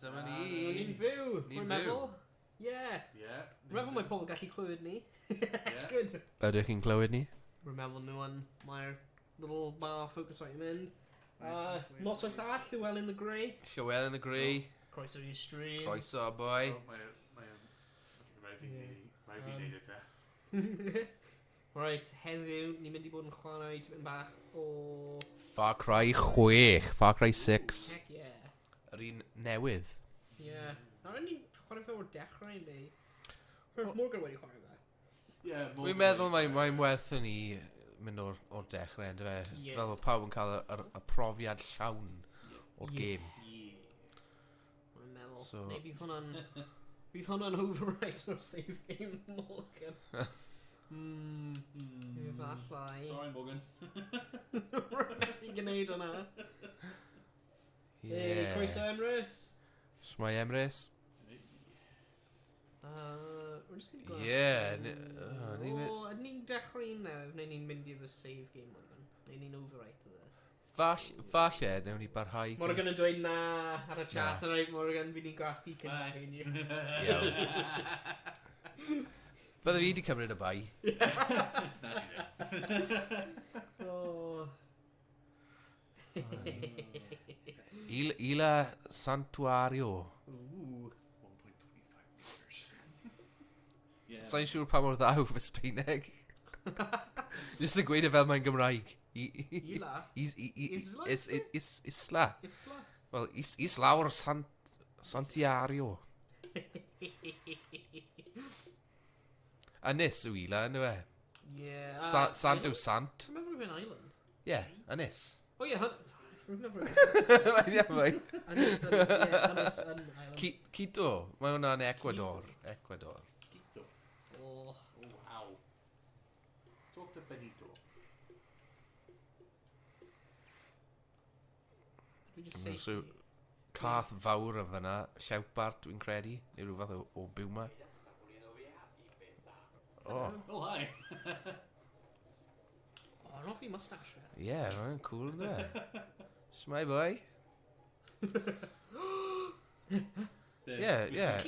Dyma ni. Ni'n fyw. Ni'n Rwy'n fyw. meddwl. Ie. Ie. Rwy'n meddwl mae pobl gallu clywed ni. Ie. Good. Ydych chi'n clywed ni? Rwy'n meddwl nhw yn mae'r little bar focus right yn mynd. Noswaith all, Llywel in the Grey. Llywel in the Grey. Croeso i'r stream. Croeso, boy. Rhaid fi neud e te. Right, heddiw, ni'n mynd i bod yn chwarae tipyn bach o... FarCry 6. FarCry 6. Heck yeah. Yr un newydd. Yeah. Nawr ni'n chwarae fe o'r dechrau neu... Rwy'n Morgan wedi chwarae fe. Ie. Dwi'n meddwl mae'n werth i ni mynd o'r dechrau, ynddo fe? Ie. Fel bod pawb yn cael y profiad llawn o'r gêm. Rwy'n meddwl. So- Neu bydd hwnna'n... Bydd hwnna'n override o'r save game Morgan. Efallai. Sorry, Morgan. Rwy'n i gwneud hwnna. Ie. Croeso Emrys. Shmai Emrys. We're just mynd i gweld... Ie. Ydyn ni'n dechrau un nawr, neu ni'n mynd i'r save game Morgan? Neu ni'n override o dde? Falle, newn ni barhau. Morgan yn dweud na ar y chat, Na. alright Morgan, fi ni'n gwasgu continue. Iawn. Bydde fi wedi cymryd y bai. Na ti ddim. Oh. Ila Santuario. Ooh. 1.25 meters. Ie. Sa'n siŵr pa mor ddaw fy Sbeineg. Just yn gweud e fel mae'n Gymraeg. Ila? Isla? Isla. Isla? Wel, Islawr Santiario. Ynys yw Ila, ynddo fe? Yeah. Sant yw Sant. Dwi'n meddwl rhywun island. Ie, ynys. Oh yeah, rwy'n meddwl Ie, mae. Ynys yn island. Quito. Mae hwnna'n Ecuador. Ecuador. Quito. Oh. Oh, wow. Talk to Benito. Dwi'n just say... So, cath fawr yn fyna. Siawbart, dwi'n credu. Neu rhyw fath o Bwma. Oh. Oh, hi. Oh, an offi mustache fe. Ie, mae'n cool, ynddo fe? Shmai, boy. Ie.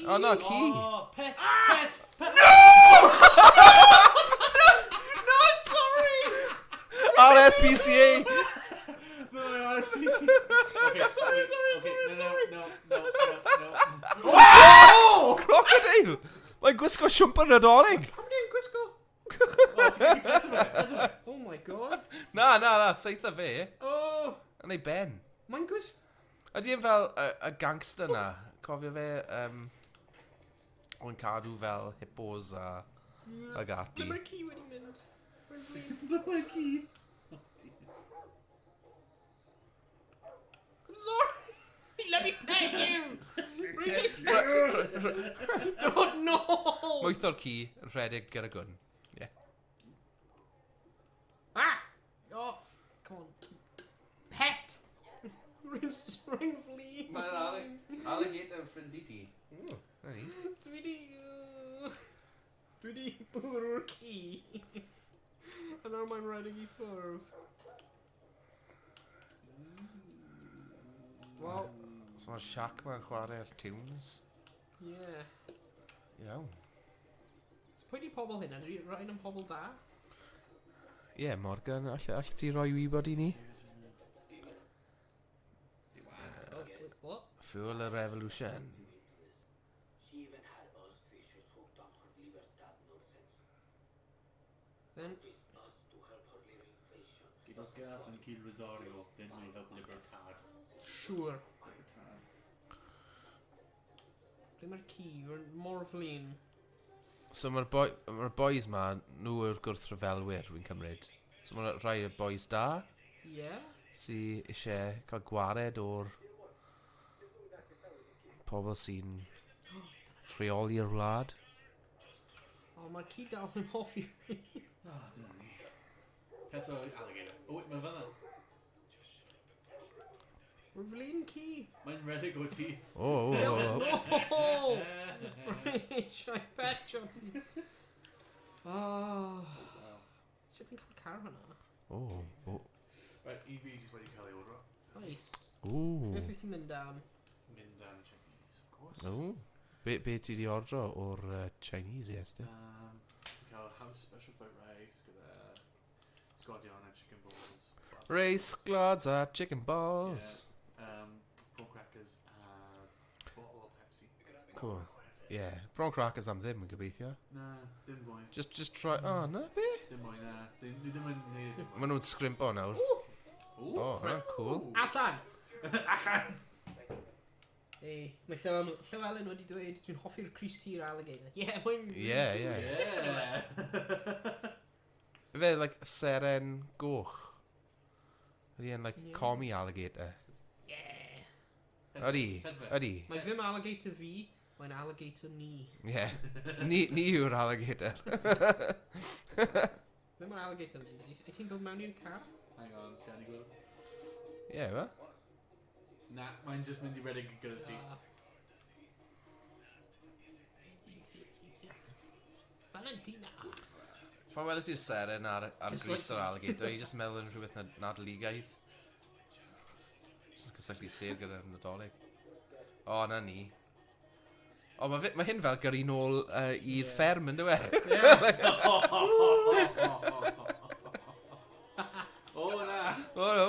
Oh, no, ci. Oh, pet, pet, pet. No, sorry! RSPCA! No, RSPC. Okay, sorry. No. Oh! Crocodile! Mae'n gwisgo siwmper nadolig! Pam ni'n gwisgo? Oh, ti'n pet fe? Oh my god. Na, seitha fe. Oh, Yn ei ben. mae'n gwisgo... Ydy e'n fel y gangster na? Cofio fe, o'n cadw fel hippos a ati. Ble mae'r ci wedi mynd? Mae'n flin. Mae'r ci. I'm sorry! Let me pet you! Oh no! Mwytho'r ci yn rhedeg gyda gwn. Ie. Ah! Oh, come on. Pet! Rwy'n flin. alligator yn ffrind i ti. Na ni. Dwi di bwrw'r ci. A nawr mae'n rhedeg I ffwrdd. Wow. So mae'r Shaq ma'n chwarae'r tunes. Yeah. Iawn. So pwy di pobl hynna? Dwi rhaid yn pobl da? Ie, Morgan, all ti roi wybod I ni? What? Fuel the Revolution. Then... Give us gas and kill Rosario, then we'll help Libertad. Sure. Ble mae'r ci? Rwy'n mor flin. So mae'r boys ma, nhw yw'r gwrthryfelwyr, fi'n cymryd. So mae'r rhai y boys da, Yeah? sy eisiau cael gwared o'r pobl sy'n rheoli'r wlad. Oh, mae'r ci dal yn hoffi fi. Ah, dyna ni. Pet o alligator. O, wait, mae'n fanna. Rwy'n flin ci. Mae'n redig o ti. Oh. No! Eisiau petio ti. Oh. Sut fi'n cael car hwnna? Oh. Right, EV just wedi cael ei ordro. Nice. Ooh. Beth wyt ti'n mynd am? Mynd am Chinese. course. O. Be ti di ordro o'r Chinese, Iestyn? Cael house special fried rice gyda sgodion a chicken balls. Rice, glods a chicken balls. Prawn crackers a bottle of Pepsi. Cool. Yeah. Prawn crackers am ddim yn gobeithio. Na, dim fwy. Just try... Oh, na, be? Dim mwy, na. Ni ddim yn neud dim mwy. Maen nhw'n sgrimpo nawr. Oh, cool. Allan! Allan! Mae Llywelyn wedi dweud, dwi'n hoffi'r Crys Tir alligator. Mae'n... Yeah! Fe, like, seren goch. Ydy yn, like, comi alligator. Yeah! Ydy. Mae ddim alligator fi, mae'n alligator ni. Yeah. Ni yw'r alligator. Fe mae'r alligator mynd? Wyt ti'n dod mewn i'r car? Hang on, gael ni gweld. Yeah, fe? Na, mae'n just mynd i redeg gyda ti. 1956. Valentina! Fan weles i'r seren ar Just gris like- o'r alligator, i just meddwl yn rhywbeth nadoligaidd. Just gysylltu sir gyda'r nadolig. O, na ni. O, mae hyn fel gyrru nôl i'r fferm yn dweud. Oh, na! O, no.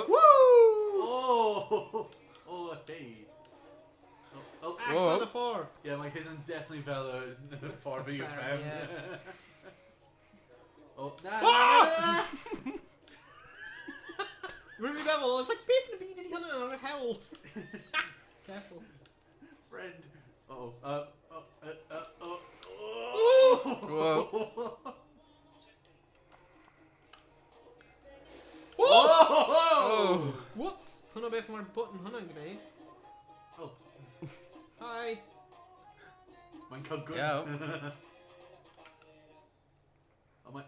Oh, hey! Act on the ffordd! Yeah, mae hyn yn definitely fel y ffordd i'r Fferm, ffem. Oh, na! Rwy'n meddwl, it's like beth yn y byd ydi hwnna ar y hewl. Careful. Friend. Oh. Oh! Whoops! Hwna beth mae'r button hwnna'n gwneud. Oh. Hi! Mae'n cael good. Iawn. Oh, my...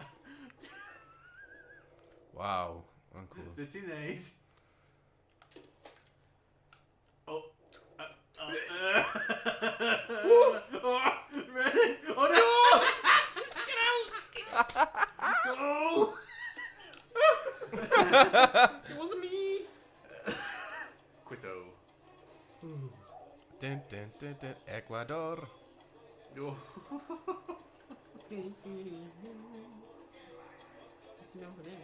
Wow, mae'n cool. Did ti'n neud? Oh. Ready? Oh no! Get out! Go! It wasn't me! Quito. Dun, dun, dun, dun. Ecuador. No. What's the number in?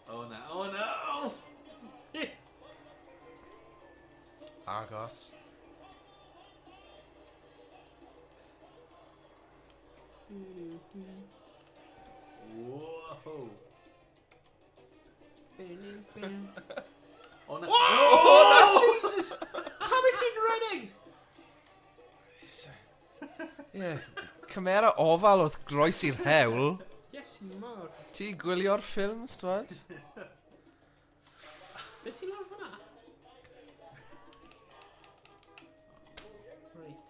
Oh no! Oh no! Argos. Whoa! Oh no! Oh, Jesus! Hamilton Rennig! Yeah. Cymera ofal oedd groes i'r hewl. Yes, mor. Ti gwylio'r ffilms, dwad? Beth sy'n lawr fyna? Right.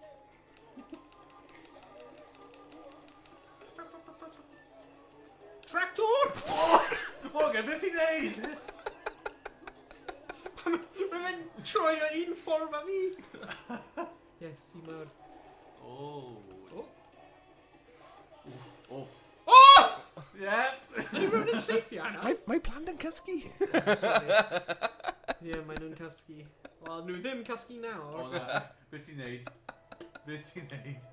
Tractor! Morgan, beth ti'n neud? Rwy'n troi o un ffordd a fi. Yes, i mor. Oh. Oh. Oh. Oh! Yeah. Ydy rwy'n yn seifio hwnna? Mae plant yn cysgu. Sorry. Ie, maen nhw'n cysgu. Wel, nhw ddim cysgu nawr. Oh na. Beth ti'n neud? Beth ti'n neud?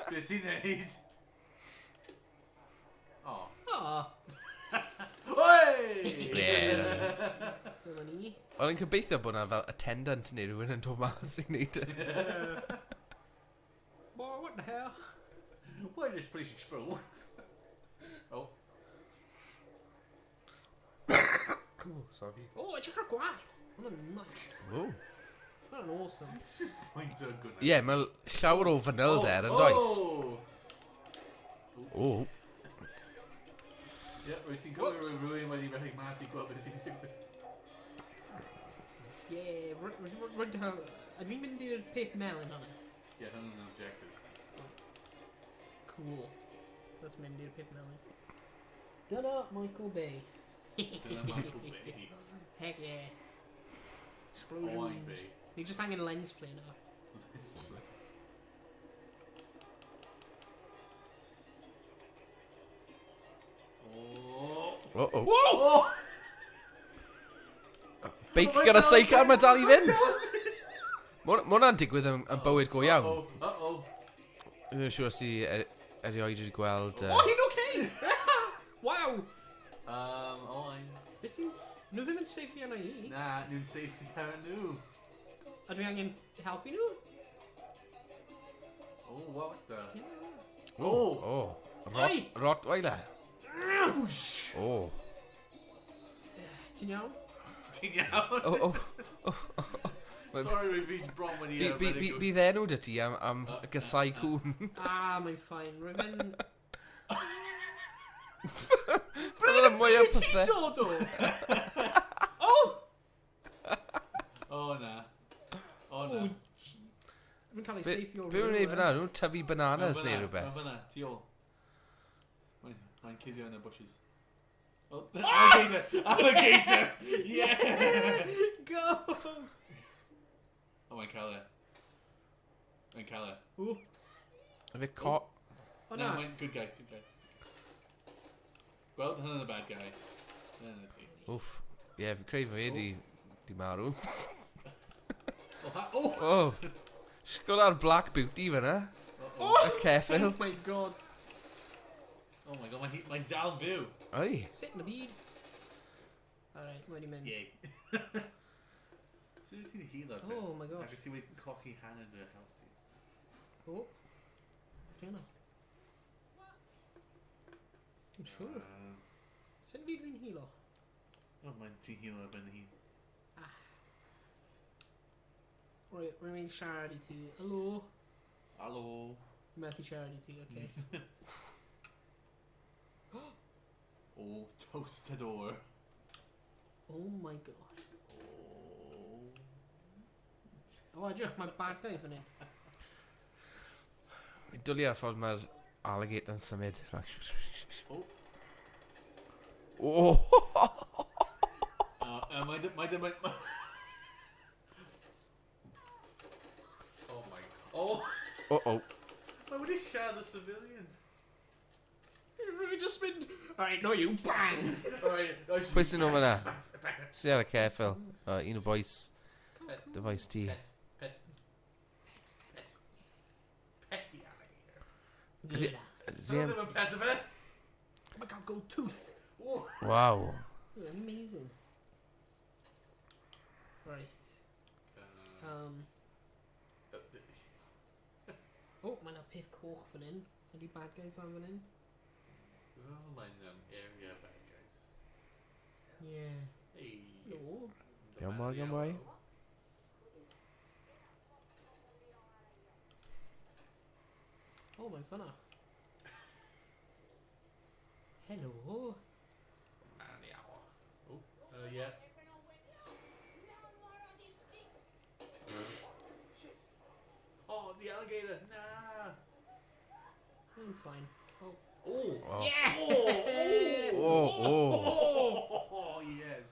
Beth ti'n neud? Oh. Oh. Oi! Dyma ni. Ond yn cybeithio bod na fel attendant neu rhywun yn dod mas i wneud. Boy, what the hell? Why this place explode? Oh. Cool, sorry. Oh, edrych ar gwallt. Hwna'n nice. Oh. Hwna'n awesome. It's just point to a good Ie, mae llawer o fanil der yn does. Oh. Yeah, rwyt ti'n gofio rhywun wedi rhedeg mas i gweld beth sy'n digwydd. Yeah, rwy'n dweud... Ydw i'n mynd i'r peth melyn hwnna? Yeah, hwnna'n an objective. Cool. Let's mynd i'r peth melyn. Dyna Michael Bay. Dyna Michael Bay. Heck yeah. Explosions. Owain Bay. Ni just angen lens flare nawr. Oh. Oh, oh. Whoa! Beic gyda seicar, mae dal i fynd. Mae hwnna'n digwydd yn bywyd go iawn. Uh-oh. Dwi'n siŵr os i erioed wedi gweld... O, hi'n okay! Waw! Owain. Beth sy'n... Nhw ddim yn seithi yna i. Na, ni'n seithi ar nhw. A dwi angen helpu nhw? Oh, what the? Oi! Rottweiler. Whoosh! O. Ti'n iawn? Ti'n iawn? Sorry, fi'n bron wedi... Bydd enw dy ti am gysau cwn. Mae'n ffain. Rwy'n mynd... Bydd yn mwy o pethau. Ti'n dod o? Oh, na. Rwy'n cael ei seithi o'r... Be yw'n ei fyna? Nhw'n tyfu bananas neu rhywbeth? Mae fyna, ti ôl. Mae'n cuddio yn y bushes. Oh, alligator! Alligator! Yes! Go! Oh, mae'n cael e. Mae'n cael e. Ww. A fe co... O No, na. mae'n good guy, good guy. Gweld, hynny'n y bad guy. Hynny'n ti. Wff. Ie, fi creu fe di marw. Oh! Sgol ar Black Beauty fyna. Y ceffil. Oh my god. Oh my god, mae'n dal fyw. Oi. Sit yn y byd. Alright, mae di mynd. Yay. Sut ti'n hilo te? Oh my gosh. Ac ti wedi cochi hanner dy health ti. O. Ti'n yna? Dwi'n siŵr. Sut byd fi'n hilo? Oh, mae'n ti'n hilo ar ben hi. Rwy'n mynd siarad i ti. Helo. Halo. Methu siarad i ti, oce. Oh, toastador. Oh my god. Oh. O, edrych, mae bad guy fan hyn. Mi'n dwlu ar ffordd mae'r alligator yn symud. Oh. Oh. Mae... Oh my... Oh! Oh. Mae wedi lladd y civilian. Rwy'n just mynd... Alright, no you, bang! Pwy sy'n nhw fyna? Si ar y ceffil. Un o boes. Dyfais ti. Pet the alligator. Good. Ddim yn pet o fe? Mae cael gold tooth. Waw. Amazing. Right. Oh, mae yna peth coch fan hyn. Ydy bad guys lan fan hyn? Mae'n area bad guys. Yeah. Hey. No. Iawn, Morgan, boi. Oh, mae'n ffynna. Hello. Man the hour. Oh, yeah. Oh, the alligator. Nah. I'm fine. Oh. Oh. Yeah! Oh, yes.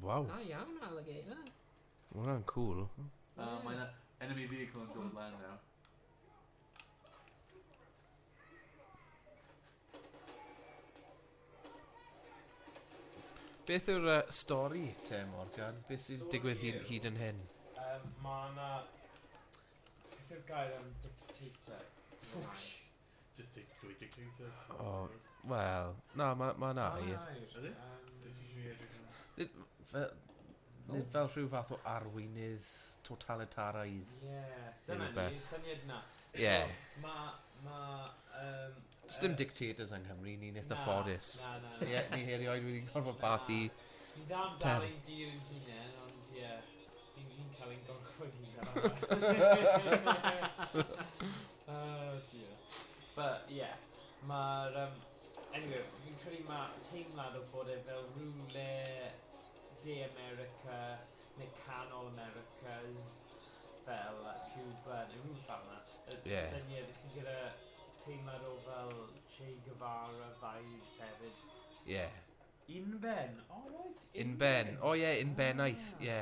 Waw. Da iawn, alligator. Mae hwnna'n cool. Mae'n enemy vehicle yn dod lan now. Beth yw'r stori te, Morgan? Beth sy'n digwydd hyd yn hyn? Mae yna... Beth yw'r gair am dictator? Just dwy dictators. Oh, wel, na, ma na hir. Ydy? Nid fel rhyw fath o arweinydd totalitaraidd. Ie, dyna ni, syniad na. Ie. Does dim dictators yng Nghymru, ni'n eitha Na, ffodus. na. Ni erioed wedi gorfod bathu. Ni ddam dal ein dir yn hunain, ond ie, ni'n cael ein gorfod ni fel Oh dear. But ie, mae'r... Anyway, fi'n credu mae teimlad o bod e fel rhywle de America neu canol Americas fel Cuba neu rhyw fel yna. Y syniad, chi'n gyda teimlad o fel Che Guevara vibes hefyd. Ie. Un ben, right. Un ben, un benaeth, ie.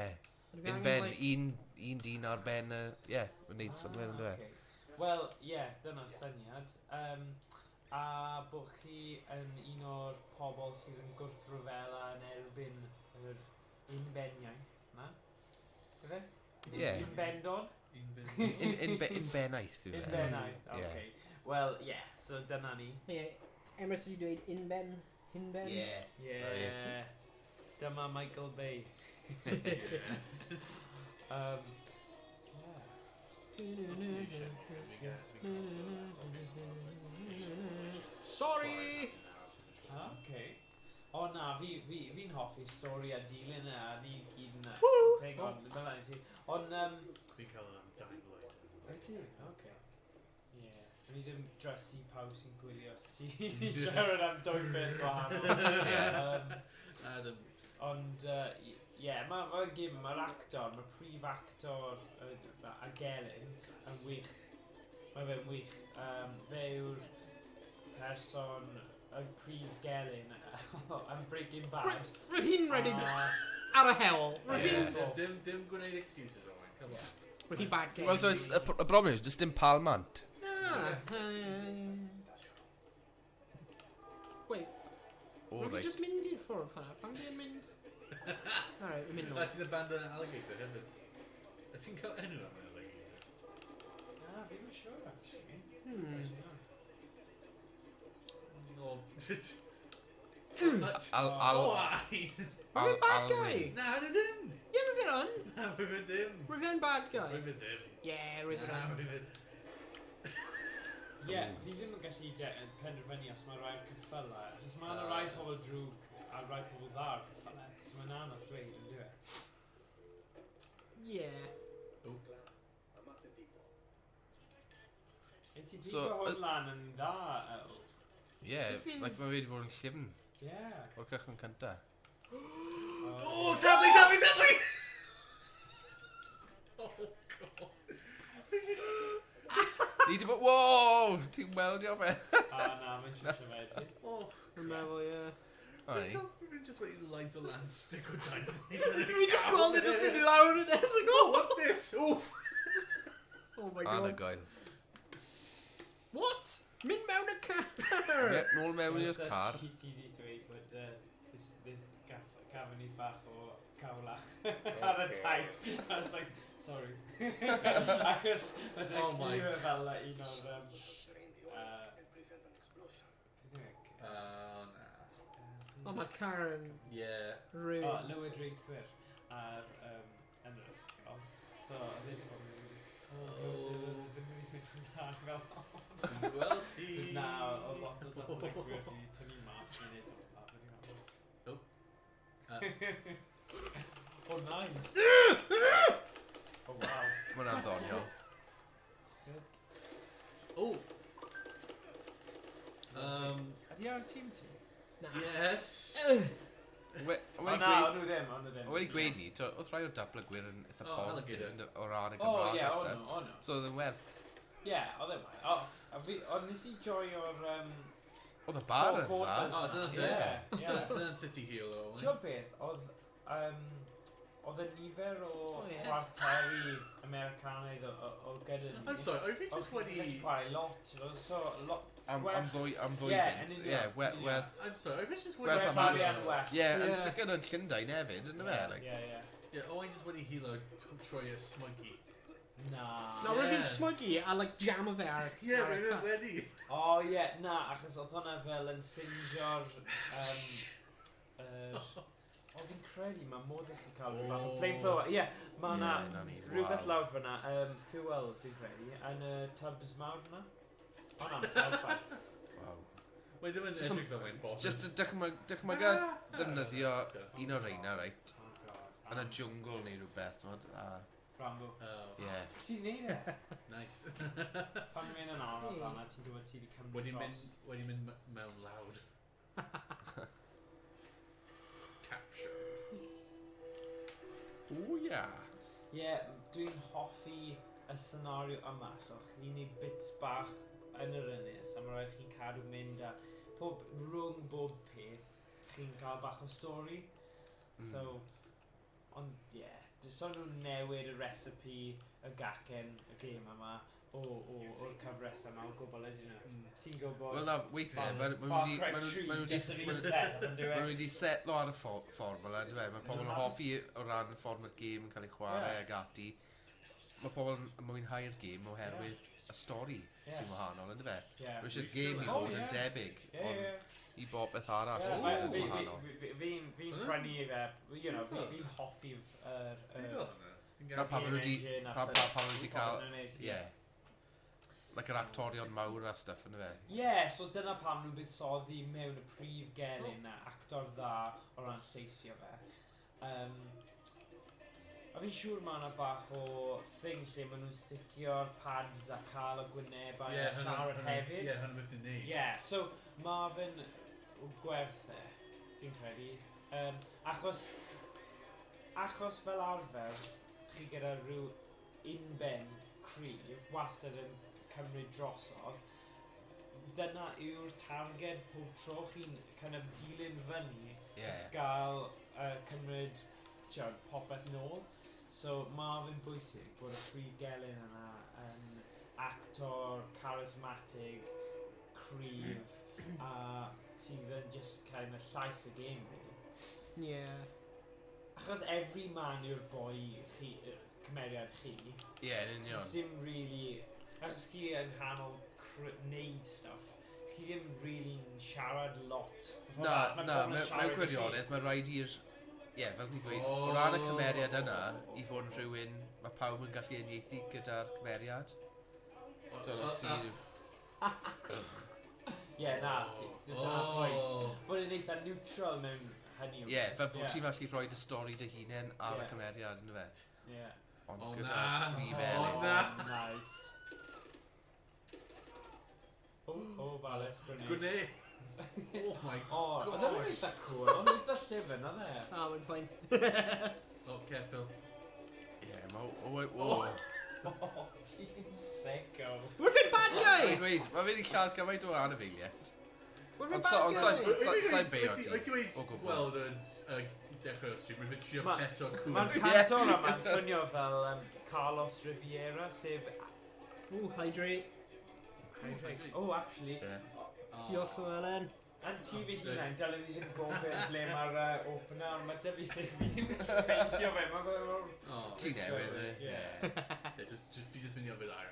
Un ben, un dyn ar ben, ie, yn neud symud yn dweud. Wel, ie, dyna'r syniad. A bod chi yn un o'r pobl sydd yn gwrthryfela yn erbyn yr unbeniaeth, na? Yfe? Ie. Unbendon? Unbennaeth, dwi'n meddwl. Unbennaeth, okay. Wel, so dyna ni. Ie, Emrys wedi dweud unben. Unben. Ie. Dyma Michael Bay. Sorry! Okay. O na, fi'n hoffi stori a dilyn a ni gyd yna. Teg on, dyna ti. Ond, Fi'n cael dying light. wyt ti? Oce. Ie. Ni ddim drysu pawb sy'n gwylio os ti siarad am dwy beth gwahanol. Ond, mae'r gym, mae'r actor, mae'r prif actor a Gelyn yn wych. Mae fe'n wych. Fe yw'r person, y prif Gelyn yn Breaking Bad. Rwy'n hi'n redig ar y hewl. Dim gwneud excuses, Owain. Come on. Rwy'n hi'n bad game. Wel, does, y broblem yw, does dim palmant. Wait, O, rwy'n reit. just mynd i'r ffwrdd hwnna? Pan dwi'n mynd? Alright, fi'n mynd A nôl. ti'n y band yn alligator hefyd? A ti'n cael enw am alligator? Na, fi ddim yn siŵr, actually. O, Owain! Rwy'n bad guy? Na, dwi ddim! Ie, rwy'n on. Na, rwy'n ddim! Rwy'n bad guy? Rwy'n ddim. Ie, rwy'n Na, on. rwy'n ddim. Fi ddim yn gallu penderfynu os mae rhai'r ceffylau, achos mae yna rai pobl drwg a rai pobl dda'r ceffylau, so mae'n anodd dweud yn dweud. Ie. Ei ti So, digo hwn lan yn dda, El? Ie, like mae wedi bod yn llyfn Ie. o'r cychwyn cynta. O, tabli! Oh, God. Ni wedi bod, wow! Ti'n weldio fe? Na, mae'n trwysio fe ti. O, Rwy'n meddwl, ie. Rwy'n just wedi light o land stick o dynamite. Fi'n just gweld it just mynd i lawr yn nes o Oh, what's this? Oof! Oh my Anna god. goel. What? Mynd mewn y car! Ie, nôl mewn i'r car. Ti di dweud bod gafon ni bach o cawlach ar y tai. I was like, sorry. Achos mae dy criw fel un o'r... O, mae car yn rwy'n... O, lywodraethwyr ar yn yr ysgol. So, ddim yn Wel, ti... Na, o lot o datblygwyr di tynnu mas i wneud o. Oh, nice. Oh, wow. Mae'n ddoniol. Sut? O! Ydi ar y tîm ti? Na. Yes! O na, o'n nhw ddim. Wedi gweud ni, oedd rhai o'r dablygwyr yn eitha positif o ran y O, Gymraeg ie, a o'n stuff. nhw. So oedd yn werth. Ie, oedd e mai. O, nes i joio'r... Oedd y bar yn Four dda. quarters. O, dyna ti. Ie. Dyna'n City Heel o. Ti'n beth, oedd y nifer o O, ie. chwarteri Americanaidd o gyda ni. I'm sorry, oedd fi just wedi... Oedd chwarae lot, so lot... Am ddwy Ie, fynd. yn Ie, union. werth. I'm sorry, oedd fi just Werth wedi... am Arian well. Ie, yn sicr yn Llundain hefyd, yn y fe? Ie. Ie, Owain just wedi hilo troi y smuggy. Na. Na, rwy'n smuggy a like jam o fe ar Ie, y rwy'n car. wedi. O ie, na, achos oedd hwnna fel yn singio'r... O, fi'n credu, mae modd i chi cael rhyw fath o flamethrower. Ie, mae yna Ie, na ni, rhywbeth waw. lawr fyna, fuel, dwi'n credu, yn y tubs mawr yna. O na, elffaith. Waw. Mae ddim yn edrych fel ein bosses. Just dychmyga ddefnyddio un o'r reina, right? Yn y jungl neu rhywbeth, mod? Rambo. Ie. Ti'n neud e? Nice. Pan dwi'n mynd yn anodd fanna, ti'n gwybod ti wedi cymryd dros. Wedi mynd mewn lawd. Captured. O, ia. Ie, dwi'n hoffi y senario yma, so chi'n neud bits bach yn yr ynys, a mae rhaid chi'n cadw mynd a rhwng bob peth, chi'n cael bach o stori. So, ond ie, so nhw'n newid y recipe y gacen y gêm yma o o'r cyfres yma o gwbl ydyn nhw. Ti'n gwybod? Wel na, weithiau, maen nhw wedi setlo ar y fformula, dwi'n meddwl. Mae pobl yn hoffi o ran y ffordd mae'r gêm yn cael ei chwarae ag ati. Mae pobl yn mwynhau'r gêm oherwydd y stori sy'n wahanol, ynddo fe? Mae eisiau'r gêm i fod yn debyg, ond i bob beth arall yn wahanol. Fi'n prynu fe, fi'n hoffi'r Pa maen nhw wedi cael, like yr actorion mawr a stuff yn y fe. So dyna pam nhw'n buddsoddi mewn y prif gelyn na actor dda o ran lleisio fe. A fi'n siŵr mae yna bach o thing lle maen nhw'n sticio'r pads a cael y gwyneb a siarad hefyd. Ie, hynny beth ni'n neud. So mae fe'n gwerth fi'n credu. Achos fel arfer, chi gyda rhyw unben cryf, wastad yn cymryd drosodd, dyna yw'r targed pob tro chi'n kind of dilyn fyny at gael cymryd popeth nôl. So mae fe'n bwysig bod y prif gelyn yna yn actor, charismatic, cryf, a sydd yn just kind of llais y game, really. Achos every man yw'r boi cymeriad chi. Yn union. Sim really... Achos chi yn hanol neud stuff, chi ddim really siarad lot. Mewn gwirionedd, mae rhaid i'r... fel ni'n gweud, o ran y cymeriad yna, i fod yn rhywun, mae pawb yn gallu uniaethu gyda'r cymeriad. Dyna pwynt. Bod yn eitha neutral mewn hynny. Fel bod ti'n gallu rhoi y stori dy hunain ar y cymeriad yn y fe. Ond gyda prif elyn. Nice. Fales, Gwne! Oh my god! Oedd e'n eitha cool, oedd e'n eitha llyfn, oedd e? Mae'n ffain. Careful. Ti'n sicko. We're a bit bad guy! Mae wedi lladd gymaint o anafeiliaid. We're a bit bad guy! Sa'n beio ti. Wyt ti'n gweld yn dechrau'r stream, rwy'n trio peto cwn. Mae'r cantor yma'n swnio fel Carlos Riviera, sef... Hydrate. Actually. Diolch o Elen. Yn ti fi hunain, dylwn ni ddim gofyn ble mae'r opener, ond mae dyfu fi ddim yn ffeintio fe, mae fe o'r... Ti newydd, Fi jyst mynd i ofyn air.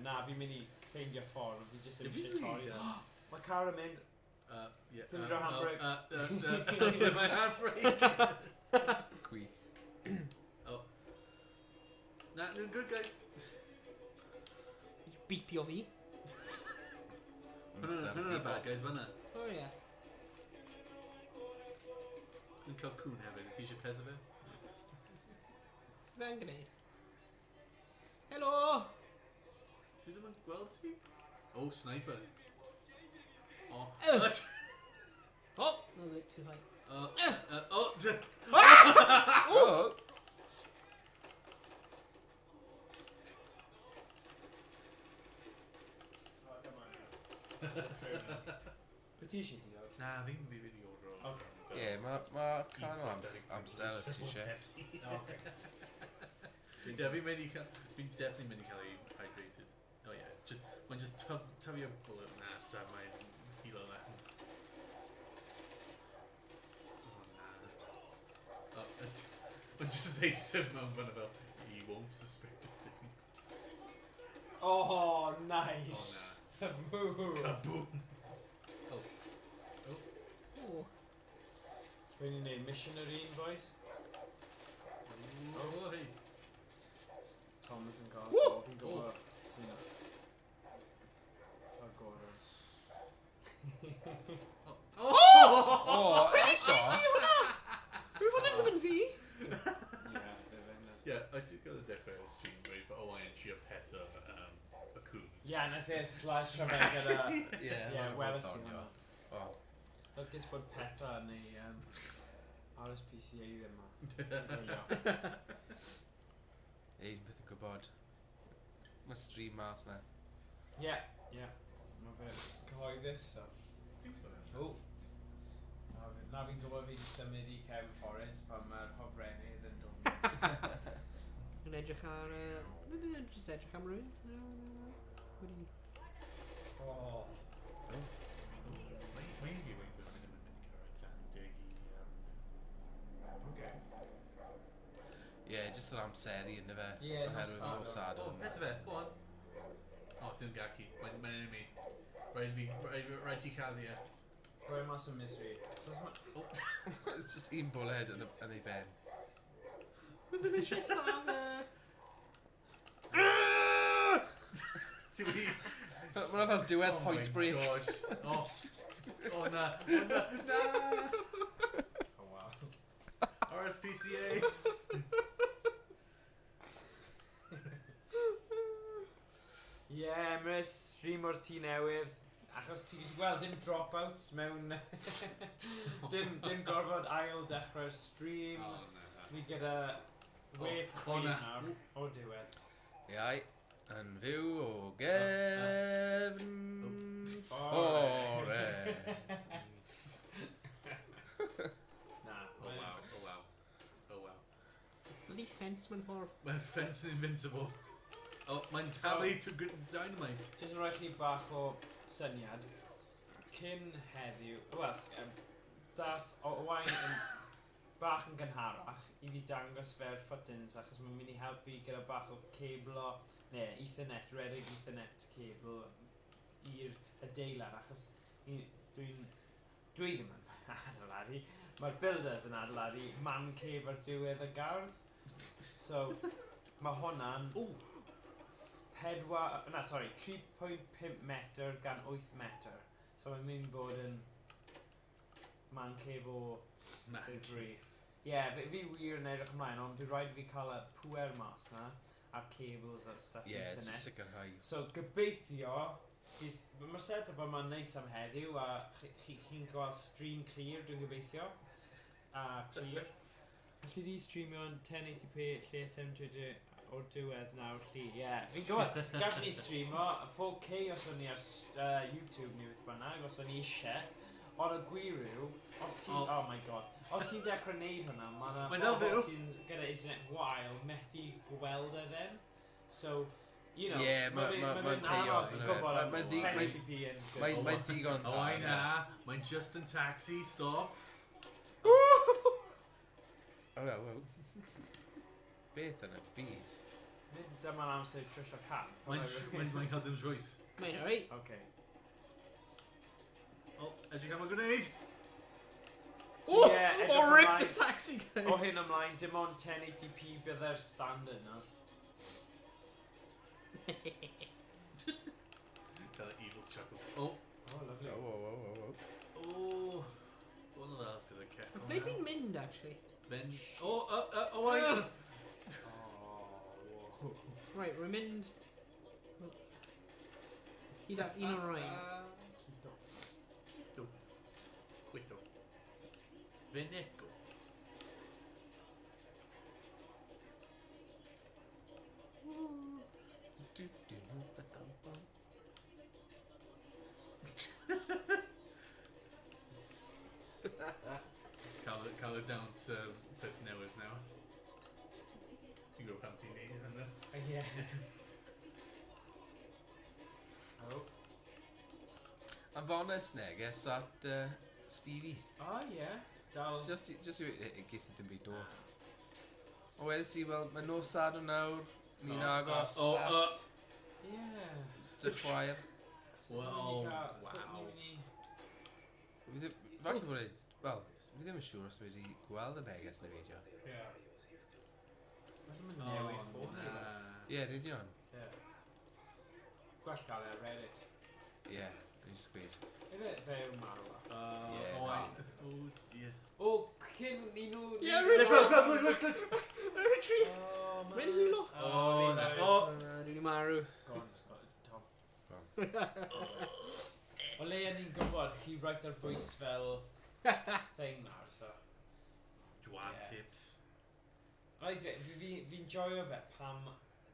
Na, fi'n mynd i ffeindio ffordd, fi jyst yn eisiau torri. Mae car yn mynd. Dim dro handbrake. My handbrake. Gwych. Nah, no good guys. Beepio fi. Hwnnw'n bad guys, fanna. Ni'n cael cwn hefyd, ti eisiau peth o fe? Fe'n gwneud. Helo! Dwi ddim yn gweld ti? Sniper. That was a bit too high. Be ti eisiau diod? Na, fi'n fi wedi ordro. Mae can o amser os ti eisiau. Fi'n definitely mynd i cael ei hydrated. Mae'n just tyfu o bullet nas a mae'n hilo na. Mae'n just eistedd mewn fan fel, he won't suspect a thing. Nice! Kaboom! Kaboom! Dwi'n ni'n neud missionary un, boys? Hey! Thomas yn cael fi'n gwybod sy'n cael gorau. Eto? Rwy'n fod yn ddim yn fi? I ti'n gael y dechrau'r stream where for Owain trio peto a cwn. Nath e slash rhywbeth gyda... weles i hwnna. Lygys bod peta neu RSPCA ddim yma. Ein beth yn gwybod. Mae stream mas na. Mae fe cyhoeddus, so... Na fi'n gwybod fi'n symud i Cefn Forest pan mae'r hofrennydd yn dod. Yn edrych ar... Just edrych am rhywun. Wedi... Oh. Mae'n fi wedi bod yn mynd i cyrraedd tan deg i... Okay. Ie, jyst yr amseru yna fe. Ie, Oherwydd nos nos Sadwrn. O, beth fe? Go on. O, ti'n gachu. Mae'n enemy. Rhaid ti cael ddi e. Rhoi mas o misery. So, It's just un bullet yn ei ben. Bydd ddim eisiau lladd Ti'n wedi... Mae'n fel diwedd Point Break. Oh my gosh. Oh, na. Na. oh wow. RSPCA. Emrys, stream o'r tŷ newydd. Achos ti wedi gweld dim dropouts mewn... dim gorfod ail dechrau'r stream. Ni gyda wake chwili nawr o diwedd. Iau, yn fyw o gefn ffore. Na. Oh wow. Ydy ffens mewn ffordd. Mae'n fence yn invincible. Oh, mae'n taflu to dynamite. Jyst yn rhoi chi bach o syniad. Cyn heddiw... Wel, dath Owain yn bach yn gynharach i fi dangos fe'r footings achos mae'n mynd i helpu gyda bach o ceblo, neu Ethernet, redig Ethernet cable i'r adeilad achos dwi ddim yn adeiladu. Mae'r builders yn adeiladu man cave ar diwedd y gardd. So, mae hwnna'n 3.5 metr gan 8 metr. So mae'n mynd bod yn man cave o ddifri. Ie, fi wir yn edrych ymlaen, ond dwi'n rhaid fi cael y pwer mas na, a'r cables a stuff It's Ethernet. sicrhau. So gobeithio, mae'r setup yma'n neis am heddiw, a chi'n gweld stream clear, dwi'n gobeithio. A clear. Felly di streamio yn 1080p lle 720 o'r diwedd nawr lle. Ie, fi'n gwybod, gallwn ni streamo 4K os o'n ni ar YouTube neu beth bynnag, os o'n ni eisiau. Ond y gwir yw, os chi'n... Oh my god. Os chi'n dechrau wneud hwnna, mae'n bobl sy'n gyda internet wael methu gweld e then. So, you know... Ie, mae'n pay-off yn gwybod am Mae'n 1080p yn good. Mae'n ddigon Oh, I na. Mae'n just in taxi, stop. Wel. Beth yn y byd? Dyma'n amser trwysio can. Mae'n cael dim choice. Mae'n alright. Okay. O, edrych am y gwneud. Rip the taxi guy! O hyn ymlaen, dim ond 1080p bydd e'r standard nawr. Cael y evil chuckle. Oh, lovely. oh. One of those gyda ceffo. Ble fi'n mynd, actually? Owain! Right, rwy'n mynd... Hyd at un o'r rhain. Quito. Veneco. Cael y dawns pit newydd nawr. Ti'n gwybod pan ti'n neud hynny? Ie. Am fonest neges at Stevie. O ie. Dal... Just i ges i ddim byd do. O wedys i, wel, mae nos Sadwrn nawr, ni'n agos at Ie. dy chwaer. Wow. Falle bod e, wel, fi ddim yn siŵr os wedi gweld y neges neu fideo. Ie. Falle mae'n newid ffôn ni. Ie, nid iawn. Ie. Gwell gael e ar Reddit. Ie, ni'n just gweud. Fe yw marw. Owain. Oh dear. O, cyn ni nhw... Ie, Look. retreat! Mae'n hilo! Dwi'n marw. Tom. O leia ni'n gwybod, chi rhaid ar bwys fel thing nawr, so... Dwan tips. Fi'n joio fe pam...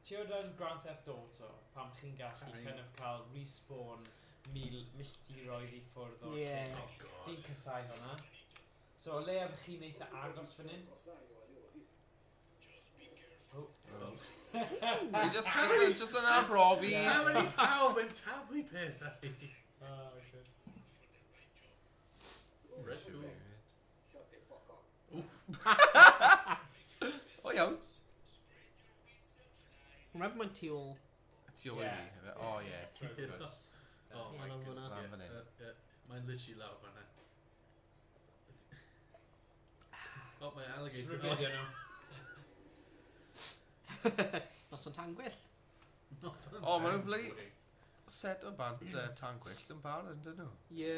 Ti o dan Grand Theft Auto, pam chi'n gallu kind of cael respawn milltiroedd i ffwrdd o'r lle. Fi'n cysau hwnna. So o leia fe chi'n eitha agos fan hyn. Just yn arbrofi. Am yn I pawb yn tablu pethau. Oh, okay. O iawn. Rhaid mae'n tu ôl. Tu ôl i mi. O ie. Wrth gwrs. Oh my Ie, goodness. Lan fan hyn. Mae'n literally lawr fan'na. Oh, my alligator. Trwyddo nhw. Nos yn tan gwyllt. O, maen nhw'n bloody set o bant tan gwyllt yn bar yn dyn nhw. Ie.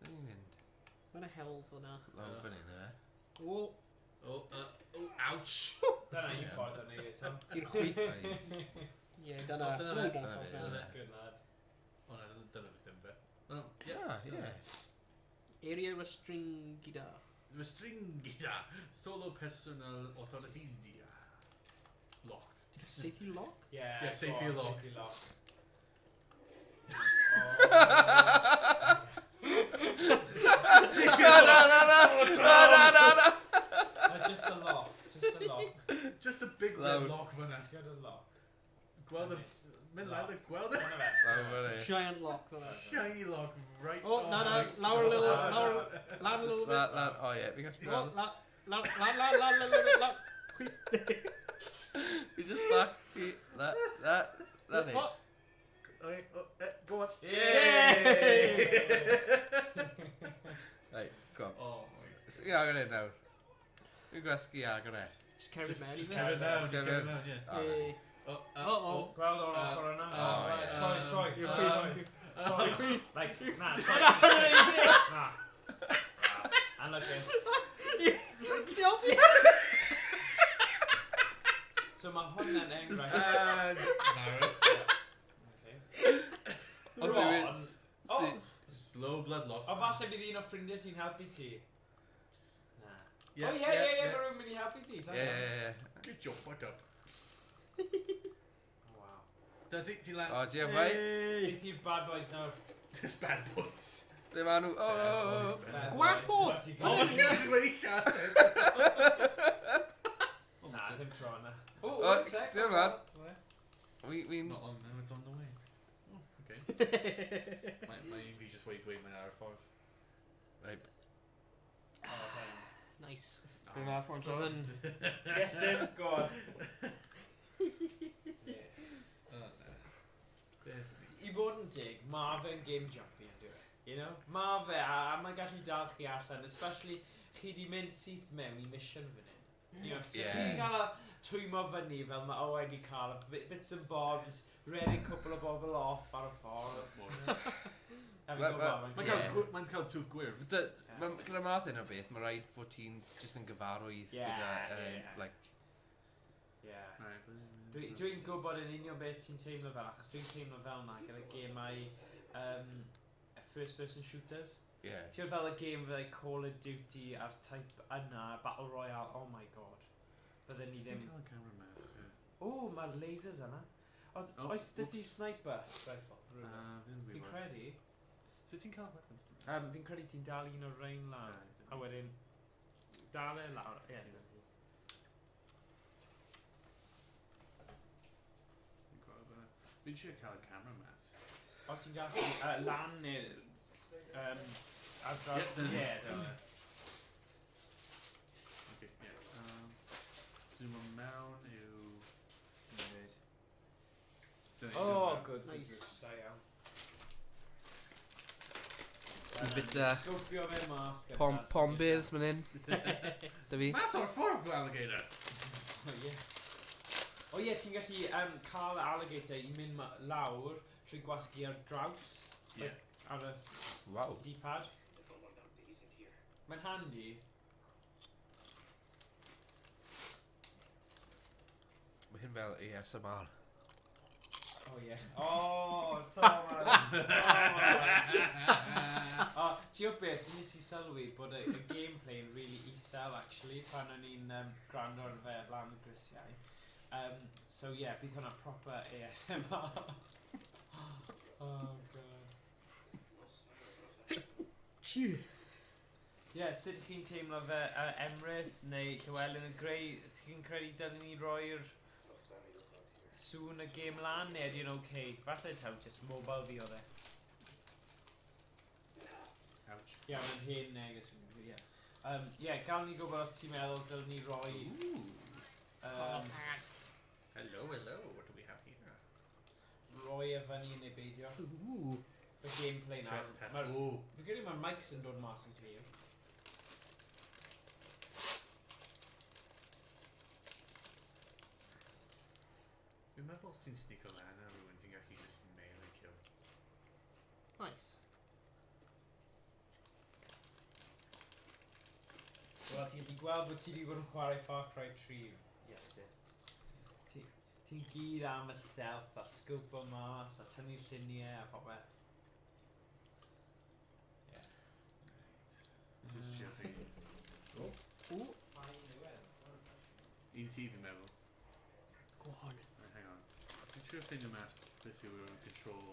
Dyn ni'n mynd. Mae'n hel fyna. Lawr fan hyn, e. O, Ouch! Dyna un ffordd o'n neud eto. i'r chwith. Ie, dyna. O, dyna fe. Ww, Dyna fe, dyna. Good lad. O, na, dyna fe dim fe. Ie. Area restringida. Restringida. Solo personal authority. Locked. Safety lock? Yeah, Yeah, safety lock. Safety lock. No. Just a lock. Just a lock. Just a big red lock fan'na. Got a lock. Gweld y... Mynd lawr y gweld y... One of it. Lawr fan hyn. Giant lock fyna. Shiny lock right... Oh, na, lawr a little, lawr a little bit. Lan, o ie, fi'n gallu Oh, gweld. la. Fi just that, that ni. Go on. Yay! Right, go on. Oh my god. Sgyn agor hyn nawr. Fi'n gwesgu agor e. Just carry Just mewn. just isn't carry it? it down, Just just carry carry it it down, yeah. Eh, Oh, Gweld o'r ochr yna. Oh, yeah. Troy. You're Troy. free. Like, nah. And look this. Guilty. So mae hwnna'n enghraifft. Narrow. Okay. Ond Ron. dwi'n mynd... Slow blood loss. O falle bydd un o ffrindiau ti'n helpu ti. Na. Yeah, Oh ie, mae rhywun mynd i helpu ti. Ie. Good job, buttercup. Wow. Dyna ti'n lan... O, ti am fai? Sy'n ti bad boys nawr? Just bad boys. Ble ma nhw? O. Bad Gwapo! boys, bloody Oh, good. just wedi lladd. Na, ddim tro yna. O, ti am lan? Wi'n... Not on now, it's on the way. Oh, okay. My English just wedi dweud mae'n ar y ffordd. Right. Oh, damn. Nice. Fi'n fath o'n tro hyn. Iestyn, go on. I bod yn dig, mae fe yn game jumpy yn dweud. You know? Mae fe, a mae'n gallu dal chi allan, especially chi di mynd syth mewn i mission fan hyn. You know, so chi'n cael twymo fyny fel mae Owain di cael, bits and bobs, ready couple o bobl off ar y ffordd. Mae'n cael twf gwyrf. Gyda math hyn o beth, mae rhaid fod ti'n just yn gyfarwydd gyda, like... Dwi'n gwybod yn union beth ti'n teimlo fel, achos dwi'n teimlo fel yna gyda gemau first person shooters. Ti'n fel y game fel Call of Duty a'r type yna, Battle Royale, oh my god. Bydden ni ddim... O, mae'r lasers yna. Oes dy sniper rifle? Fi'n credu. So ti'n cael weapons? Fi'n credu ti'n dal un o'r rein lawr. A wedyn, dal e lawr. Ie, Fi'n siŵr cael y camera mas. o ti'n gallu lan neu... ar draw... Ie, dyna. Okay, yeah. Zoom o mewn yw... Oh, good. Nice. Da iawn. Bit, Sgwpio fe mas. Pom bears man hyn. Da fi. Mas o'r ffordd fel alligator! O ie. O ie, ti'n gallu cael alligator i mynd lawr trwy gwasgu ar draws. Ie. Ar y Waw. D-pad. Mae'n handi. Mae hyn fel ASMR. O ie. O, Thomas. O, ti o beth, nes i sylwi bod y gameplay yn really isel, actually, pan o'n i'n gwrando ar fe lan y grisiau. So yeah, bydd hwnna proper ASMR. Oh god. Yeah, sut chi'n teimlo fe Emrys neu Llywelyn y Greu? Chi'n credu dylwn ni roi'r soon y game lan, neu ydy'n okay? Falle taw just mobile fi oedd e. Ouch. Ie, mae'n hen neges. Ie, gael ni gwybod os ti'n meddwl dylwn ni roi... Hello, what do we have here? Roi e fyny neu beidio. Ooh. Y gameplay na. Trespass. Fi Ooh. credu mae'r mics yn dod mas yn clir. Dwi'n meddwl os ti'n sneaco lan a rhywun ti'n gallu just melee kill. Nice. Wel, ti'n gallu gweld bod ti wedi bod yn chwarae FarCry 3, Iestyn. Ti'n gyd am y stealth a scoop o mas a tynnu lluniau a popeth. Ie. Right. Just chipping. Ooh. Un ti fi'n meddwl. Go on. Right, hang on. Dwi'n trio ffeindio mas beth yw yn control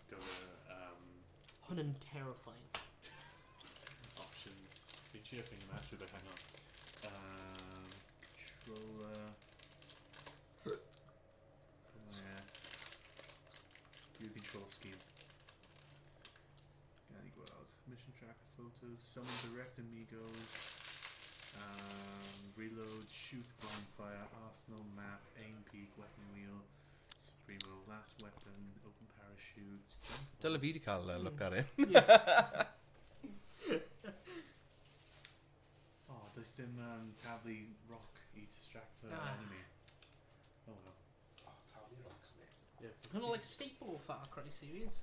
gyfer Hwn yn terrifying. options. Dwi'n trio ffeindio mas rhywbeth, hang on. Controller. Yeah. View control scheme. Gael ni gweld. Mission tracker photos. Summon direct amigos. Reload, shoot, blind fire, arsenal, map, aim, peak, weapon wheel, supremo, last weapon, open parachute. Dyle fi di cael look ar e. Oh, does dim tablu rock I distract her enemy. Oh well. Oh, tablu rocks, mate. Yeah. Hwn like staple o FarCry series.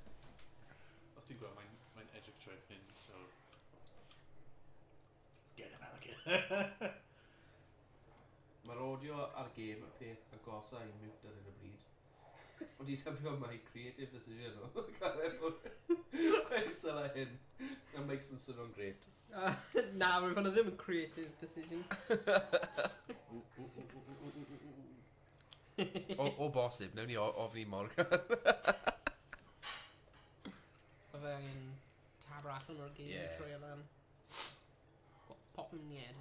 Os ti'n gweld, mae'n edrych trwy hyn, so... Get him, alligator! Mae'r audio ar game y peth agosau I mute ar hyn o bryd. Ond I tybio mae creative decision o. Mae'n syla hyn. That makes them sound great. Na, mae hwnna ddim yn creative decision. O bosib, newn ni ofni Morgan. Mae fe angen tabr allan o'r game Yeah. trwy lan. Pop yn the head.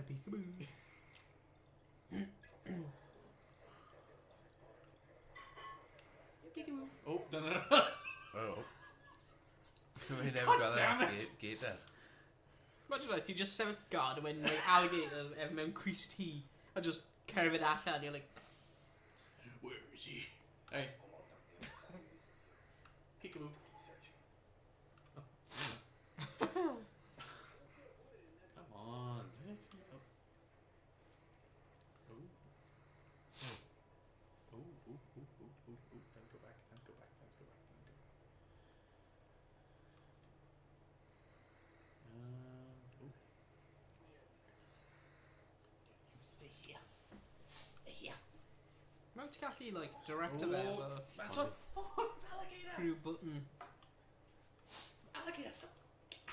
Peekaboo. Peekaboo. Oh, dyna... Oh. Mae'n never God got damn that it! gate there. Imagine like, you just sefyll guard and when like alligator mewn crys tea a just cerfyd allan and you're like... Where is he? Hey. Peekaboo. Come on. Time to go back. You stay here. Mae'n ti'n gallu like direct fe efo That's a fucking alligator! criw button. Alligator, stop!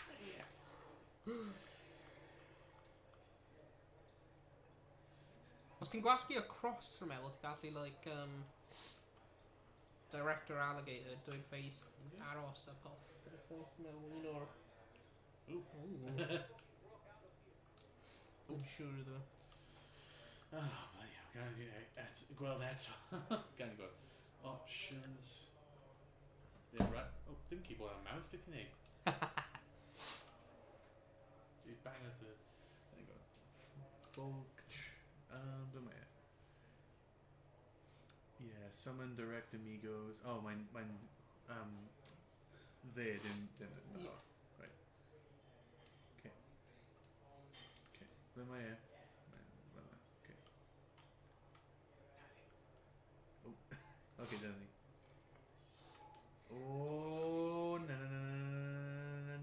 Alligator! Os ti'n gwasgu across rhywun meddwl, ti'n gallu like direct yr alligator dwi'n ffeis aros a pop. Mewn un o'r... Ooh. Yn siŵr iddo. Oh, gweld eto. Gan I gweld. Options. Yeah, right. Oh, dim keyboard and mouse bit in it. Dude, bang at it. There you go. Full Dyma. Yeah, summon direct amigos. Oh, mine they didn't no. Yeah. Right. Okay. Dyma. Okay. Oh. Okay, done. Oh, na na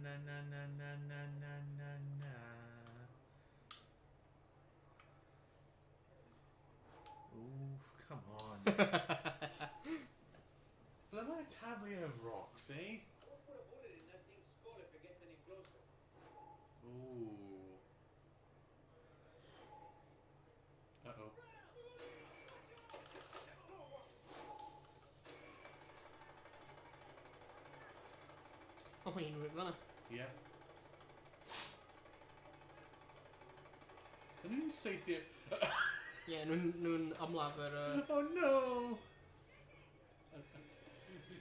na na na na na na na na na. Oh, come on. But am I a tablet of rocks, eh? Ooh. Uh-oh. Owain, rwy'n fanna. Yeah. I didn't say Ie, nhw'n ymlafer Oh no!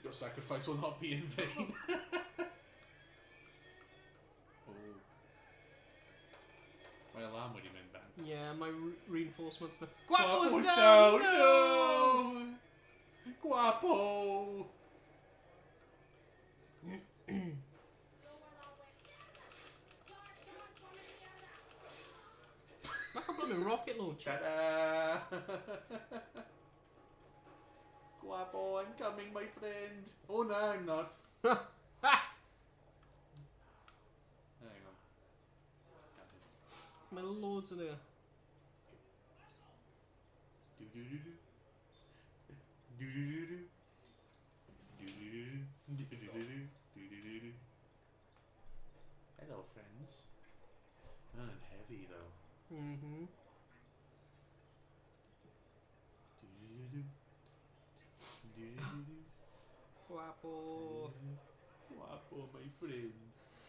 Your sacrifice will not be in vain. Oh. Mae alarm wedi mynd bant. Ie, mae reinforcements na... Gwapo's Gwapo's down! down! No! Gwapo! Mae'n cael blymyn rocket launcher. Ta-da! Gwapo, I'm coming, my friend. Oh no, I'm not. Hang on. Mae loads yn yna. Do-do-do-do. Do-do-do-do. Do-do-do-do. Do-do-do-do. Do-do-do-do. Hello, friends. None and heavy, though. Mhm. Do-do-do-do. Do-do-do-do. Gwapo. Guapo, my friend.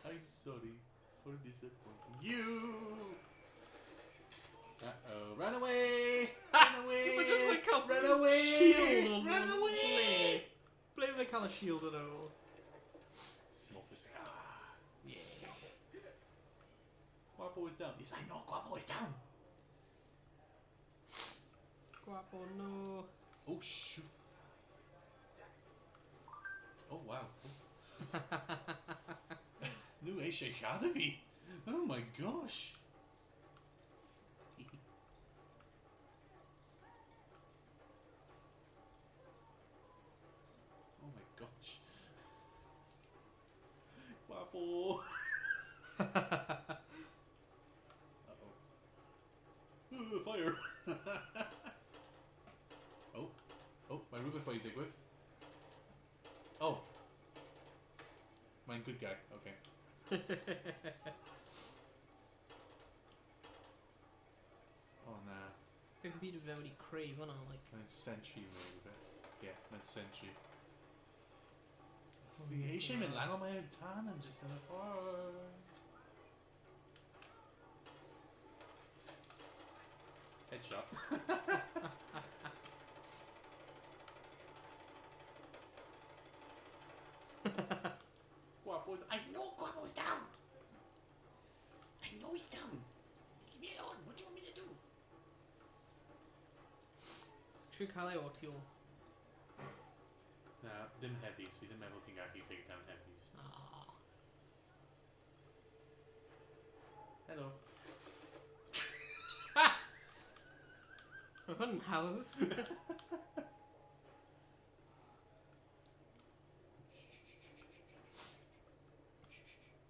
I'm sorry for disappointing you. Uh-oh. Run away! Run away! Mae just like cael Run away! shield o'n Run away! Ble fe cael y shield yn ôl? Smoke this. Ah. Yeah. Guapo is down. Yes, I know. Guapo is down. Gwapo, no. Oh, shoot. Oh, wow. Nu eisiau siarad fi. Oh my gosh. Oh my gosh. Guapo. Uh-oh. Fire. Oh. Oh, my rhywbeth fwy digwydd. Oh. Mae'n good guy. Okay. Oh, nah. Fi'n byd fe wedi creu hwnna, like... Mae'n sentry yw rhywbeth. Yeah, mae'n sentry. Fi eisiau mynd lan o mae'r tan yn just yn y ffordd. Headshot. Guapo's... I know Guapo's down! I know he's down! Leave me alone! What do you want me to do? Trwy cael ei o tu ôl. Na, dim heavies. Fi ddim meddwl ti'n gallu take down heavies. Ah. Hello. Mae hwn yn hawdd.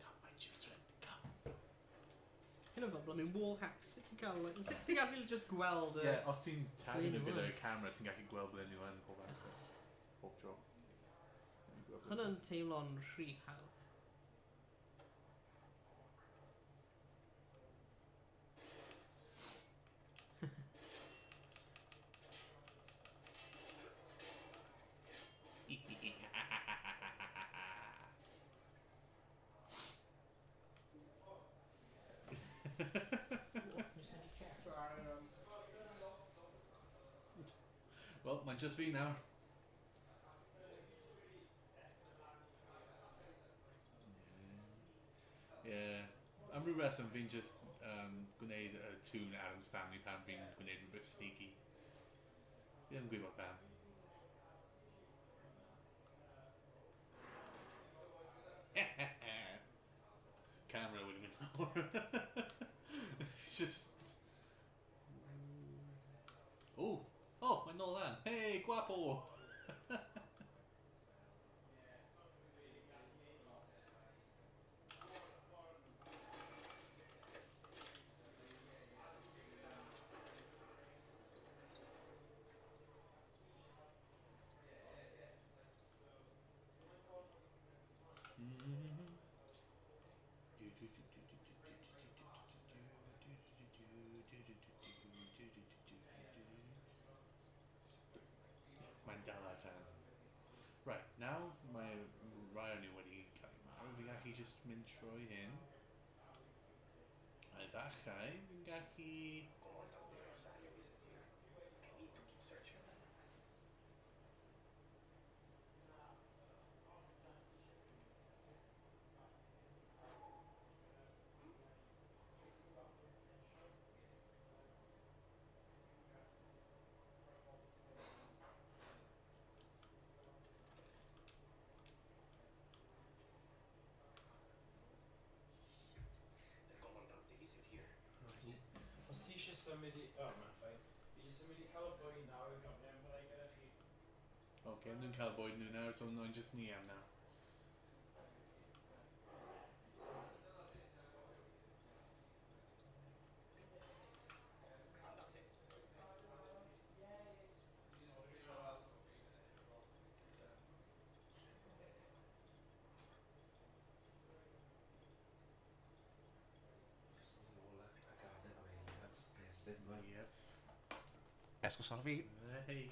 Come, my children, come. Hyn o fel blymyn wall hacks. Sut ti'n cael, like... Sut ti'n gallu just gweld y... Yeah, os ti'n tag yn y Blyn gyda'r nhw. camera, ti'n gallu gweld ble nhw yn pob amser. Pob tro. Hwnna'n teimlo'n rhy hawdd. Wel, mae'n just fi nawr. Yeah. Am rhyw reswm fi'n just gwneud y tune Adam's Family pan fi'n gwneud rhywbeth sneaky. Fi ddim yn gwybod pam. Camera wedi mynd lawr. Just... Oh! Oh, mae'n nôl lan. Hey, guapo! Mae'n dal ar tan. Right, now mae rai o nhw wedi cael ei marw, fi'n gallu just mynd trwy hyn. A ddechrau, fi'n gallu... symud i... O, mae'n ffain. Fi jyst symud i cael y bwyd nawr yn gofyn byddai gyda chi. Okay, I'm dwi'n cael bwyd nhw nawr, so I'm just ni am now. Yep. Esgusol fi. Hey.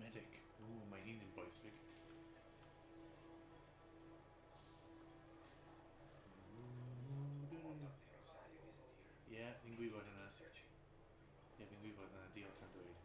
Medic. Ooh, mae hi'n yn bwysig. Yeah, fi'n gwybod hynna. Yeah, fi'n gwybod hynna. Diolch am dweud.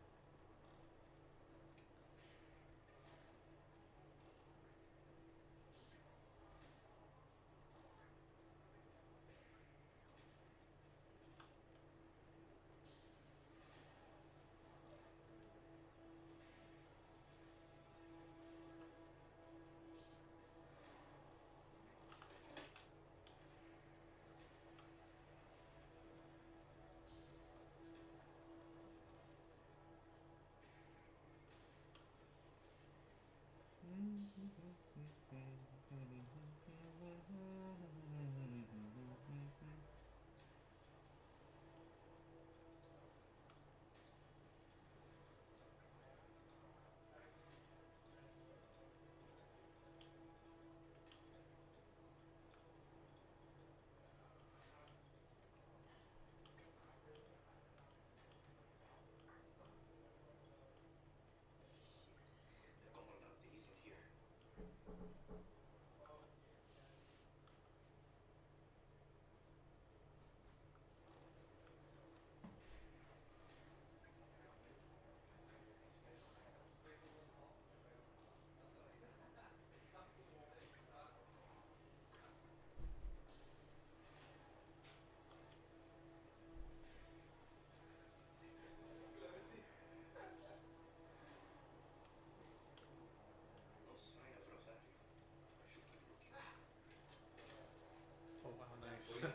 Nice.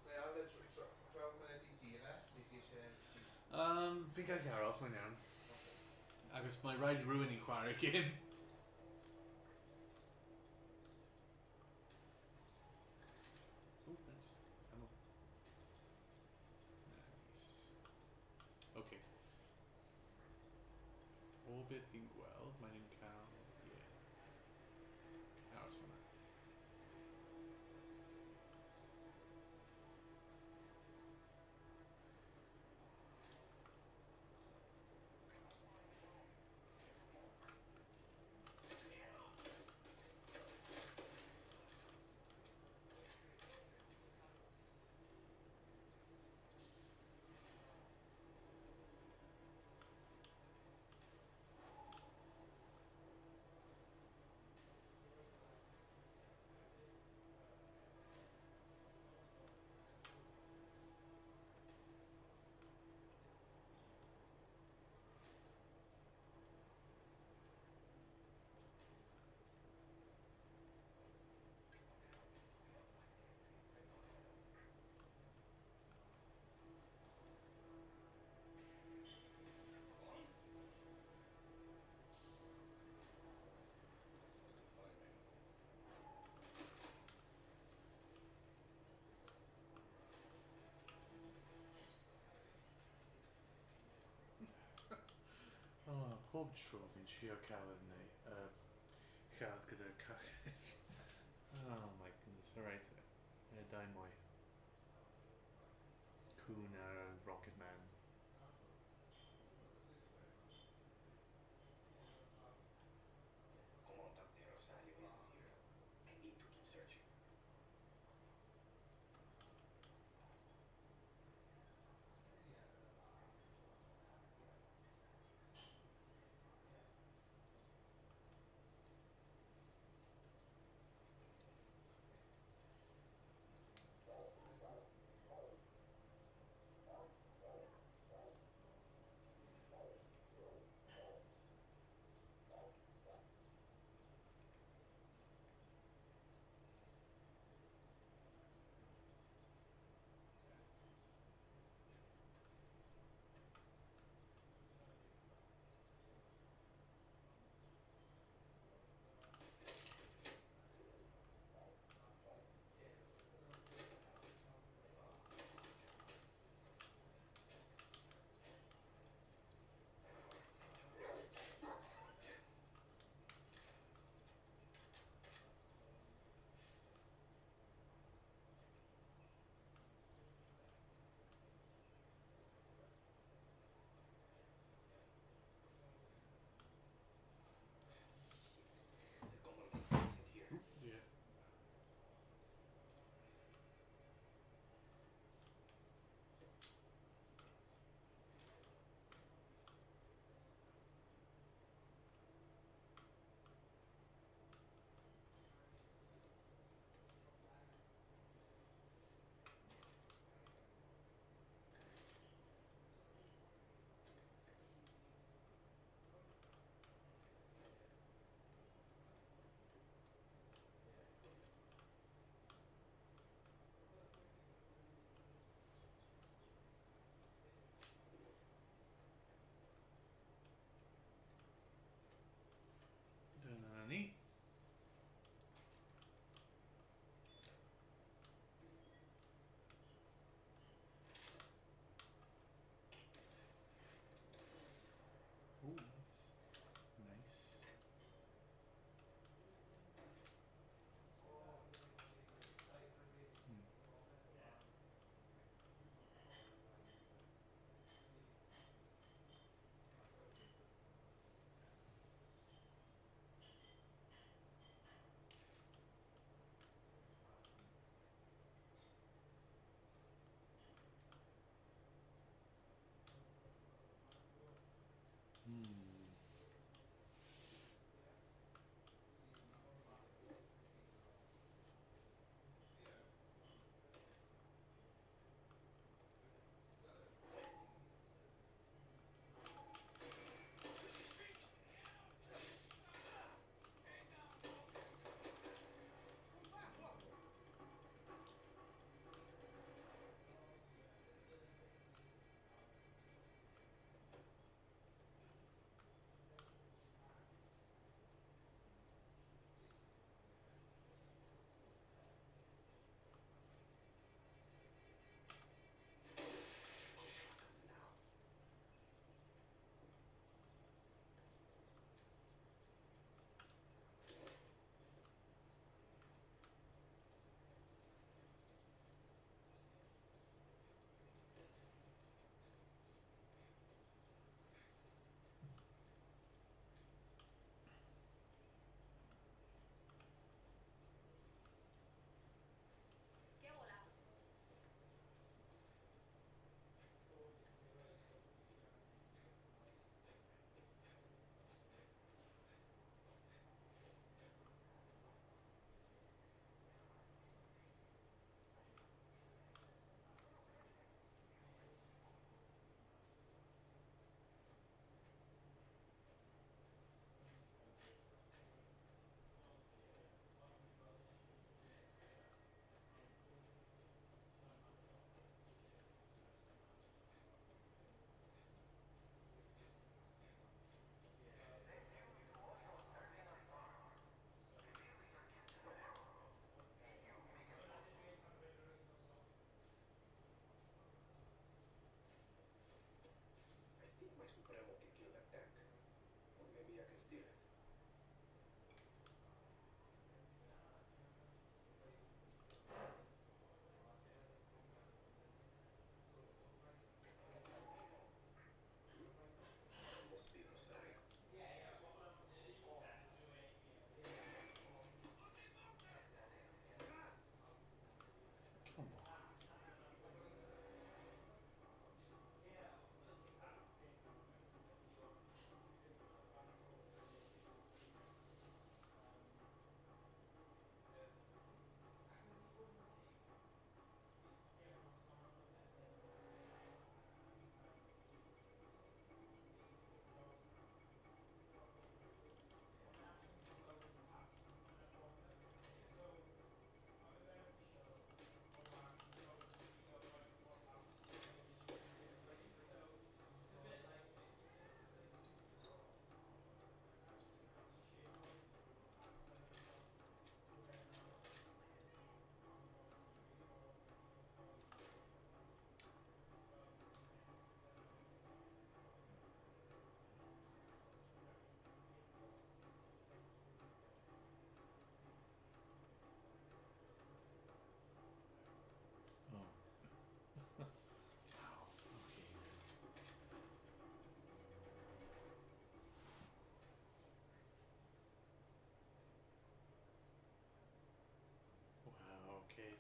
Ble oedd y draw mynd i ti yna? Neu ti eisiau... Fi'n cael caros, mae'n iawn. Agos mae rhaid rhywun i'n chwarae gym. Oh, nice. Ammo. Nice. Okay. O beth i'n gweld, mae'n i'n cael... Yeah. Caros hwnna. pob tro fi'n trio cael yn lladd gyda cach. Oh my goodness, alright. Dau mwy. Cwn ar Rocket Man.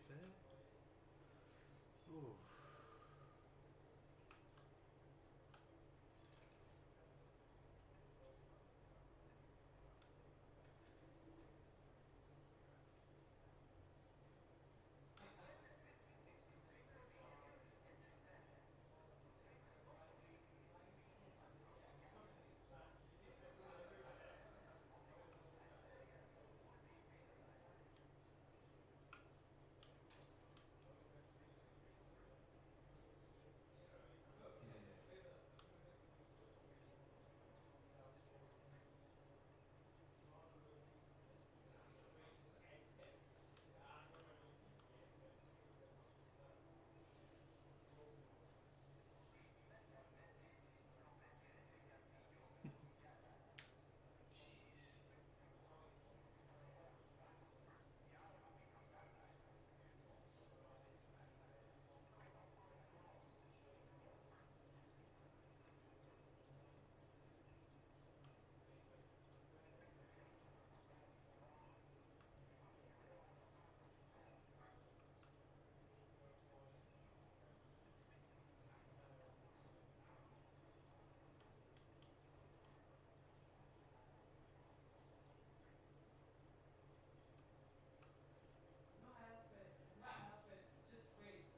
That's it. Ooh. Jeez.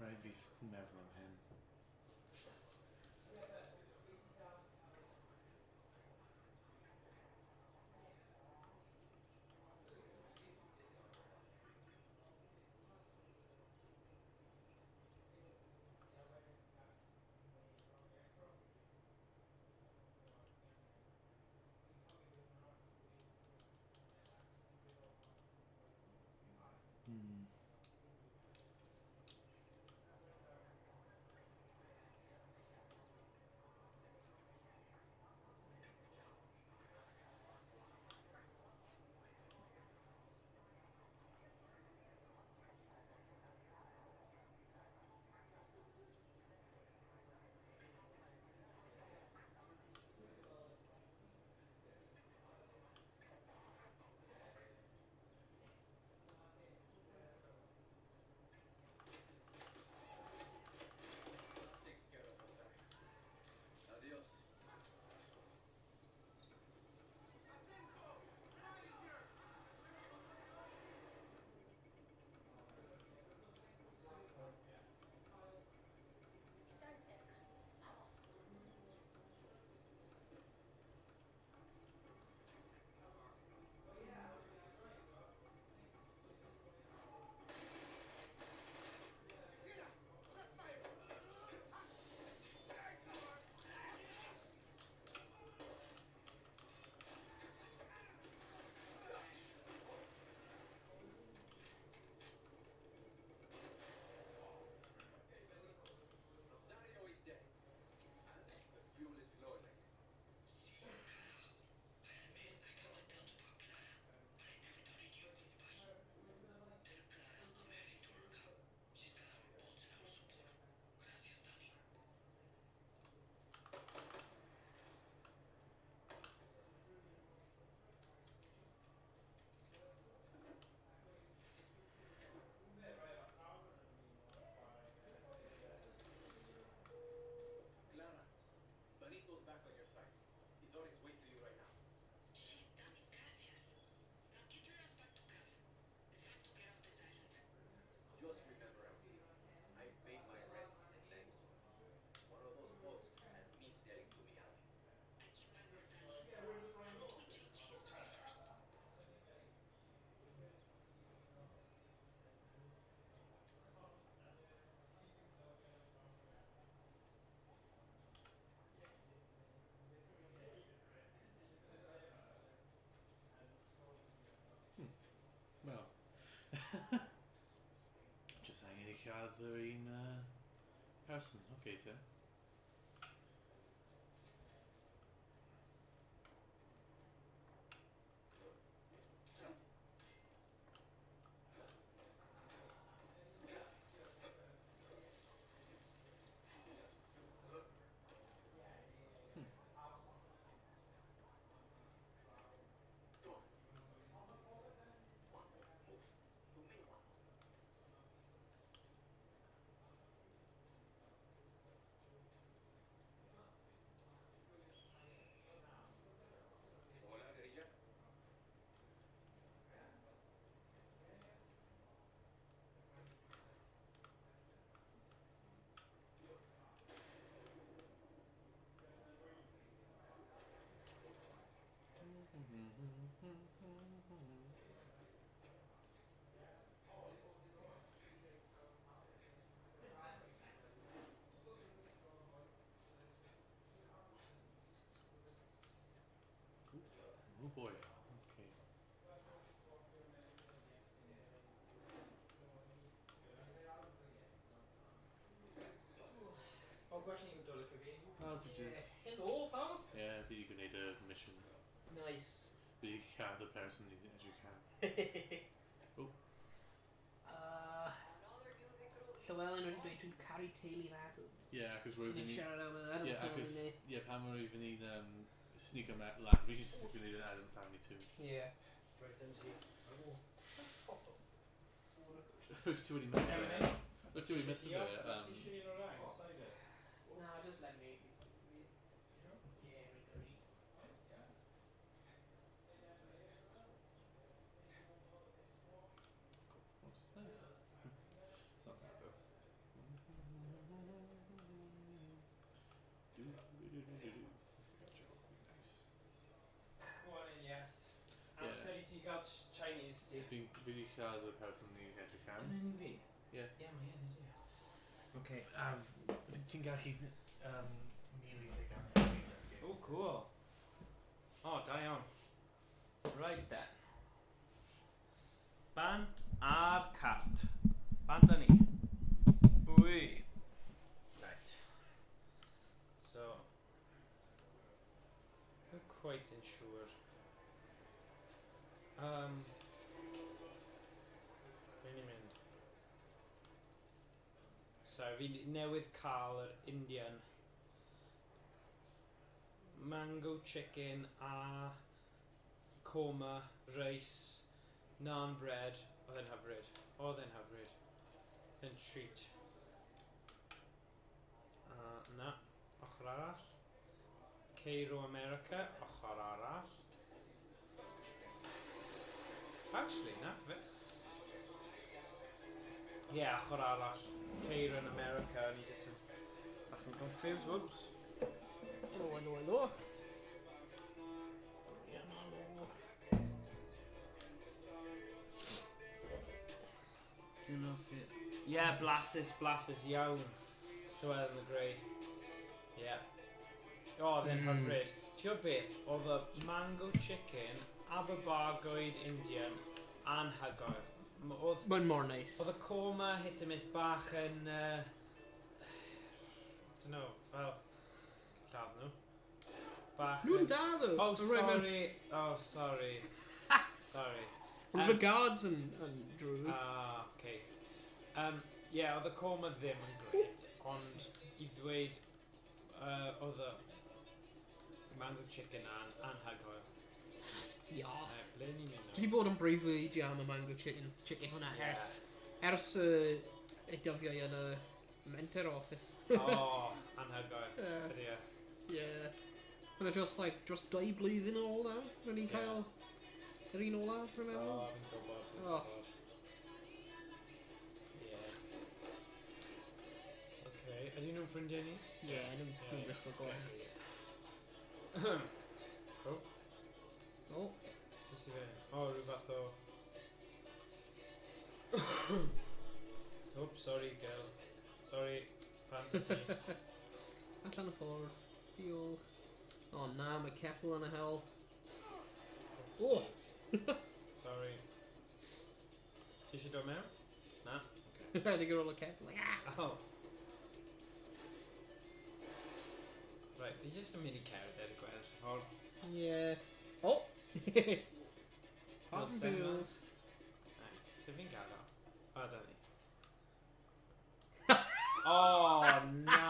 Rhaid fi meddwl am hyn. gather un person. Okay, te. Oh boy. Okay. O, gwestiwn i'n dod o cyfi. How's it do? Hello, pal. Yeah, but you can need a mission. Nice. But you have the person as you can. Llywelyn wedi dweud dwi'n caru teulu ladls. Yeah, because we're Ni'n even siarad am Adam yeah, pan we're even in sneak them at land. We should stick in Adam family too. Yeah. Right, then see. Let's see what he missed there. Let's see what he missed there. Ti eisiau ni'n o'r rhaid, Silas? No, just let me. What's nice? Not bad though. Good job. Nice. Go on in, yes. Yeah. Amser I ti gael Chinese ti. Fi cael the person ni as you can. Dyna'n un fi? Yeah. Ie, mae hyn ydi. Okay. Ti'n gallu melee the gun. Oh, cool. Oh, da iawn. Right then. Bant ar cart. Bant â ni. Wy. Right. So, I'm quite unsure. Mae'n i mynd. So, fi newydd cael yr Indian mango chicken a coma, rice, naan bread. Oedd e'n hyfryd. Yn treat. Na, ochr arall. Ceiro America, ochr arall. Actually, na, fe. Yeah, ochr arall. Ceiro in America, and he just bach yn confused, whoops. Hello. Don't know if it... Yeah, blasus, iawn. Llywelyn the Grey. Yeah. Oh, then hyfryd. Ti'n gwybod beth? Oedd y mango chicken, aberbargoed Indian, anhygoel. Mae'n mor neis. Oedd y coma hitamis bach yn... I don't know, fel... Lladd nhw. Bach Nhw'n da ddo. Oh, sorry. Sorry. Regards and Drew. Okay. Yeah, oedd y coma ddim yn great, ond I ddweud oedd y mango chicken anhygoel. Ia. Ble ni'n mynd Dwi wedi bod yn brifly jam y mango chicken hwnna ers y dyfiau yn y mentor office. Oh, anhygoel. Ydy e. Yeah. Hwnna just 2 blwyddyn yn ôl nawr. Rwy'n ni'n cael yr un olaf, rwy'n meddwl. Fi'n gwybod. Okay, ydy nhw'n ffrindiau ni? Ie, nhw'n gwisgo glas. O. Beth sydd fe? Rhyw fath o... Oops, sorry girl. Sorry, pant y ti. Allan y ffordd. Diolch. O na, mae ceffl yn y hel. Sorry. Ti eisiau dod mewn? Na? Redig ar ôl y cefn, like, ah! Oh. Right, fi jyst yn mynd i cerdded y gwers y ffordd. Yeah. Oh! Pardon Seven bills. So fi'n gael o. O, da ni. Oh, na!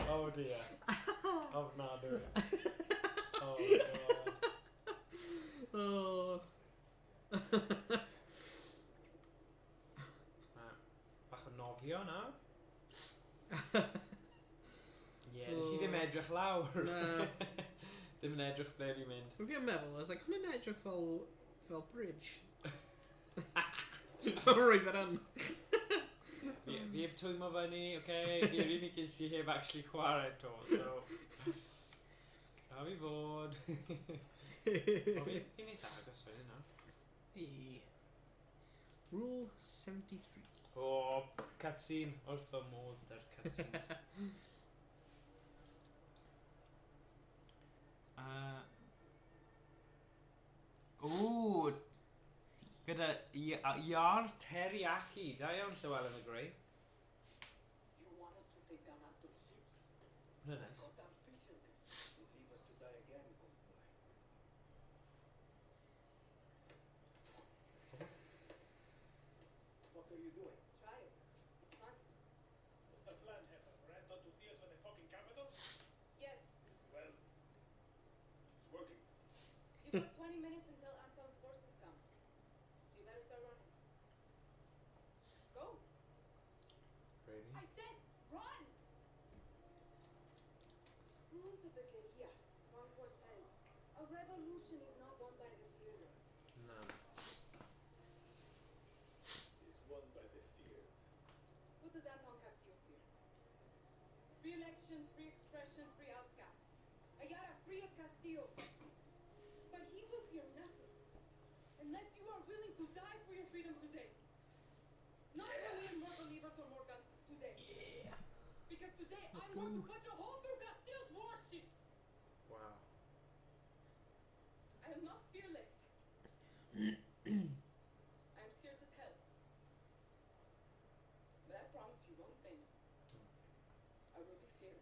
Oh dear. Oh, na, do it. Oh, God. Oh. Bach o nofio nawr. Ie, nes i ddim edrych lawr. Na. Ddim yn edrych ble ni'n mynd. Fi yn meddwl, I was like, hwnna'n edrych fel bridge. Rwy fan hyn. Fi heb twymo fyny, oce? Fi'r unig un sy'n heb actually chwarae to, so... Ca fi fod. O, fi'n neud agos fyny nawr. Rule 73. O, cutscene. Wrth fy modd da'r cutscenes. Ooh, gyda iar teriyaki. Da iawn Llywelyn y Grey. You want us to take down after ships? Hwna'n neis. Got that vision. You leave us to die again, good boy. What are you doing? Try it. It's fun. What's the plan, Heifer? Red not to see us on the fucking capital? Yes. Well, it's working. You've got 20 minutes until Anton's forces come. So you better start running. Go. Really? I said run! Rules of the guerrilla. Juan Cortez. A revolution is not won by the fearless. No. It's won by the fear. What does Anton Castillo fear? Free elections, free expression, free outcasts. Ayala, free of Castillo. But he will fear nothing. Unless you are willing to die for your freedom today. Not to win more believers or more guns today. Yeah. Because today Let's I'm going to go. put a hole through Castillo's warships. Wow. I am not fearless. I am scared as hell. But I promise you one thing. I will be feared.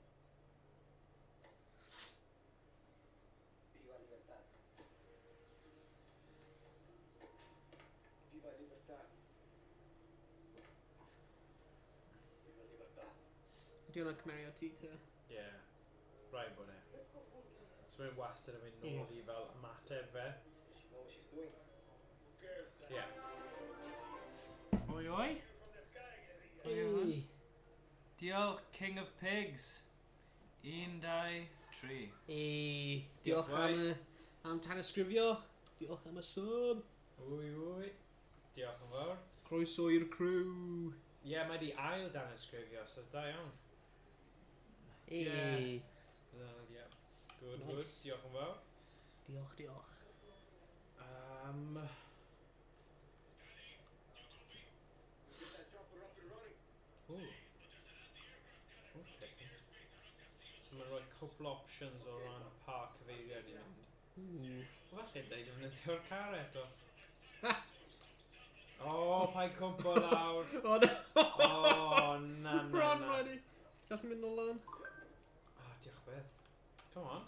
Viva libertad. Viva libertad. Viva libertad. Ydy hwnna'n cymerio ti te? Yeah. Right, bod e. Let's go home, guys. So mae'n wastad yn mynd nôl i fel ymateb fe. Does she know what she's doing? Who cares? Yeah. Oi, oi. From the sky, guerrilla. Hey. Diolch, King of Pigs. 1, 2, 3. Hey. Diolch, Diolch am tanysgrifio. Diolch am y sub. Wy, wy. Diolch yn fawr. Croeso i'r criw. Ie, mae di ail dan ysgrifio, so da iawn. Hey. Yeah. Good, Nice. good. Diolch yn fawr. Diolch, diolch. Get that chopper up and running. Ooh. Okay. So mae'n rhoi cwpl options o ran pa cyfeiriad i mynd. Ooh. Falle dweud defnyddio'r car eto. O, pa'i cwmpo lawr. Oh no! O, na, na, Bron na. wedi. Gall i mynd nôl lan? O, diolch beth. Come on.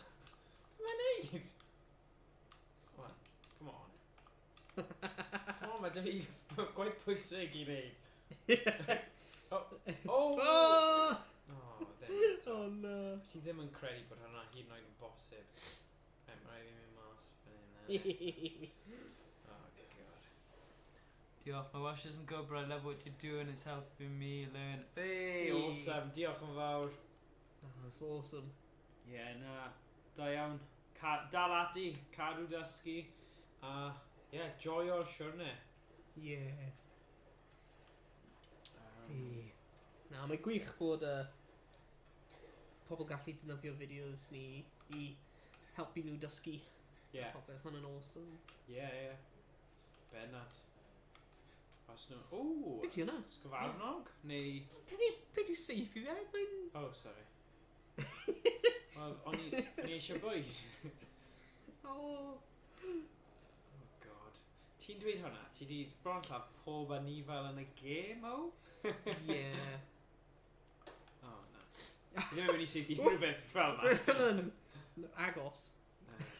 Mae'n neud. Come on. Come on. Come on, mae dy fi gwaith pwysig i neud. Oh. Oh! Oh! Oh, there. Oh no. Ti ddim yn credu bod hwnna hyd yn oed yn bosib. Right, mae rhaid i mynd mas fan hyn. Oh, God. Diolch, my wash isn't good, but I love what you're doing. It's helping me learn. Hey, awesome. Diolch yn fawr. Oh, that's awesome. Yeah, na. Da iawn. Dal ati, cadw dysgu. Yeah, joio'r siwrne. Yeah. Na, mae gwych bod pobl gallu defnyddio fideos ni I helpu nhw dysgu. Yeah, Popeth, hwnna'n awesome. yeah. Bennad. Os nhw... Ooh! Beth yw hwnna? Sgyfarnog? Neu... Pe di seif I fe? Mae'n... Oh, sorry. Wel, o'n i eisiau bwyd. Oh. Oh, God. ti'n dweud hwnna, ti di bron lladd pob anifail yn y gêm o? Yeah. O, na. Ti ddim yn mynd i sydd i rhywbeth fel na. Agos.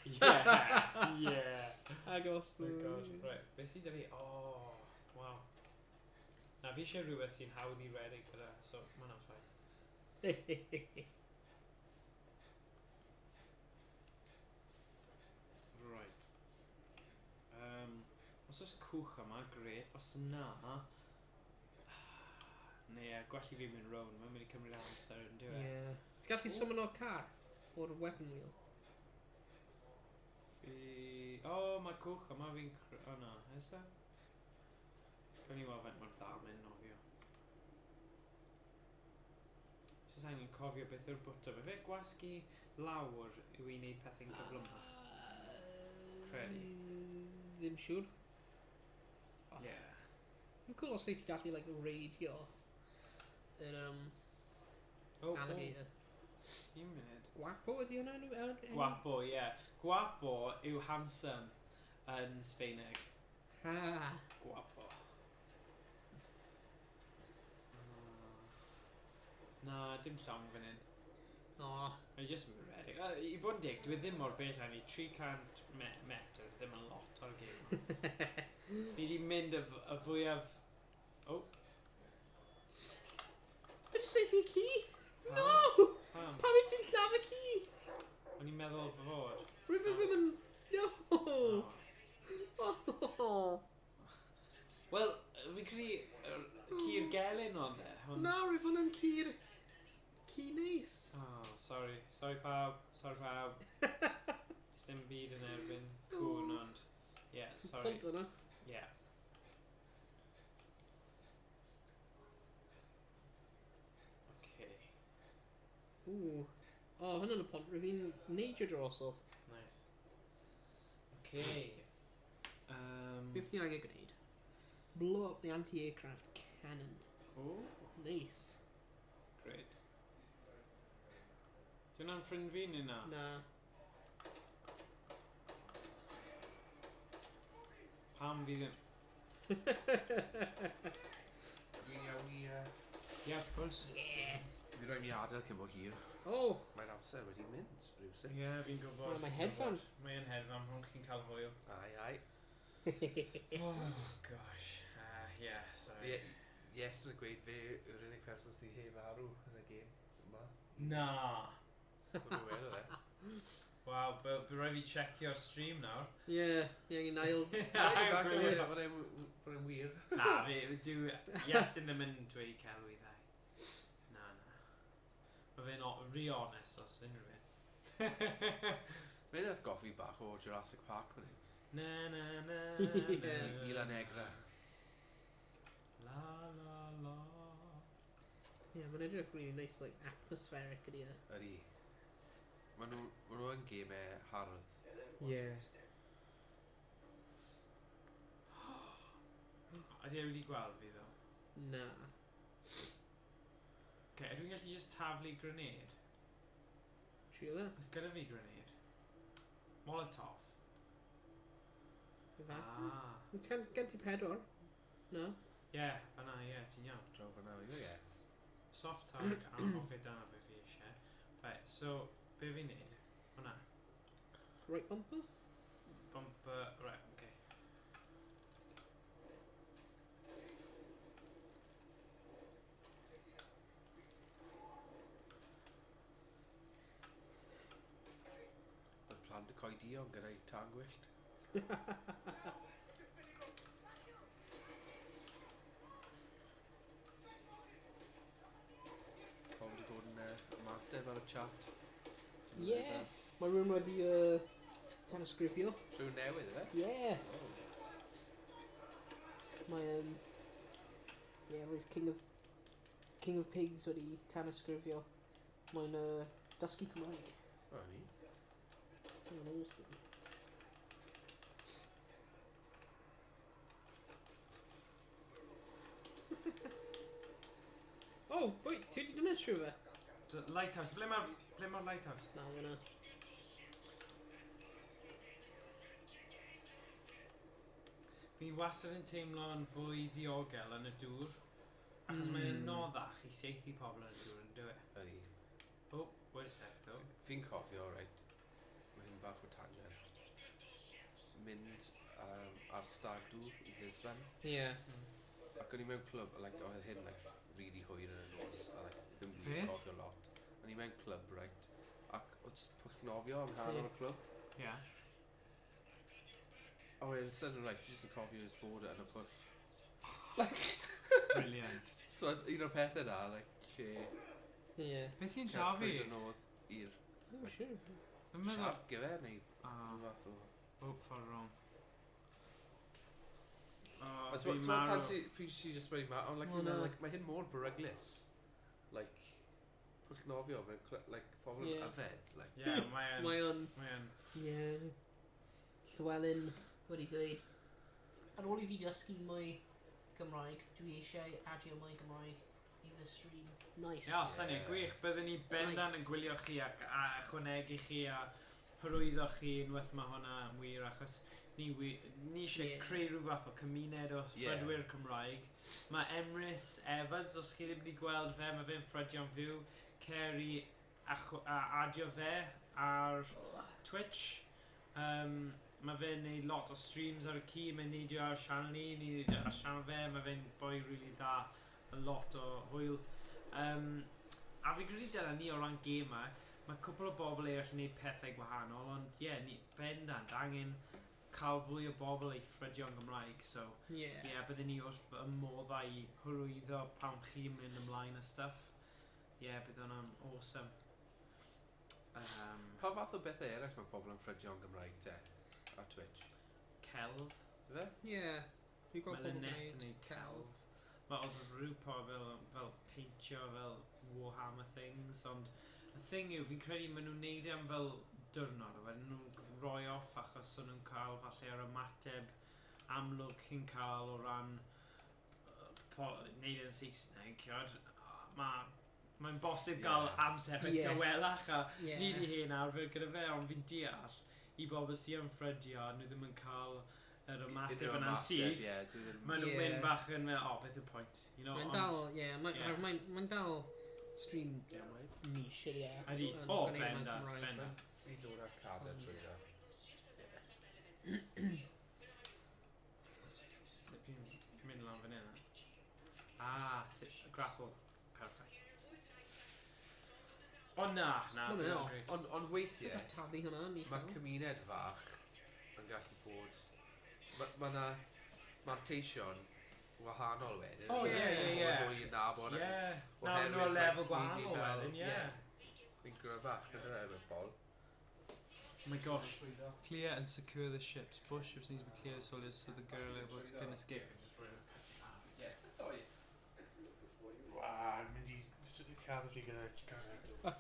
Yeah. Agos. Oh my god, right. Beth sydd â fi? Oh, wow. Na, fi eisiau rhywbeth sy'n hawdd i redeg gyda, so ma' hwnna'n ffain. Right. Os oes cwch yma, gret. Os na... Ne, gwell i fi mynd rown. Mae'n mynd i cymryd amser yn dweud. Yeah. Ti'n gallu summon o'r car? O'r weapon wheel? O, mae cwch yma fi'n... O na, esa? Gawn ni weld faint mor dda mae'n nofio. Jyst angen cofio beth yw'r bwtwm. Efe gwasgu lawr yw i wneud pethau'n cyflymach? Credu. Ddim siŵr. Yeah. Yn cool os ti'n gallu, like, radio yr, alligator. Un munud. Gwapo ydi hwnna enw? Gwapo, ie. Yeah. Gwapo yw handsome yn Sbaeneg. Ha! Gwapo. Na, dim llawn fan hyn. O. Mae'n just yn redig. I bod yn dig, dwi ddim mor bell â ni 300 metr, ddim yn lot o'r gêm. Fi wedi mynd y fwyaf... Oh. Beth yw'n seithi ci? No! Pam? Pam i ti'n llaf y ci? O'n i'n meddwl fod. Rwyf ddim yn... No! Oh. Wel, fi'n credu ci'r gelyn oedd e. Na, rwyf hwnna'n ci'r... Ci neis. Oh, sorry. Sorry pawb. Sorry pawb. Sdim byd yn erbyn cwn, ond... Yeah, sorry. Pont yna. Yeah. Okay. Ooh. O, hwnna'n y pont. Rwyf fi'n neidio drosodd. Nice. Okay. Beth ni angen gwneud? Blow up the anti-aircraft cannon. Oh, Nice. great. Di hwnna'n ffrind fi neu na? Na. Pam fi ddim? Dwi'n iawn i... Ie, wrth gwrs. Yeah. Fi roi mi adael cyn bo hir. Oh. Mae'r amser wedi mynd, rhywsut. Ie, fi'n gwybod. Oh, mae hedfan. Mae'n hedfan, rhwng chi'n cael hwyl. Ai. Oh, gosh. Yeah, sorry. Iestyn yn gweud fe yw'r unig person sydd heb arw yn y gêm yma. Na. Dwi'n rhywun o dde. Wow, bydd rhaid fi checio'r stream nawr. Yeah, i'n ail... Mae'n wir. Na, dyw Iestyn ddim yn dweud celwi ddau. Na. Mae fe'n rhy honest os unrhyw beth. Mae'n atgoffi bach o Jurassic Park fan hyn. Na. Ila Negra. La. Yeah, mae'n edrych really nice, like, atmospheric ydi e. Ydi. Maen nhw yn gemau hardd. Yeah. Ydy e wedi gweld fi ddo? Na. Okay, ydw i'n gallu just taflu grenade? Trio e? Oes gyda fi grenade? Molotov? Gen ti pedwar? No? Yeah, fanna, yeah, ti'n iawn. Draw fan nawr, ie. Soft tag, oce, dyna beth fi eisiau. Right, so, be fi'n neud? Hwna. Right bumper? Bumper, right, okay. Mae'n plant y coedion gyda'i tan gwyllt. Pobl wedi bod yn ymateb ar y chat. Yeah! Mae rhywun wedi tanysgrifio. Rhyw newydd, efe? Yeah! Oh. Mae yeah, rwyf King of Pigs wedi tanysgrifio. Mae'n dysgu Cymraeg. O, ni. Mae'n awesome. Oh, wait, ti wedi dynestrio fe? Lighthouse, ble mae'r lighthouse? Na, hwnna. Fi wastad yn teimlo'n fwy ddiogel yn y dŵr. Achos mae'n anoddach i seithi pobl yn y dŵr yn dweud. Ydi. O, wait a sec though. Fi'n cofio, reit, mae hyn bach o tangent. Mynd ar stag dŵr i Lisbon. Ie. Ac o'n i mewn clwb, like, oedd hyn like, really hwyr yn y nos, a like, ddim Beth? really cofio lot. O'n i mewn clwb, right, ac oedd just pwllnofio yng nghanol y clwb. Ie. A wedyn sudden, right, just yn cofio his bod yn y pwll. Brilliant. So, un o'r pethau na, like, lle... Ie. Beth sy'n llafu? Coed y nodd i'r Yn meddwl... siarc yfe, neu Ah, rhyw fath o... oh, ffordd wrong. A Fi'n ti'n marw... pan ti just wedi ma, ond like, O, fi'n na. meddwl, like, mae hyn mor beryglus. Like, pwllnofio mewn, like, pobl yn Ie. yfed, like. Ie, mae'n... Mae o'n... Mae'n... Ie. Llywelyn wedi dweud, ar ôl i fi dysgu mwy Cymraeg, dwi eisiau adio mwy Cymraeg i fy stream. Nice. Ia, syniad gwych. Byddwn ni bendan Nice. yn gwylio chi a ychwanegu chi a hyrwyddo chi unwaith mae hwnna yn wir achos ni eisiau Ie. creu rhyw fath o cymuned o Ie. ffrydwyr Cymraeg. Mae Emrys Evans, os chi ddim wedi gweld fe, mae fe'n ffrydion fyw. Ceri a adio fe ar Twitch. Mae fe'n neud lot o streams ar y ci, mae'n neidio ar sianel ni, neidio ar sianel fe, mae fe'n boi really da, a lot o hwyl. A fi credu dyna ni o ran gema, mae cwpl o bobl eraill yn neud pethau gwahanol, ond ie, ni bendant angen cael fwy o bobl ei ffrydio'n Gymraeg, so Ie. byddwn ni wrth y moddau i hyrwyddo pan chi'n mynd ymlaen a stuff. Ie, bydd hwnna'n awesome. Pa fath o bethau eraill mae pobl yn ffrydio'n Gymraeg te? Ar Twitch? Celf. Yfe? Ie. Dwi'n gweld Mae pobl net gwneud yn neud celf. celf. Mae oedd rhyw pobl fel peintio fel Warhammer things, ond y thing yw, fi'n credu maen nhw'n neud am fel diwrnod, a wedyn nhw'n roi off achos o'n nhw'n cael falle yr ymateb amlwg chi'n cael o ran neud yn Saesneg, mae'n bosib gael Ie. amser Ie. dawelach a Ie. ni di hen arfer gyda fe, ond fi'n deall i bobl sy'n ffrydio, nhw ddim yn cael yr ymateb yna'n syth. Maen nhw'n Ie. mynd bach yn fel, oh, beth yw'r pwynt? You know, Mae'n ond- dal, ie, Ie. mae'n dal stream Ie, mae. niche, ie. Ydi, Yn o, gwneud fel bendant, Cymraeg, bendant. Fi dod â'r cadr Ond- trwy da. Sut fi'n mynd lan fan hynna? Grapple, perfect. O na, No, ma' no. great. Ond weithiau, Ie. Tadlu hwnna, ni mae cymuned fach yn gallu bod... Mae na manteision wahanol wedyn. O, ie, ie, ie. Pobl dwy yn nabod. Ie, nawr Oherwydd, nhw'n lefel like, gwahanol ni fel- wedyn, ie. Fi'n gwybod bach yn yr efo bol. Oh my gosh. Clear and secure the ships. Both ships need to be clear so the girl can escape. Waa, mynd i cadw ti gyda...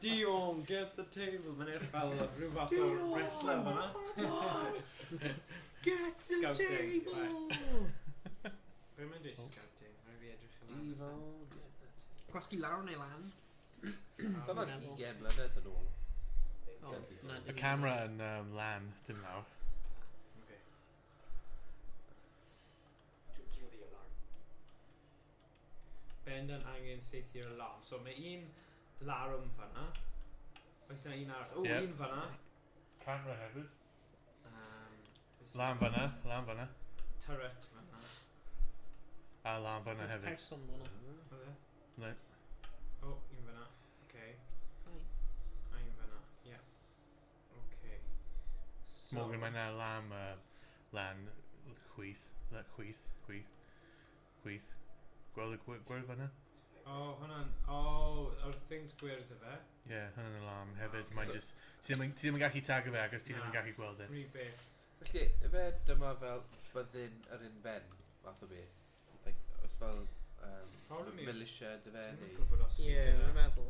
Dion, get the table. Mae'n eich fel rhyw fath o wrestler fan'na. Get the Scouting, table! Be mae'n dweud scouting? Mae'n fi edrych yn lan. Gwasgu lawr neu lan. Dyna'n meddwl. 20 mlynedd yn ôl. O, na, Y dim- camera yn lan, dim nawr. Okay. Bendan angen seithio'r alarm. So mae un larwm fan'na. Oes yna un arall? O, Ie. un fan'na. Camera hefyd. Oes Lan fan'na, lan fan'na. turret fan'na. A lan fan'na Oedd hefyd. person fan'na. Oce? Le. O, un fan'na. Okay. Ai. A un fan'na. Ie. Okay. So... Morgan, mae na lam, lan chwyth. Chwyth. Gweld y gwyrdd fan'na? O, hwnna'n... O, o'r things gwyrdd y fe. Ie, hynny'n alarm hefyd. Mae'n just... Ti ddim yn gallu tag o fe agos ti ddim yn Na. gallu gweld e. Rhy beth. Felly, efe dyma fel byddin yr un ben, fath o beth. Like, os fel Problem yw- militia dy fe, Dwi'm yn neu... gwybod os Ie, dwi dwi'n gyda... meddwl.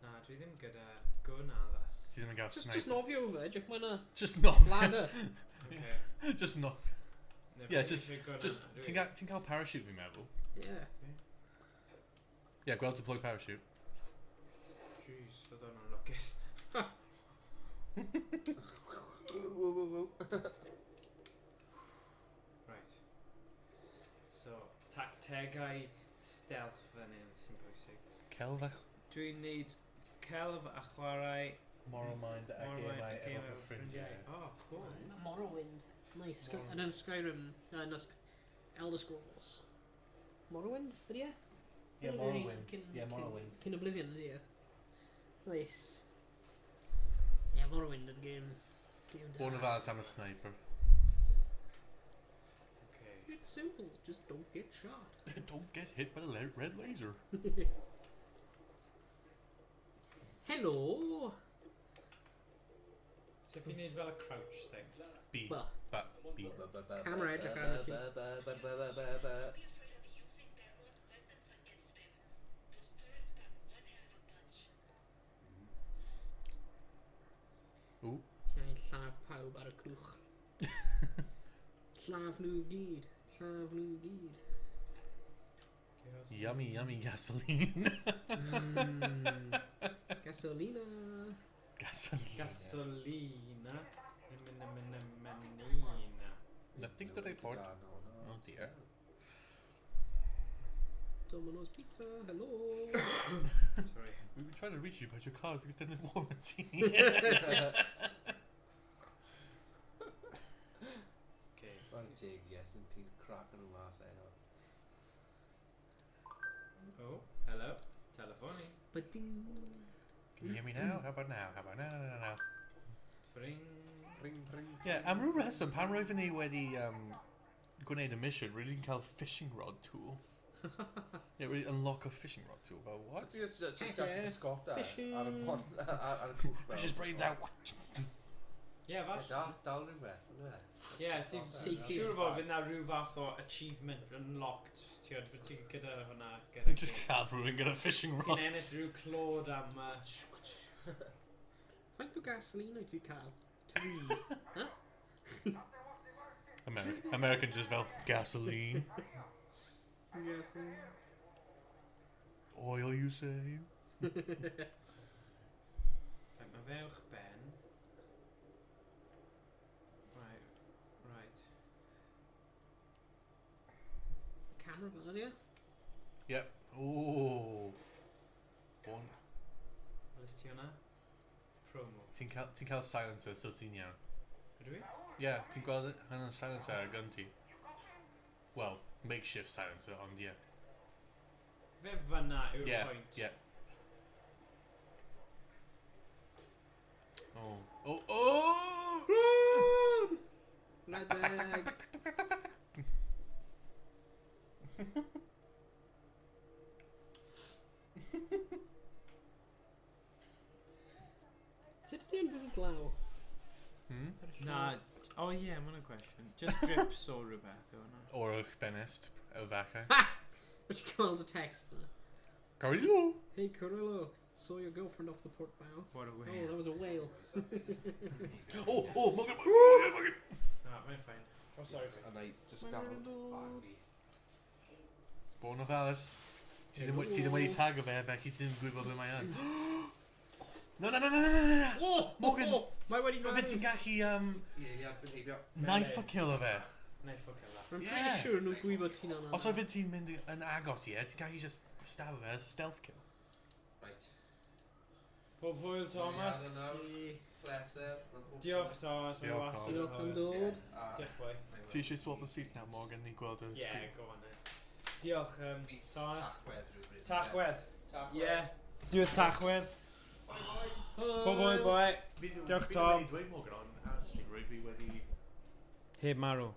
Na, dwi ddim gyda gun addas. Ti ddim yn gael Just snipe. nofio fe, jyc mae'n Just nof. ladder. Okay. Just nof. Ne, Ie, fi just- isie gun Just, yna, ti'n dwi. ti'n cael parachute fi'n meddwl. Ie. Ie, gweld deploy parachute. Jeez, oedd hwnna'n lwcus. Right. strategau stealth fan hyn sy'n bwysig. Celf a Dwi'n neud celf a chwarae Moral Mind a Morrowind gemau a Game efo of fy ffrindiau. Oh, cool. Morrowind. Nice. Morrowind. And then Skyrim. No, Elder Scrolls. Morrowind, ydy e? Yeah, Really Morrowind. cyn- Yeah, cyn- Morrowind. Cyn Oblivion, ydy e? Nice. Yeah, Morrowind yn game. Born of ours, I'm a sniper. Okay. It's simple, just don't get shot. Don't get hit by the red laser. Hello! So if you need fel a crouch thing. B. Well, B. camera edrych ar ti. Ooh. Ti'n llaf pawb ar y cwch. Llaf nhw gyd. Llaf nhw gyd. Yummy, yummy gasoline. Gasolina. Gasoline. Gasolina. Nothing to report. Oh dear. Domino's Pizza, hello. Sorry. We've been trying to reach you, but your car's extended warranty. Okay. Mae'n teg, yes, yn ti'n crack yn nhw mas enw. Oh, hello. Telephony. Ba-ding. Can you hear me now? How about now? How about now? Bring. Ring, ring. Yeah, am rhyw reswm, pan roeddwn ni wedi gwneud y mission, rydyn ni'n cael fishing rod tool. Yeah, really unlock a fishing rod tool. Well, what? Just Heck gael yeah. pysgota Fishing. ar y pon, ar y cwch. Fish his brains out. Yeah, falle. Dal rhywbeth, ynddo fe? Yeah, ti'n Safety siŵr is fod fine. fydd na rhyw fath o achievement unlocked. Ti'n fod ti gyda hwnna. gyda Just chi. cael rhywun gyda fishing rod. Chi'n ennill rhyw clod am... Faint o gasolina ti cael? 3. Huh? American just fel gasoline. Gasolina. Oil, you say? Mae fe uwch ben. Right. Camera fel ydy e? Yep. Ooh. Bon. Oes ti hwnna? Promo. Ti'n cael silencer, so ti'n iawn. Ydw i? Yeah, ti'n gweld hynny'n silencer ar gun ti? Well, makeshift silencer, ond yeah. Fe fyna yw'r Yeah, pwynt. yeah. Oh. Oh, oh! Run! Redneck. Sut ydy yn fydd glaw? Hmm? Na, oh yeah, mae'n question. Just drips o rhywbeth yw hwnna. Or a fenest, o facha. Ha! What you called a text? Carillo! Hey Carrillo, saw your girlfriend off the port bow. What a Oh, way. that was a whale. Oh, Morgan! Na, mae'n ffain. Oh, sorry. A na i just gael bagi. Born of Alice. Ti ddim wedi tag o fe, Becky, ti ddim yn gwybod be mae yn. No! Oh! Morgan! Mae wedi Fe ti'n gallu, Ie, ie, behavio. knife o kill o fe. Knife o killa. I'm Yeah. pretty sure nhw'n gwybod ti'n anna. Os oedd ti'n mynd yn agos i ti'n gallu just stab o fe, stealth kill. Right. Pob hwyl, Thomas. Pleser. Diolch, Thomas. Mae'n Diolch, wastad Diolch yn am hwyl. dod. Diolch, boi. Ti eisiau swap y seat now, Morgan, ni gweld y Yeah, screen? go on then. Diolch, Thomas. Tachwedd rhywbryd. Tachwedd. Tachwedd. Yeah. Diolch, Tachwedd. Pob hwyl, boi. Diolch, Tom. Fi wedi dweud Morgan on Archif, rwy fi wedi... Heb marw.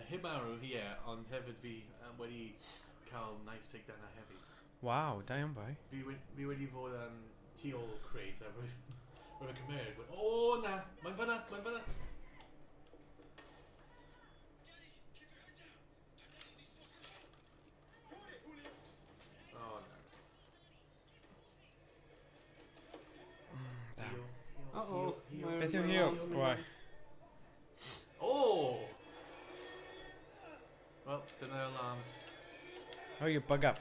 Heb marw, ie, ond hefyd fi wedi cael knife takedown a hefyd. Waw, da iawn, boi. Fi wedi fod yn tu ôl crate a rwy'n cymryd. O, na, mae'n fyna. O, na. Uh-oh. Beth yw hiw? Wai. Oh! Well, dyna alarms. Oh, you bug up.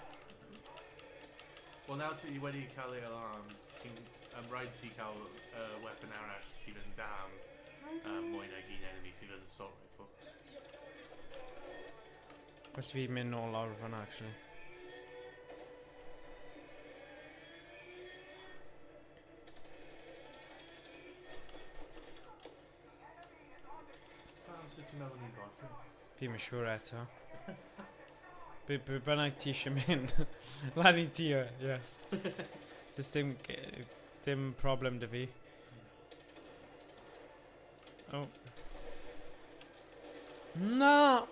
Wel, nawr ti wedi cael ei alarms, ti'n rhaid ti cael weapon arall sydd yn dam mwy nag un enemy sydd yn assault rifle. Os fi mynd nôl lawr fan actually. Pam sut ti'n meddwl ni'n gorffen? Fi'n mynd siŵr eto. Be bynnag ti eisiau mynd. Lan i ti o, yes. Sys dim problem dy fi. Oh. No!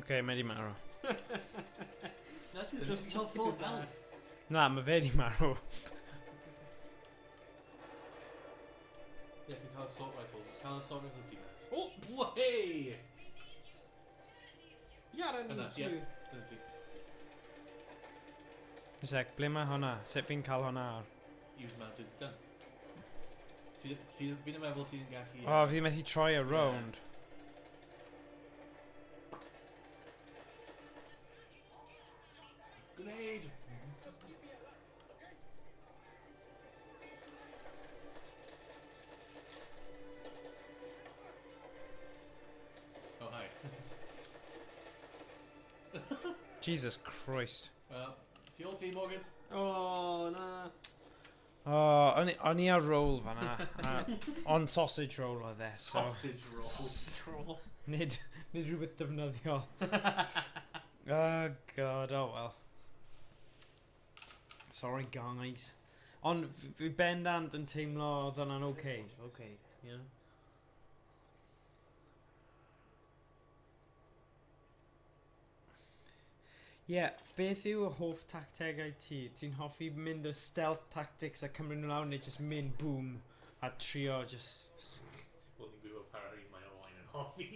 Okay, mae di marw. Just tipyn bach. Na, mae fe di marw. Ie, ti'n cael assault rifle. Cael assault rifle ti nes. O, hei! Iara Yna, ni ie. sy'n... Dyna ti. Un sec, ble mae hwnna? Sut fi'n cael hwnna ar? Use mounted gun. Fi'n yn meddwl ti'n gallu... O, fi methu troi a round. Grenade! Oh, hi. Jesus Christ. Well, ti ôl ti, Morgan? O, na. O, o'n i ar roll fanna. On sausage roll oedd e, so... Sausage roll. Sausage roll. Nid rhywbeth defnyddiol. Oh god, oh well. Sorry guys. Ond fi bendant yn teimlo oedd hwnna'n okay, you know? Yeah, beth yw y hoff tactegau ti? Ti'n hoffi mynd y stealth tactics a cymryd nhw lawr neu just mynd boom a trio just... Wel, ni'n gwybod parry mae Owain yn hoffi.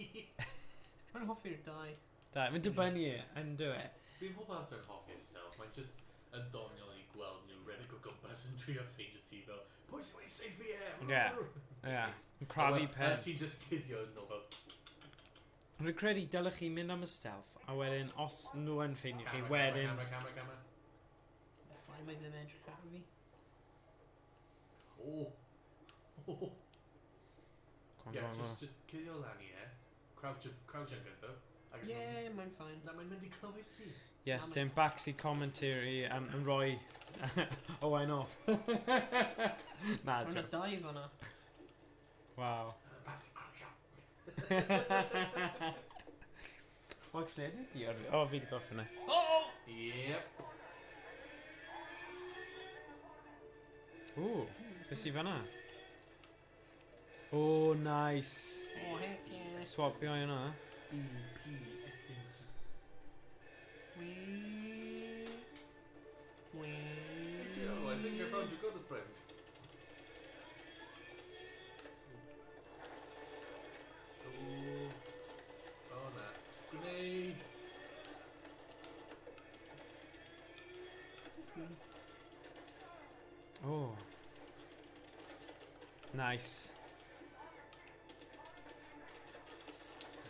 Mae'n hoffi'r dau. Da, mae'n dibynnu yn do it. Fi'n pob amser yn hoffi'r stealth. Mae'n just yn doniol i gweld nhw redeg o gwmpas yn trio ffeindio ti fel pwy sy'n wedi safe fi e? Yeah. Yn crafu pen. Ti'n just cuddio yn nhw fel... Rwy'n credu dylech chi mynd am y stealth a wedyn os nhw yn ffeindio chi wedyn... Camera. Fai mae ddim edrych ar fi. Oh. Come Yeah, on, just cuddio lan i e. Crouch yn gyntaf. Ie, mae'n ffain. Na, mae'n mynd i clywed ti. Yes, Tim, backseat commentary yn rhoi Owain off. Na, Mae'n y joke. dau fanna. Wow. Well, actually, I did the other... Oh, fi di gorffen e. Oh! Yep. Ooh, beth sydd fanna? Oh, nice. Oh, heck yeah. Swapio hwnna. BP. Wee. Wee. Oh, I think I found your good friend. Oh, nah. Grenade! Oh. Nice.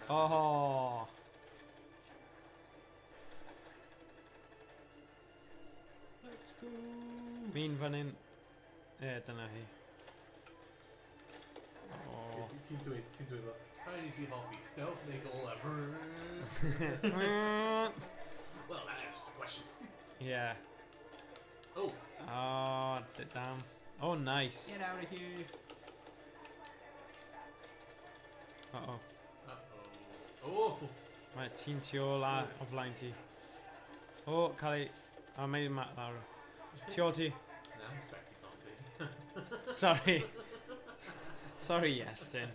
Oh. Let's go. Mi'n fan hyn. Dyna hi. Oh. Ti'n dweud fel, rhaid i ti hoffi stealth neu gol ever? Well, that answers the question. Yeah. Oh! Oh, damn. Oh, nice. Get out of here. Uh-oh. Uh-oh. Oh! Mae ti'n tu ôl a o flaen ti. O, cael ei... O, mae'n mat lawr. Tu ôl ti. Now I'm spexy commenting. Sorry. Sorry, Iestyn.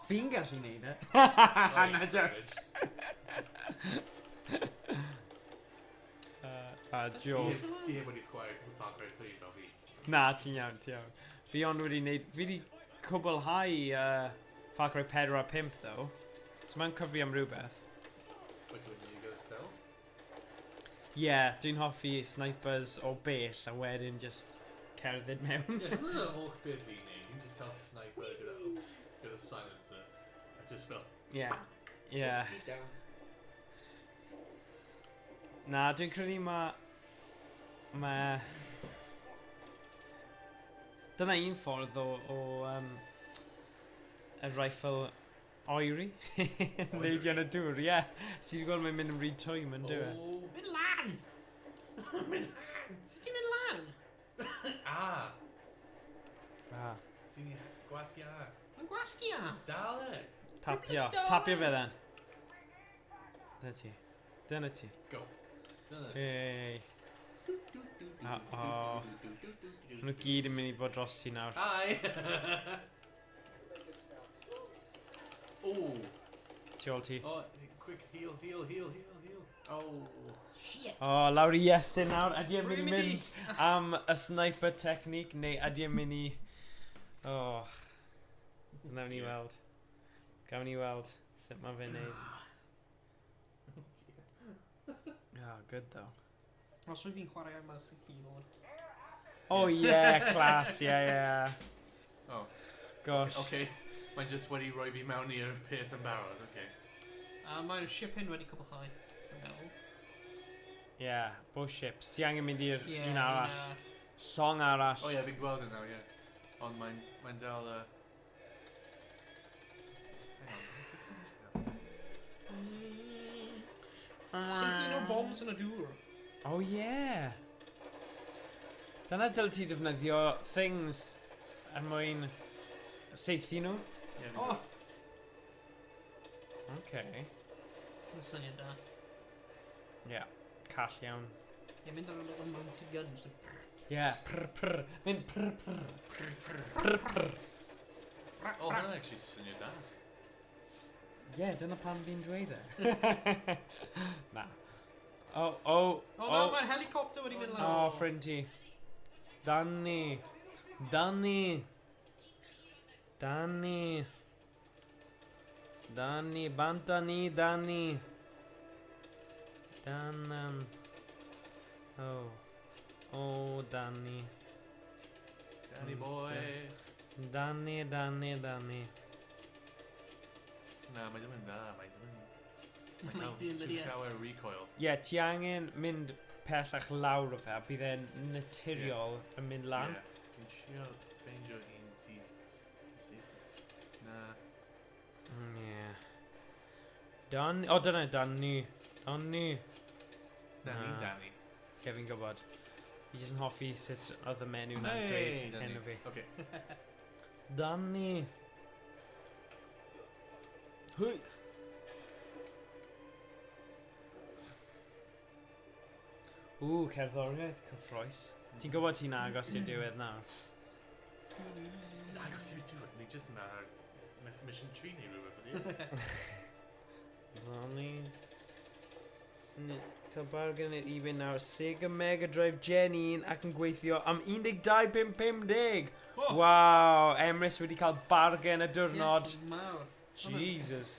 Fi'n gallu neud e. Na, joke. Joke. Ti heb wedi chwarae FarCry 3 fel fi. Na, ti'n iawn, ti'n iawn. Fi ond wedi neud... Fi wedi cwblhau FarCry 4 a 5, though. So mae'n cyfri am rhywbeth. Wyt ti'n mynd i go stealth? Yeah, dwi'n hoffi snipers o bell a wedyn just cerdded mewn. Ie, hwnna'n yr holl beth fi'n neud. Fi'n just cael sniper gyda silencer. I just fel... Yeah. Yeah. Na, dwi'n credu Dyna un ffordd o y rifle oeri. Neidio yn y dŵr, ie. Sy'n gweld mae'n mynd yn rhy twy, mae'n dwi. Mynd lan! Sut ti'n mynd lan? Ah! Ah. Ti'n gwasgu a? Mae'n gwasgu a. Dal e! Tapio fe then. Dyna ti. Dyna ti. Go. Dyna. Ei. O. Nhw gyd yn mynd i bod dros ti nawr. Hi! Ooh. Tu ôl ti. Oh, quick, heal. Oh. Shit. O, lawr i Iestyn nawr. Ydy e'n Where mynd i are you mynd am y sniper technique, neu ydy e'n mynd i... O. Nawn ni weld. Gawn ni weld sut mae fe'n neud. Oh, good though. Os rwy'n fi'n chwarae ar mouse and keyboard. Oh yeah, class, yeah. Oh. Gosh. Okay. Mae'n just wedi rhoi fi mewn i'r peth yn barod, okay. Mae'r ship hyn wedi cwblhau. Dwi'n meddwl. Yeah, both ships. Ti angen mynd i'r Ie, un arall. Llong arall. Oh yeah, fi'n gweld yn nawr, yeah. Ond mae'n dal y... Synthin o bombs yn y dŵr. Oh yeah. Dyna dyl ti defnyddio things er mwyn seithi nhw. Yeah, O! Okay. Yn syniad da. Yeah, call iawn. Ie, mynd ar y little mounted guns. Yeah, prr. Mynd prr. Oh, mae'n actually syniad da. Yeah, dyna pam fi'n dweud e. Na. Oh. O na, mae'r helicopter wedi mynd lawr. Oh, ffrind ti. Danni. Danni, banta ni, Danni. Danan. Oh, Danni. Danny boy. Danni. Na, mae ddim yn da, mae ddim yn... Mae Mae'n ddim yn cael ie. llawer recoil. Ie, ti angen mynd pellach lawr o fe, a bydd e'n naturiol yn mynd lan. Ie. Fi'n trio ffeindio un ti i seithio. Na. Ie. Danni. O, dyna, Danni. Danny. Ie, fi'n gwybod. Fi jyst yn hoffi sut oedd y menw na'n dweud enw fi. Okay. Danni. Hwy! Cerddoriaeth cyffroes. Ti'n gwybod ti'n agos i'r diwedd nawr? Agos i'r diwedd, ni jyst yn ar mission 3 ni rhywbeth, ydy? Danni. Cael bargain i'r eBay nawr. Sega Mega Drive Gen 1 ac yn gweithio am 12,550. Oh. Wow, Emrys wedi cael bargain y diwrnod. Yes, mawr. Jesus.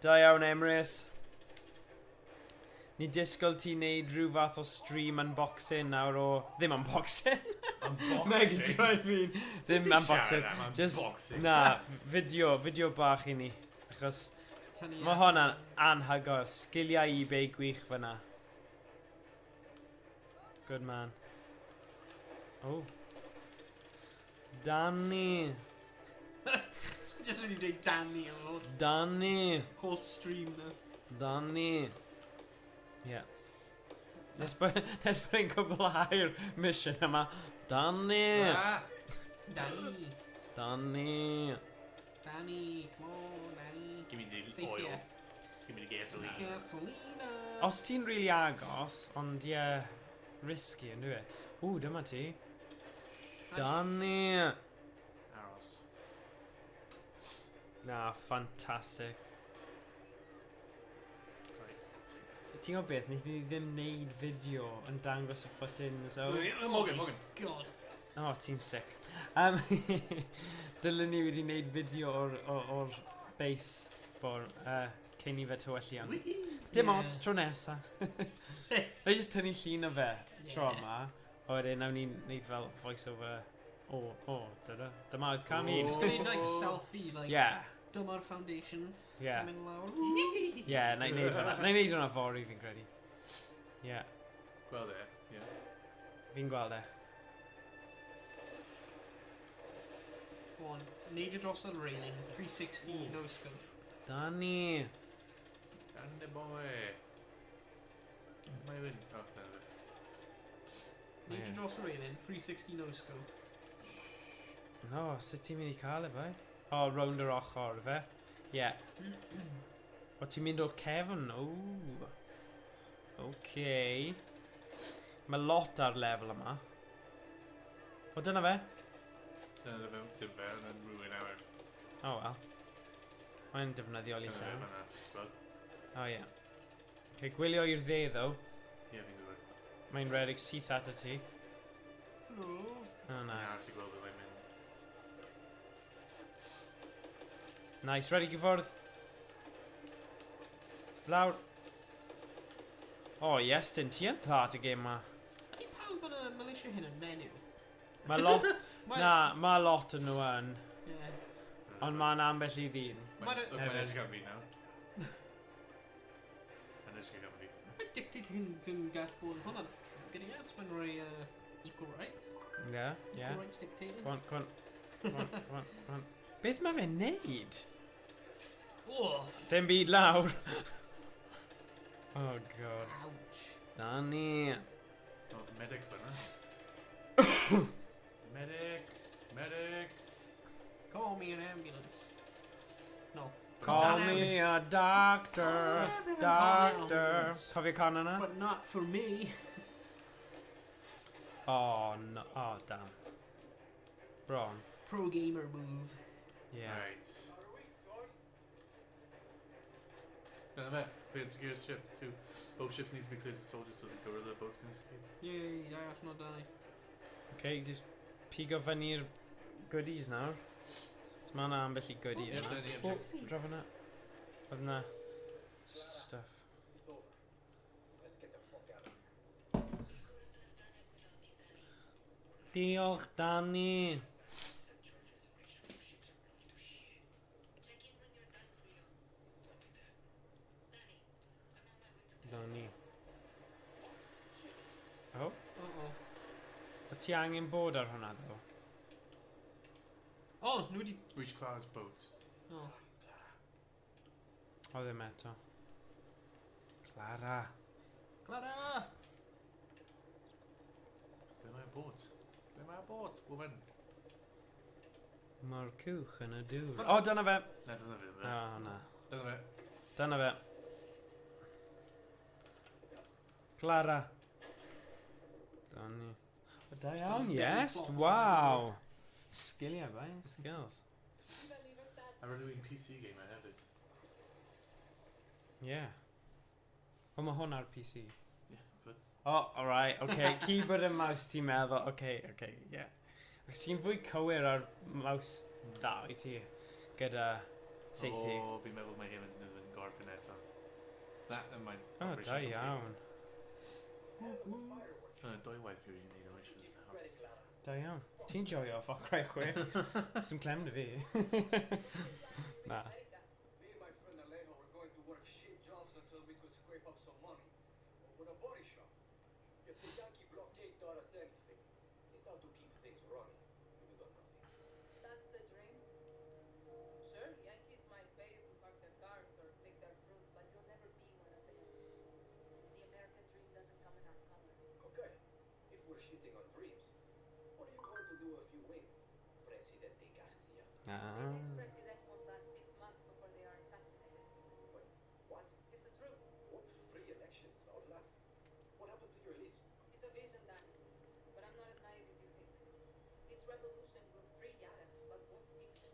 Da iawn, Emrys. Ni disgwyl ti wneud rhyw fath o stream unboxing nawr o... Ddim unboxing. Mega Drive 1. Ddim unboxing. Just, na, fideo bach i ni. Achos mae hwnna'n anhygoel. Sgiliau eBay gwych fyna. Good man. Oh. Danni. Just wedi dweud Danny am fod. Danni. Whole stream na. Danni. Yeah. Nes bod yn cwblhau'r mission yma. Danni. Danny. Danni. Danny, come on, Danny. Give me the Safe oil. here. Give me the gasoline. Gasolina. Os ti'n really agos, ond ie, risky yn dwi. Dyma ti. Danni. Aros. Na, ffantastig. Ti'n gwybod beth, wnaethon ni ddim wneud fideo yn dangos y footings o... Morgan. God. O, ti'n sick. Dylen ni wedi wneud fideo o'r base cyn i fe tywellian. Dim Yeah. ots, tro nesa. Fe jyst tynnu llun o fe tro Yeah. yma. O wedyn, nawn ni'n wneud fel voice over... Dyma oedd cam un. Just gonna need like selfie, like Yeah, Dyma'r foundation. yeah. Coming lawr. Yeah, na i wneud hwnna. Na i wneud hwnna fori fi'n credu. Yeah, Gweld e, ie. fi'n gweld e. Go on. Neidio dros y railing, 360 no scope. Danny. And boy. Mae wyn. Oh, no. Neidio dros y railing, 360 no scope. No, sut ti'n mynd i cael e, bai? O, round yr ochr, fe? Ie. O, ti'n mynd o'r cefn? Ooh. Okay. Mae lot ar lefel yma. O, dyna fe? Dyna dim fe, yn rhywun awr. O, wel. Mae'n defnyddiol i Dyna fe llawn. fan'na, gweld? O, ie. Okay, gwylio i'r dde, ddo. Ie, fi'n gwybod. Mae'n redeg syth at y ti. Hello. O, na. Na, sy'n gweld beth mae'n mynd. Nice, ready, gyffwrdd. Lawr. O, Iestyn, ti yn dda at y gêm ma. Ydy pawb yn y militia hyn yn menu? Mae lot... Na, mae lot yn nhw yn. Ie. Ond mae'n ambell i ddyn. Mae'n Mae'r- edrych am fi nawr. Mae'n edrych am fi. Mae dictate hyn fi'n gall bod hwnna'n trwy gyda ia, mae'n rhoi equal rights. Ie, ie. Equal rights dictating. Gwan. Beth mae fe'n neud? Oh, Dim byd lawr. Oh, god. ouch. Danny. O, medic fan'na. Medic! Medic! Call me an ambulance. No. Call me a doctor. Doctor. Cofio con yna? But not for me. Oh, no. Oh, damn. Bron. Pro gamer move. Yeah. Right. Dyna fe. Cleared secure ship. Two. Both ships need to be cleared to soldiers so the guerrilla boats can escape. Yay, I have not die. Okay, just pigo fyny'r goodies nawr. So mae yna ambell i goodies Yep, yna. then, O, yep, drof yna. Oedd yna stuff. It's over. Let's get the fuck out of here. Diolch, Danny. Danny. O, Uh-oh. o ti angen bod ar hwnna, ddo? Oh, nhw wedi... Reach Clara's boat. Oh. O ddim eto. Clara. Clara! Ble mae'r boat? Ble mae'r boat, woman? Mae'r cwch yn y dŵr. O, dyna fe! Na, dyna fe. O, na. Dyna fe. Dyna fe. Clara. Danny. O, da iawn, yes! Wow! Sgiliau, bai? Skills. A rydw i'n PC gamer hefyd. Yeah. O, mae hwn ar PC. Yeah, good. O, alright, okay. Keyboard and mouse ti'n meddwl. Okay, yeah. Ac ti'n fwy cywir ar mouse dda i ti gyda seithi. O, fi'n meddwl mae hyn yn gorffen eto. Na, yn maint. O, da iawn. Dwy waith fi wedi'n neud o eisiau. Da iawn. Ti'n joio FarCry 6? Sy'n clem na fi. Na. Me and my friend Alejo were going to work shit jobs until we could scrape up some money. With a body shop. If the Yankee blockade taught us anything, it's how to keep things running. You got nothing. That's the dream. Sure, Yankees might pay you to park their cars or pick their fruit, but you'll never be one of them. The American dream doesn't come in our color. Okay, if we're shitting on dreams, what are you going to do if you win? Presidente Garcia. The Ah. next president won't last 6 months before they are assassinated. Wait, what? It's the truth. What free elections? All that? What happened to your list? It's a vision, Danny. But I'm not as naive as you think. This revolution will free Yara, but won't fix it.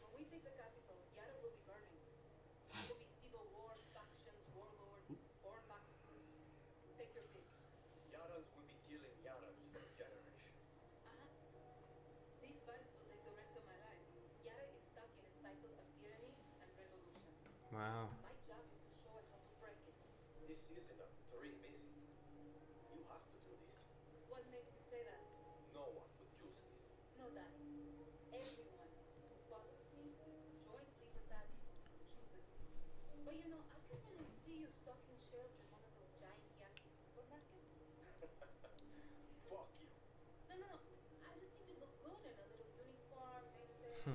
When we take the capital, Yara will be burning. It will be civil war, factions, warlords, or narcos. Take your pick. Yarans will be killing Yarans for a generation. This fight will take the rest of my life. Yara is stuck in a cycle of tyranny and revolution. Wow. My job is to show us how to break it. This isn't a dream, is it? You have to do this. What makes you say that? No one would choose this. No, Danny. Everyone who follows me, who joins Libertad, chooses this. But you know, I can really see you stocking shelves in one of those giant Yankee supermarkets. Fuck you. No. I just think you look good in a little uniform and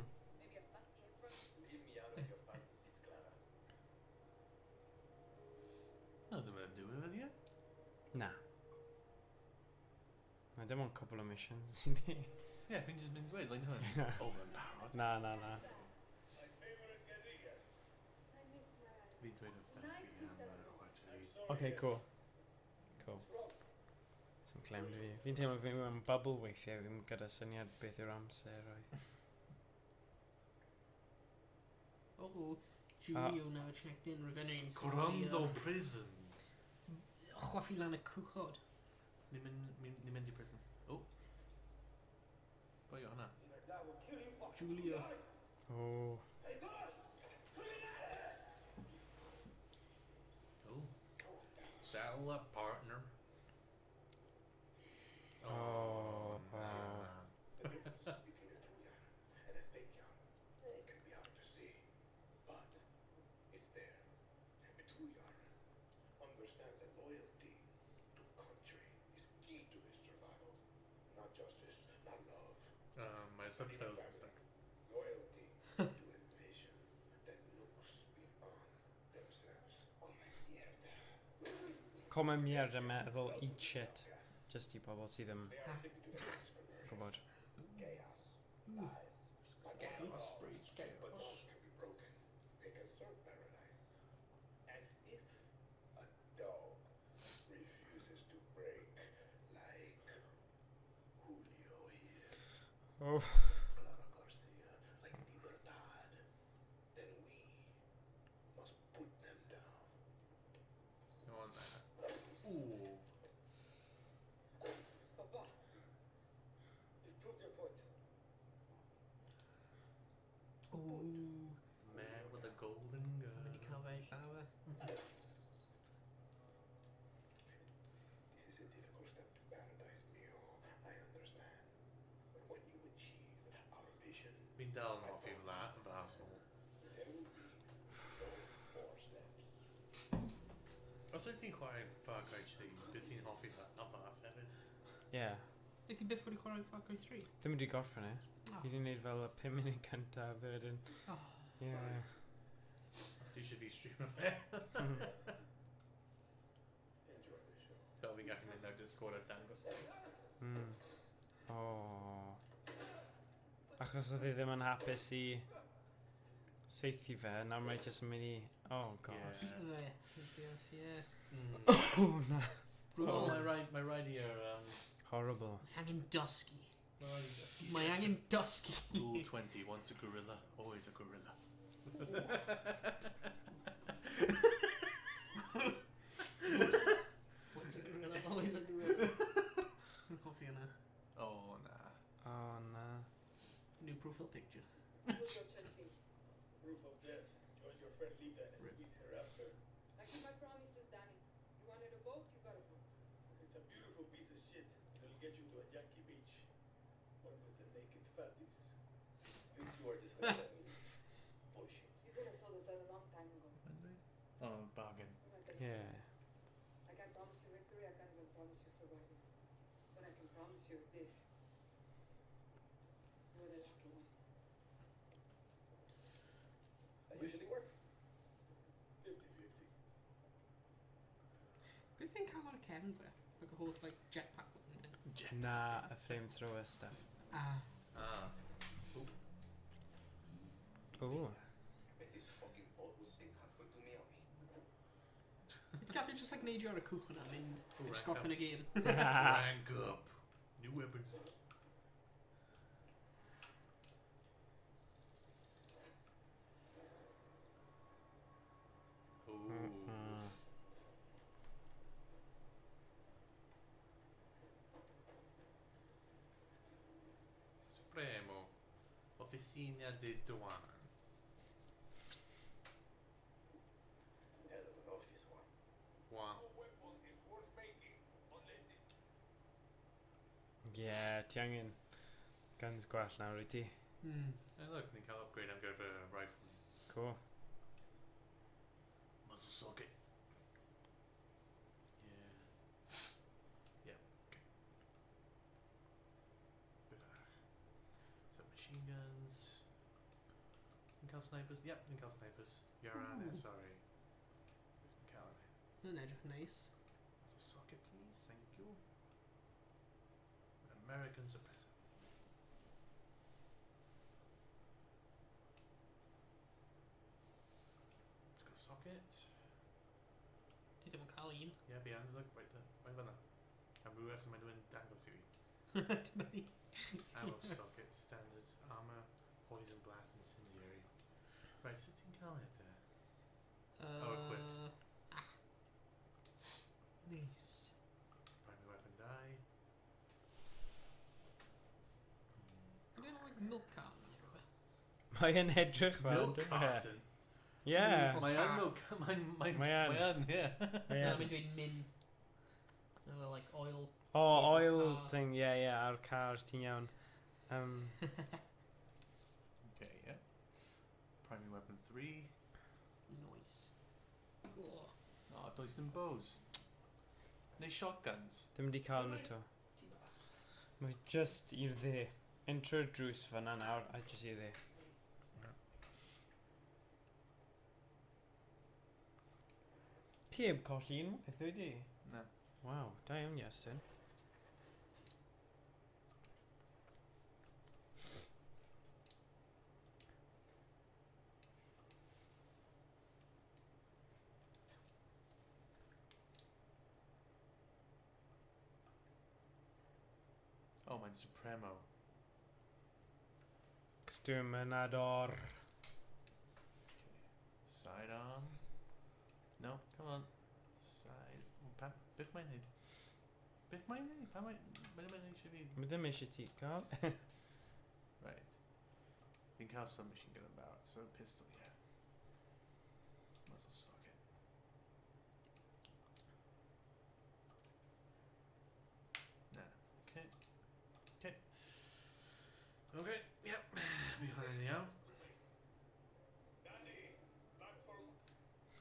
dim ond couple of missions i ni. Ie, fi'n just mynd dweud, like, over yn barod. Na. Fi'n dweud wrth dan fi am chwarter i. Okay, cool. Sy'n clem dy fi. Fi'n teimlo fi mewn bubble weithiau, fi'n gyda syniad beth yw'r amser o'i. Oh, Julio now checked in, revening. Gwrando prison. Chwaffi lan y cwchod. Ni mynd i prison. Oh. Pwy yw hwnna? Julio. Oh. Oh. Saddle up, partner. Oh. The difference between a true yard and a fake yard can be hard to see, but it's there. A true yard understands that loyalty to country is key to his survival. Not justice, not love. My subtitles are stuck. Loyalty to a vision that looks beyond themselves. Oh, Com yn mier yn meddwl eat shit. Just i pobl sydd ddim gwybod. chaos, lies, Chaos breeds but chaos. laws can be broken. They can serve paradise. And if a dog refuses to break, like Julio here, Oh. Clara Garcia, like Libertad, then we must put them down. No on that. Ooh. Papa, you've proved your point. Ooh. Man with a golden gun. Wedi cael fe i llawer. This is a difficult step to paradise, Mio. I understand. But when you achieve our vision, Fi'n dal yn hoffi fas nhw. there will be no more steps. Os ydych chi'n chwarae FarCry 3, beth ti'n hoffi a fas hefyd? Ie. Wyt ti byth wedi chwarae FarCry 3? Ddim wedi gorffen e. Oh. Fi wedi gwneud fel y 5 munud cyntaf wedyn. Oh. Ie. Os ti eisiau fi stream fe. Enjoy the show. Fel fi'n gallu mynd ar Discord a dangos. Mm. Oh. Achos oedd hi ddim yn hapus i seithi fe, nawr mae jyst yn mynd i... Oh god. Yeah. Ie. Oh na. Oh, my right ear, Horrible. Angen dusky. my right ear dusky. Mae angen dusky. Rule 20, once a gorilla, always a gorilla. What's a gorilla? Always a gorilla. Rwy'n hoffi yna. Oh, nah. Oh na. New profile picture. Proof of death. Join your friend Lita in a sweet hereafter. I keep my promises, Danny. You wanted a boat, you got a boat. It's a beautiful piece of shit. It'll get you to a Yankee beach. One with the naked fatties. You are just gonna let me. Bullshit. You could have sold us that a long time ago. Oh, bargain. But I can Yeah. I can't promise you victory, I can't even promise you survival. What I can promise you is this. You're the lucky one. I usually work 50-50. Beth fi'n cael ar Kevin for? Like a whole like jetpack thing. Na, y flamethrower stuff. Ah. Ah. Ooh. Bet this fucking boat will sink halfway to Miami. Ti'n gallu just like neidio ar y cwch yna, mynd, Ooh, just rank gorffen up. y game. Rank up. New weapons. Ooh. Mhm. Supremo. Officina de Douane. Hell of an office one. Wow. No weapon is worth making unless it. Yeah, ti angen guns gwell nawr i ti. Hmm. Hey, look, ni'n cael upgrade am gyfer y rifle. Cool. Muzzle socket. Yeah. Yeah, okay. Bit fach. Submachine guns. Ni'n cael snipers? Yep, ni'n cael snipers. You're on there, Ooh. sorry. Ni'n cael Yn edrych neis. muzzle socket, please. Thank you. American suppressor. Let's go socket. Ti ddim yn cael un. Yeah, behind, look, right there. Right fanna. A rhywbeth sy'n mynd i'n dangos i fi. Dyma ni. Ammo socket, standard, armor, poison blast, incendiary. Right, so ti'n cael it there? Equip. Nice. Primary weapon die. Have you like milk carton neu rhywbeth? Mae'n edrych fel, Milk dwi'n carton. Yeah. Milk Mae yn carton. milk, mae'n, Mae yn. yeah. Na, mae'n dweud min. No, like oil. Oh, Efo oil car. thing, yeah, ar car, ti'n iawn. Okay, yeah. Primary weapon 3. Nice. Oh. Oh, does dim bows. Neu shotguns. Dim di cael nhw to. Ti bach. Mae just i'r dde. Introduce fan'na nawr, a just i'r dde. Ti heb colli unwaith wedi? Na. Waw, da iawn Iestyn. Oh, mae'n Supremo. Exterminador. Sidearm. No, come on. Side. Beth mae'n neud? Beth mae'n neud? Pa mae'n neud eisiau fi? Mae ddim eisiau ti gael. Right. Fi'n cael submachine gun and barrel, so pistol, yeah. Muzzle socket. Nah. Okay. Okay. Okay, yep. Behind the out.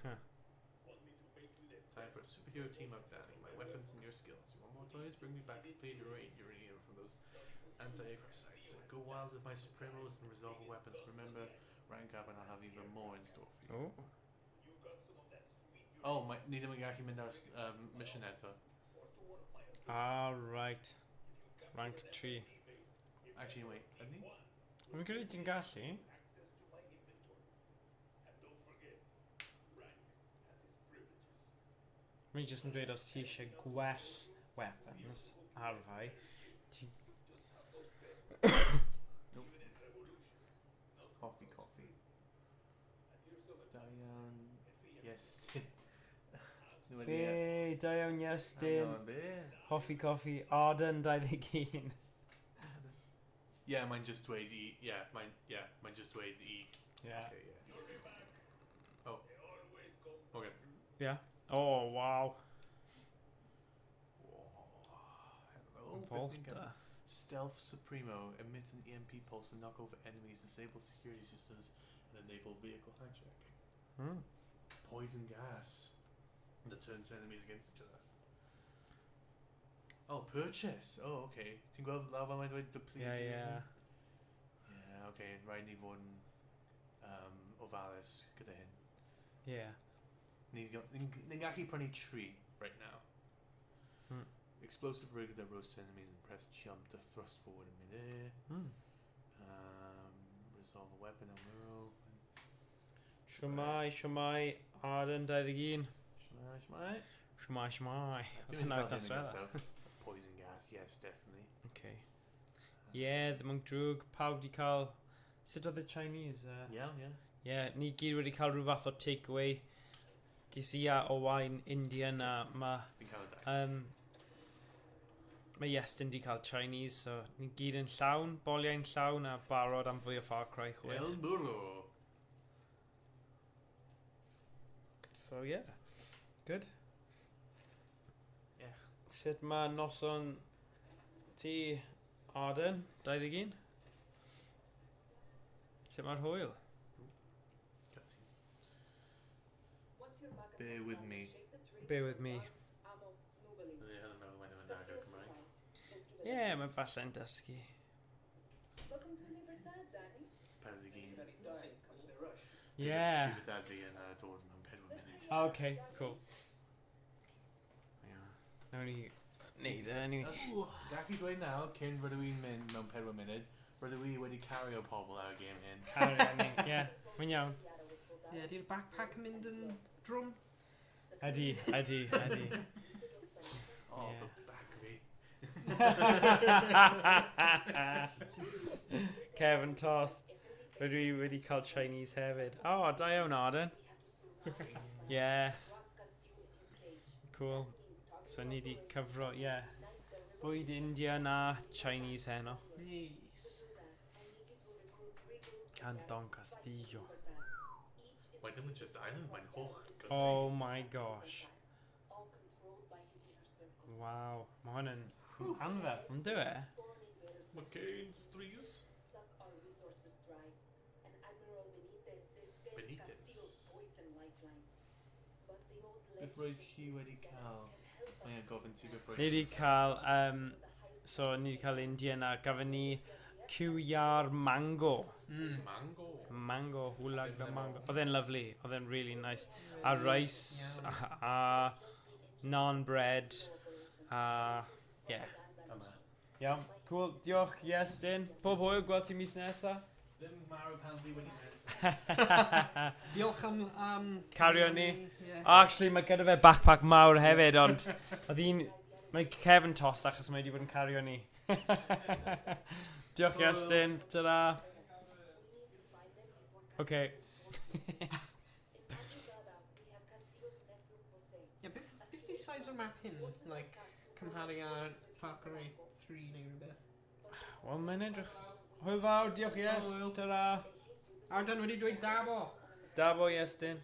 Huh. Time for a superhero team up, Danny. My weapons and your skills. You want more toys? Bring me back a page or eight. You're in here from those anti-aircraft sites. Go wild with my Supremos and resolve the weapons. Remember, rank up and I'll have even more in store for you. Oh. Oh, my need to make mynd ar mission eto. Alright. Rank 3. Actually, wait. Ydy? Mae'n gwneud ti'n gallu? Mae'n jyst yn dweud os ti eisiau gwell weapons arfau, ti... Coffee. Diane. Iestyn. Be, da iawn Iestyn. Be? Hoffi coffi, Arden 21. Yeah, mae'n just dweud I. Yeah, mae'n just dweud I. Yeah. Okay, yeah. Oh. Okay. Yeah. Oh, wow. Hello. Volta. Stealth Supremo. Emit an EMP pulse to knock over enemies, disable security systems, and enable vehicle hijack. Hmm. Poison gas that turns enemies against each other. Oh, purchase. Oh, okay. Ti'n gweld lava mae'n dweud deplete? Yeah. Yeah, okay. Rhaid ni fod yn ofalus gyda hyn. Yeah. Ni'n gallu prynu tree right now. Hmm. Explosive rig that roasts enemies and press jump to thrust forward in mid-air. Hmm. Resolve a weapon and we're Siwmai, Arden 21. Shmai. Oedd hynna oedd Australia. Poison gas, yes, definitely. Okay. Yeah, ddim yn drwg. Pawb di cael... Sut oedd y Chinese? Yeah. Yeah, ni gyd wedi cael rhyw fath o takeaway. Ges I a Owain Indian a mae... Fi'n cael y dau. Mae Iestyn di cael Chinese, so ni gyd yn llawn, boliau'n llawn a barod am fwy o FarCry 6. El Burro. So yeah, good. Yeah. Sut mae noson ti Arden, 21? Sut mae'r hwyl? Cutscene. Bear with me. Bear with me. Yeah, mae'n falle'n dysgu. Pawb i gyd. Yeah. Bydd dad fi yn dod mewn 4 munud. Okay, cool. Yeah. Nawn ni neud e, anyway. Gach chi dweud nawr, cyn rydw i'n mynd mewn 4 munud, rydw i wedi cario pobl ar y gêm hyn. Cario ni, ie, mae'n iawn. Ie, di'r backpack yn mynd yn drwm? Ydi. Oh, Ie. fy back fi. Kevin Toss. Rydw i wedi cael Chinese hefyd. Oh, da iawn Arden. Yeah. Cool. So ni di cyfro, yeah. Bwyd India na Chinese heno. Nice. Canton Castillo. Mae ddim yn just island, mae'n holl country. Oh my gosh. Wow. Mae hwn yn anferth, yn dwi e? McCain's threes. Benitez. Beth roedd chi wedi cael? Mae'n gofyn ti beth roedd Ni wedi cael, so ni wedi cael Indian a gafon ni Cywyar mango. Mango. Mango, hwlag da mango. Oedd e'n lovely, oedd e'n really nice. A rice, a naan bread, a yeah. Yma. Iawn, cool, diolch Iestyn. Pob hwyl, gweld ti mis nesa. Ddim marw pan fi wedi mynd. Diolch am... Cario ni. Yeah. Actually, mae gyda fe backpack mawr hefyd, ond oedd un... Mae Kevin Toss achos mae wedi bod yn cario ni. Diolch Iestyn, ta-da. Okay. Yeah, beth di size o'r map hyn? Like, cymharu ar FarCry 3 neu rhywbeth? Wel, mae'n edrych... Hwyl fawr, diolch Iest, Hwyl. ta-da. Arden wedi dweud dabo. Dabo Iestyn.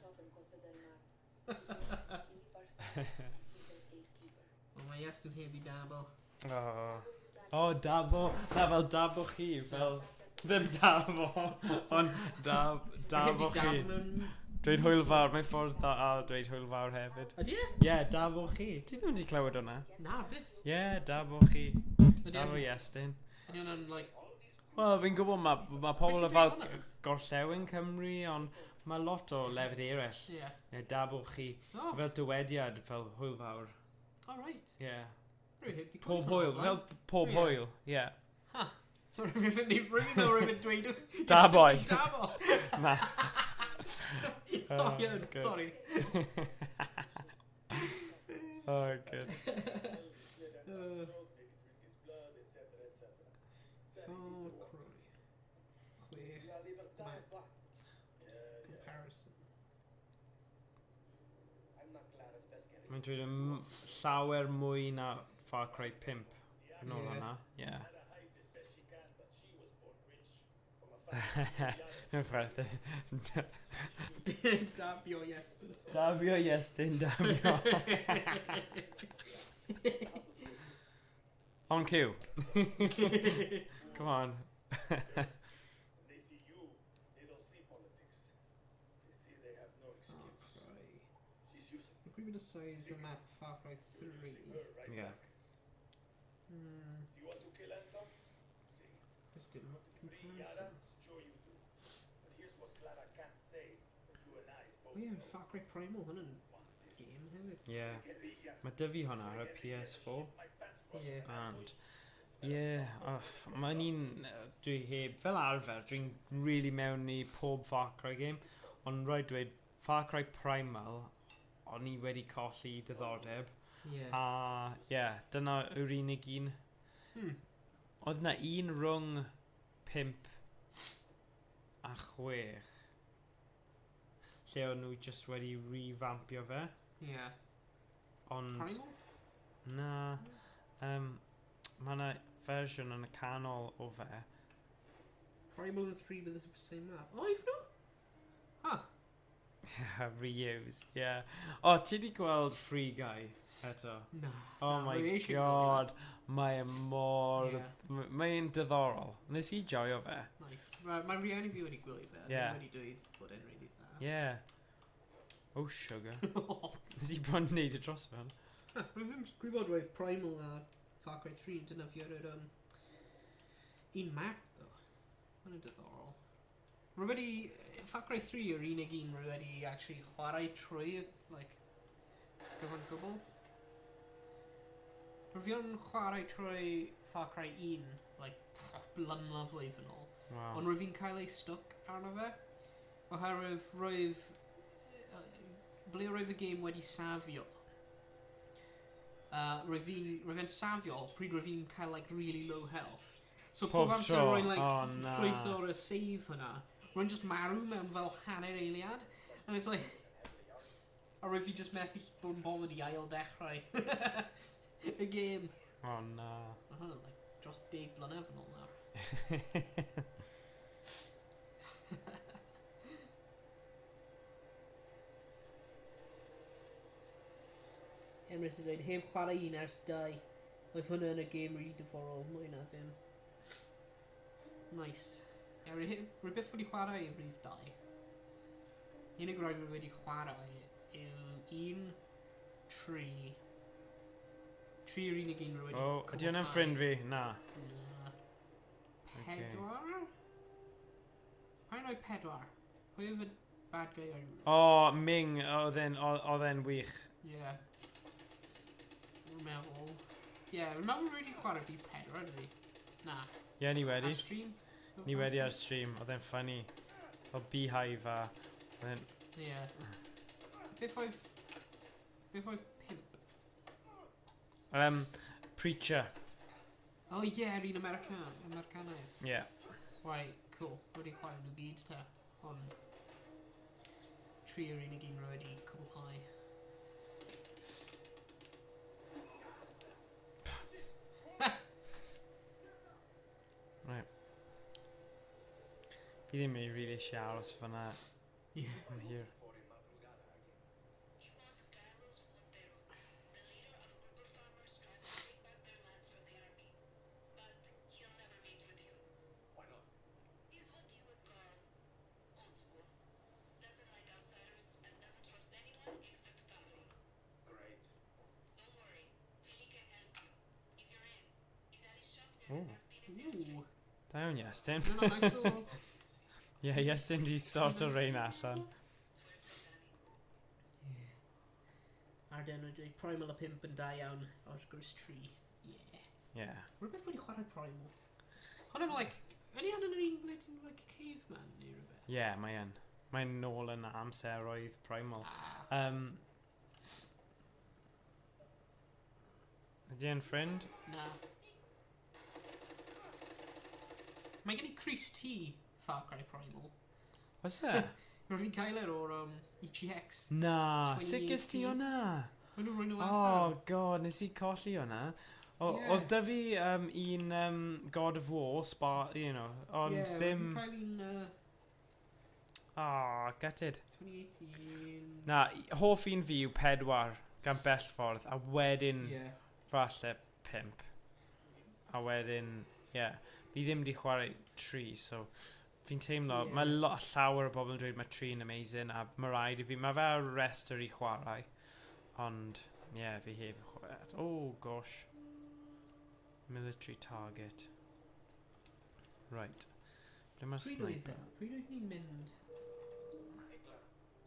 O, mae Iestyn heb i dabo. Oh, dabo. Na, fel dabo chi, fel... Ddim dabo, ond dabo chi. Dweud hwyl fawr, mae'n ffordd dda a dweud hwyl fawr hefyd. Ydy e? Ie, dabo chi. Ti ddim wedi clywed hwnna? Na, beth? Ie, dabo chi. Dabo Iestyn. Ydy hwnna'n, like... Wel, fi'n gwybod mae pobl Be' yn sy'n fel dweud hwnna? gorllewin Cymru, ond mae lot o lefydd eraill. Ie. Ie, dabo chi. Oh, Fel dywediad, fel hwyl fawr. alright. Ie. Rwy'n heb di Pob hwyl, fel pob Ie. hwyl, ie. So rwy'n dweud... Daboi. Dabo. Na. Oh, yeah, good. sorry. Oh, good. Comparison. Mae'n dweud yn llawer mwy na FarCry 5. Yn ôl Ie. yna, ie. Mae'n chwerthin. Dabio Iestyn. Dabio Iestyn, dabio. On cue. Come on. They see you, they don't see politics. They see they have no excuse. FarCry. She's using Look at the size of map FarCry 3. Yeah. Do you want to kill Anthem? See, Let's do Yara, comparisons. sure you do. But here's what Clara can't say, but you and I both Oh yeah, FarCry Primal hwnna'n game hefyd. Yeah. Mae dy fi hwnna ar y PS4. Yeah. And, yeah, mae'n un, dwi heb, fel arfer, dwi'n really mewn i pob FarCry game, ond rhaid dweud, FarCry Primal, o'n i wedi colli diddordeb, Yeah. a, yeah, dyna yw'r unig un. Oedd na un rhwng 5 a 6, lle o'n nhw just wedi revampio fe, Yeah. ond... Primal? Na, mae yna fersiwn yn y canol o fe. Primal and 3 with the same map. Oh, you've no? Ah. Reused, yeah. O, ti di gweld Free Guy eto? No. Oh Na, my rwy eisiau god, gwylio mae mor... Yeah. Mae'n diddorol. Nes i joio fe. Nice. Mae rhieni fi wedi gwylio fe. Yeah. Wedi dweud bod e'n really dda. Yeah. Oh, sugar. Nes i bron wneud y dros fe. Rwy'n ddim gwybod roedd Primal a FarCry 3 yn defnyddio'r un map, ddo. Mae'n diddorol. Rwy wedi... FarCry 3 yw'r unig un rwy wedi actually chwarae trwy, like, gyfan gwbl. Rwy fi yn chwarae trwy FarCry 1, like, blynyddoedd yn ôl. Wow. Ond rwy fi'n cael ei stwc arno fe. Oherwydd roedd... ble roedd y gêm wedi safio. Roedd fe'n safio pryd roedd fi'n cael, like, really low health. So Pob pob amser tro? roi'n, like, Oh, na. ffrwyth o'r save hwnna. Roi'n just marw mewn fel hanner eiliad. And it's like... A roedd fi just methu bod yn bothered I ail dechrau. Y gêm. Oh, na. Mae hwnna, like, dros 10 blynedd yn ôl nawr. Emrys yn dweud, heb chwarae un ers 2. Oedd hwnna yn y gêm rili diddorol, mwy na ddim. Nice. Rwy byth wedi chwarae i brif 2. Unig rhaid rwy wedi chwarae yw 1, 3. 3 yw'r unig un rwy wedi O, ydy hwnna'n ffrind fi? Na. Na. Ocê. 4? Pa'n rhoi 4? Pwy oedd y bad guy o'r... O, Ming, oedd e'n wych. Yeah. Rwy'n meddwl... Yeah, rwy'n meddwl rwy wedi chwarae byd 4, ydw fi? Na. Ie, ni wedi. Ar stream? Ni wedi ar stream, oedd e'n funny. Oedd beehive a... oedd e'n... Yeah. Beth oedd 5? Preacher. Oh yeah, yr un Americanaidd. Yeah. Right, cool. Wedi chwarae nhw byd ta. Ond... 3 yw'r unig un rwy wedi cwblhau. Right. Fi ddim yn really siarad os fyna. Yeah. I'm here. Why not? Great. Oh. Ooh. Da iawn, Iestyn. No, nice little... Ie, Iestyn di sort o rein allan. Ar den wedi Primal y 5 yn da iawn, wrth gwrs 3. Yeah. Yeah. Rhywbeth wedi chwarae Primal. Hwna'n like... Ydy hwn yn yr un ble ti'n like caveman neu rhywbeth? Ie, mae'n. Mae'n nôl yn amseroedd primal. Ah. Ydy e'n ffrind? Na. Mae gen I Chris T FarCry Primal. Oes e? Rwy'n fi'n cael o'r EGX. Na, 2018. sut ges ti hwnna? Mae nhw'n rhoi nhw Oh allan. god, nes I colli hwnna. Ie. Oedd da fi un God of War, you know, ond Ie, ddim... rwy'n cael un Ah, gutted. 2018. Na, hoff un fi yw 4 gan bell ffordd, a wedyn Ie. falle 5. A wedyn, yeah, fi ddim wedi chwarae 3, so fi'n teimlo, Ie. mae llawer o bobl yn dweud mae 3 yn amazing, a mae rhaid I fi, mae fe ar rester I chwarae, ond, yeah, fi heb chwarae. Oh, gosh. Military target. Right. Ble mae'r Pryd oedd sniper? e? Pryd oedd ni'n mynd? Hey, Clara,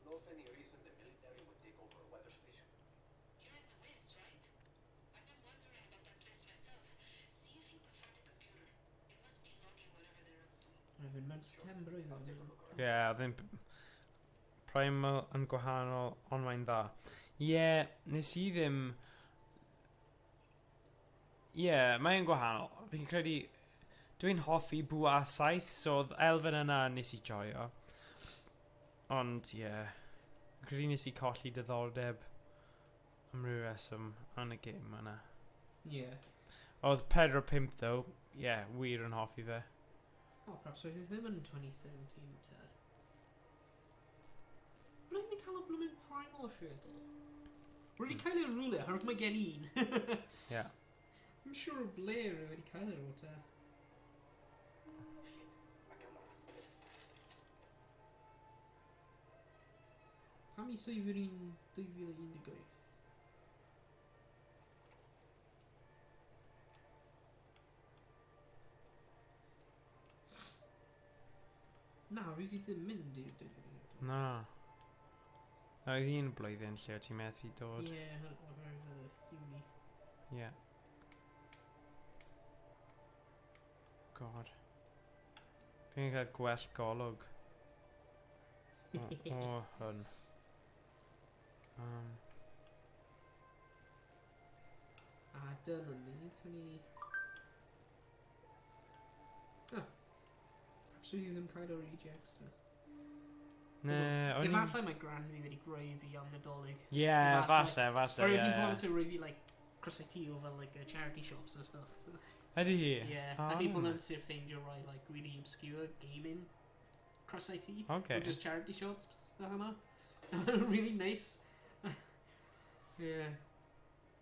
know of any reason the military would take over a weather station? You're in the West, right? I've been wondering about that place myself. See if you can find a computer. It must be logging whatever they're up to. Rwy'n mynd mewn September oedd I'll take a e. look around. Yeah, ddim... Primal yn gwahanol, ond mae'n dda. Yeah, nes I ddim... Yeah, mae'n gwahanol. Fi'n credu... Dwi'n hoffi bwa a saith, so oedd elfen yna nes I joio. Ond, yeah. Fi'n credu nes I colli diddordeb am ryw reswm yn y gêm yna. Ie. Oedd 4 o 5, though. Yeah, wir yn hoffi fe. O, perhaps oedd e ddim yn 2017 te. Ble ni'n cael o blwmyn Primal shirt o? Rwy'n cael ei rwle, harwch mae gen un. Yeah. I'm sure o ble rwy wedi cael ei rwle te. A cámara. Pam I swyf yr un 2018? Na, rwy fi ddim mynd i'r 2018. Na. Oedd un blwyddyn lle o ti'n methu dod. Ie, oherwydd uni. Yeah. god. Fi'n cael gwell golwg. O hwn. A dyna ni, 20... Perhaps we ddim cael o rejects na. Ne, o'n i'n... Efallai mae gran fi wedi greu fi am Nadolig. Ie, falle, Or ie. he'd promise to review like crusty tea over like charity shops and stuff. So Ydy hi? yeah, Oh, and people never see ffeindio right like really obscure gaming crusty tea Okay. or just charity shops. I don't know. Really nice. Yeah.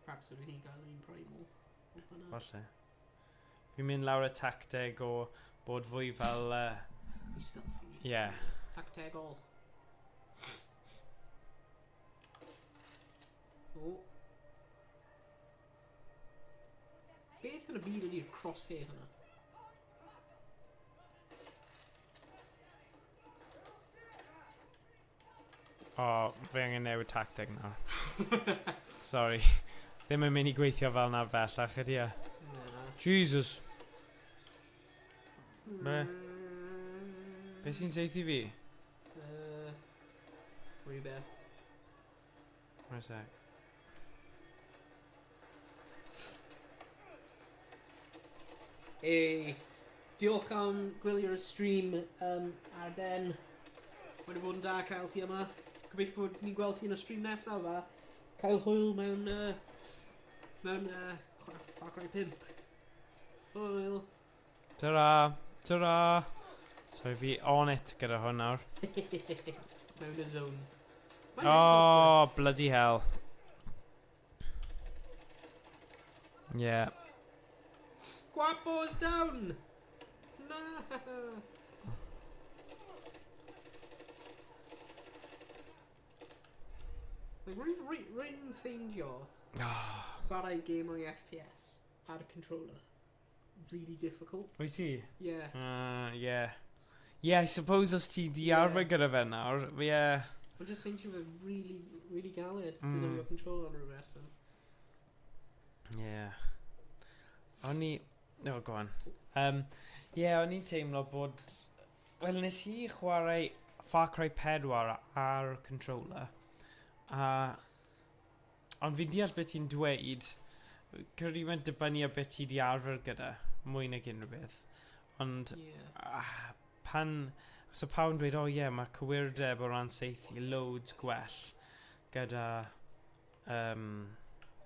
Perhaps we think I'll be primal. Falle. Fi'n mynd lawr y tacteg o bod fwy fel... Stealthy. Yeah. Tacteg all. Oh. Beth yn y byd ydy'r crosshair hynna? O, fe angen newid tacteg nawr. Sorry. Ddim yn mynd i gweithio fel na bellach, ydy e? Na. Jesus. Be? Be sy'n seithi fi? Rhywbeth. One sec. Diolch am gwylio'r stream ar den. Wedi bod yn da cael ti yma. Gobeithio bod ni'n gweld ti yn y stream nesaf a cael hwyl mewn FarCry 5. Hwyl. Ta-ra. Ta-ra. So fi on it gyda hwn nawr. Mewn y zone. Oh, bloody hell. Yeah. Guapo's down! No! Like, rwy'n ffeindio chwarae game o FPS ar y controller really difficult. Wyt ti? Yeah. Yeah. Yeah, I suppose os ti di arfer gyda fe nawr, yeah. Ond just ffeindio fe really, really galed. Dyn nhw'n controller am rhywbeth, so. Yeah. O'n i... No, go on. Yeah, o'n i'n teimlo bod... Wel, nes i chwarae FarCry 4 ar controller. Ond fi'n deall beth ti'n dweud. Cyrru mae'n dibynnu o beth ti di arfer gyda. Mwy nag unrhyw beth. Ond... pan... So pawb yn dweud, oh yeah, mae cywirdeb o ran seithi loads gwell gyda...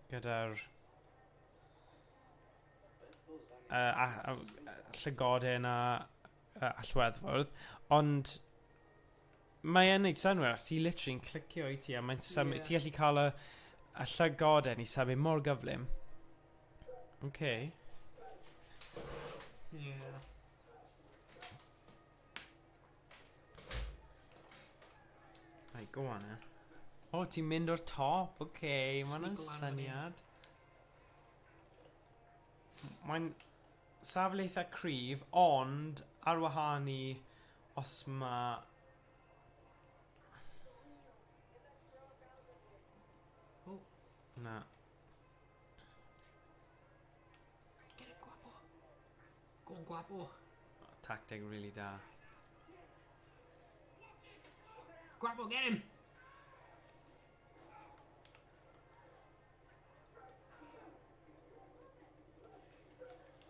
gyda'r... llygoden a allweddfwrdd, ond mae e'n neud synwyr ac ti literally'n clicio i ti a mae'n symud, ti gallu cael y llygoden i symud mor gyflym. Okay. Yeah. Right, go on then. O, ti'n mynd o'r top, okay, mae'n syniad. Mae'n safle eitha cryf, ond ar wahân i os ma... Oh. Na. Get it, Guapo. Go on, Guapo. Tactic really da. Guapo, get him!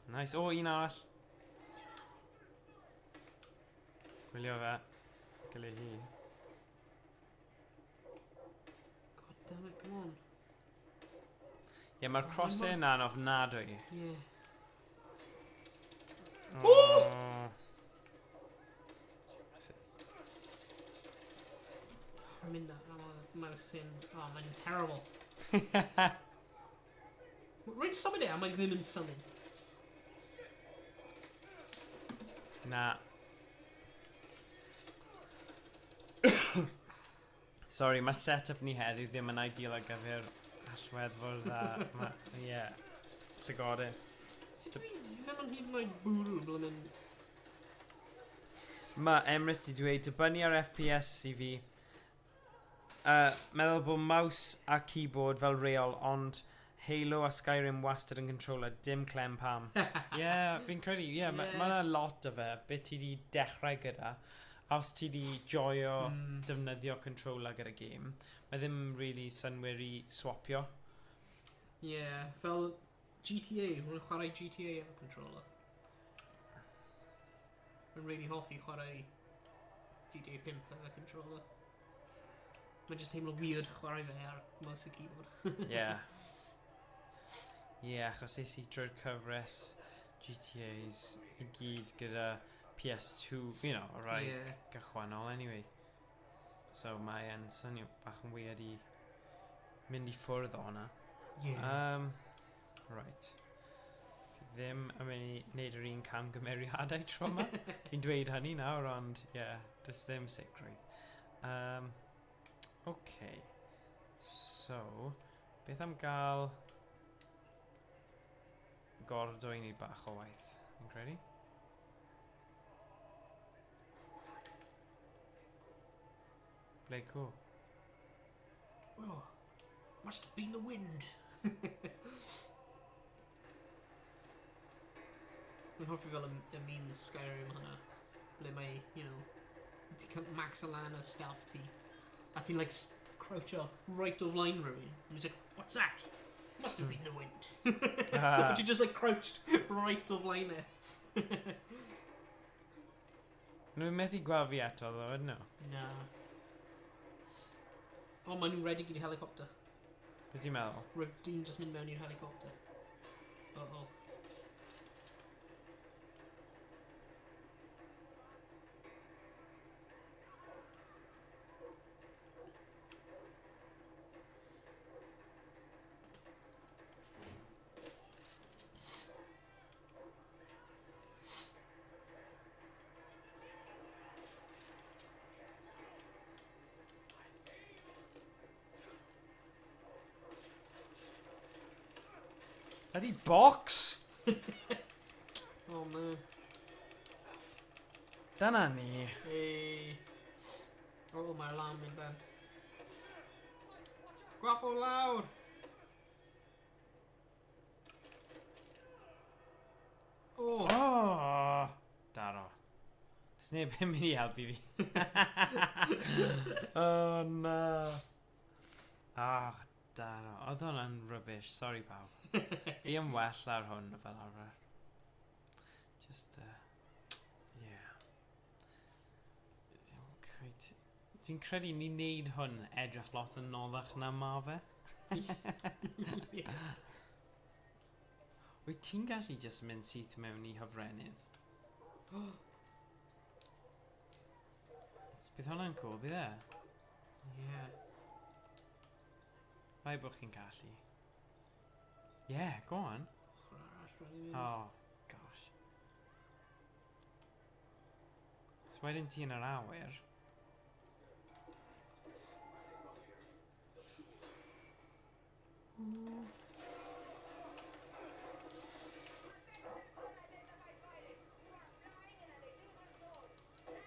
Nice. O, un arall. Gwylio fe. Gwylio hi. God damn it, come on. Ie, mae'r crossau yna'n ofnadwy. Yeah. Oh. I'm in that. I'm a mouse in. Oh, man, terrible. Right, summon it. Am I ddim yn summon? Na. Sorry, mae set-up ni heddiw ddim yn ideal ar gyfer allweddfwrdd a... Ie. Llygodyn. Sut dwi ddim yn hyd yn oed bwrw blwyddyn? Mae Emrys di dweud, dibynnu ar FPS i fi. Meddwl bod mouse a keyboard fel reol, ond Halo a Skyrim wastad yn controller, dim clem pam. Fi'n credu, mae lot o fe, beth ti di dechrau gyda. A os ti di joio defnyddio controller gyda game, mae ddim really synwyr i swapio. Fel GTA, mae'n chwarae GTA efo controller. Mae'n really hoffi chwarae GTA 5 efo controller. Mae'n just teimlo weird chwarae fe ar mouse a keyboard. Achos es i drwy'r cyfres GTAs I gyd gyda PS2, rai gychwannol anyway. So mae'n swnio bach yn weird I mynd I ffwrdd o hwnna. Right. Ddim yn mynd I wneud yr un camgymeriadau tro yma. Fi'n dweud hynny nawr, ond does ddim sicrwydd. Okay. So, beth am gael gordwyn I bach o waith, fi'n credu? Ble cool. Well, must have been the wind. Mae'n hoffi fel y memes Skyrim hwnna. Ble mae, ti cael max o lan o stealth ti. A ti'n croucho right o flaen rhywun. And he's like, what's that? Must have been the wind. But you just crouched right o flaen e. Nhw'n methu gweld fi eto ddo, ydyn nhw? Na. O, maen nhw'n redig i'r helicopter. Beth ti'n meddwl? Roedd Dean just mynd mewn i'r helicopter. Uh-oh. Ydy box? Oh, man. Dyna ni. Hey. Oh, mae'r alarm yn bent. Gwapo lawr! Oh! Daro. Does neb yn mynd I helpu fi. Oh, no. Daro. Oedd hwnna'n rubbish. Sorry, pawb. Fi yn well ar hwn fel arfer. Just, Dwi'n credu ni wneud hwn edrych lot yn noddach na ma fe. Wyt ti'n gallu just mynd syth mewn I hyfrenydd? Bydd hwnna'n cool, bydd e? Rai bod chi'n gallu. Go on. Oh, gosh. So wedyn ti yn yr awyr.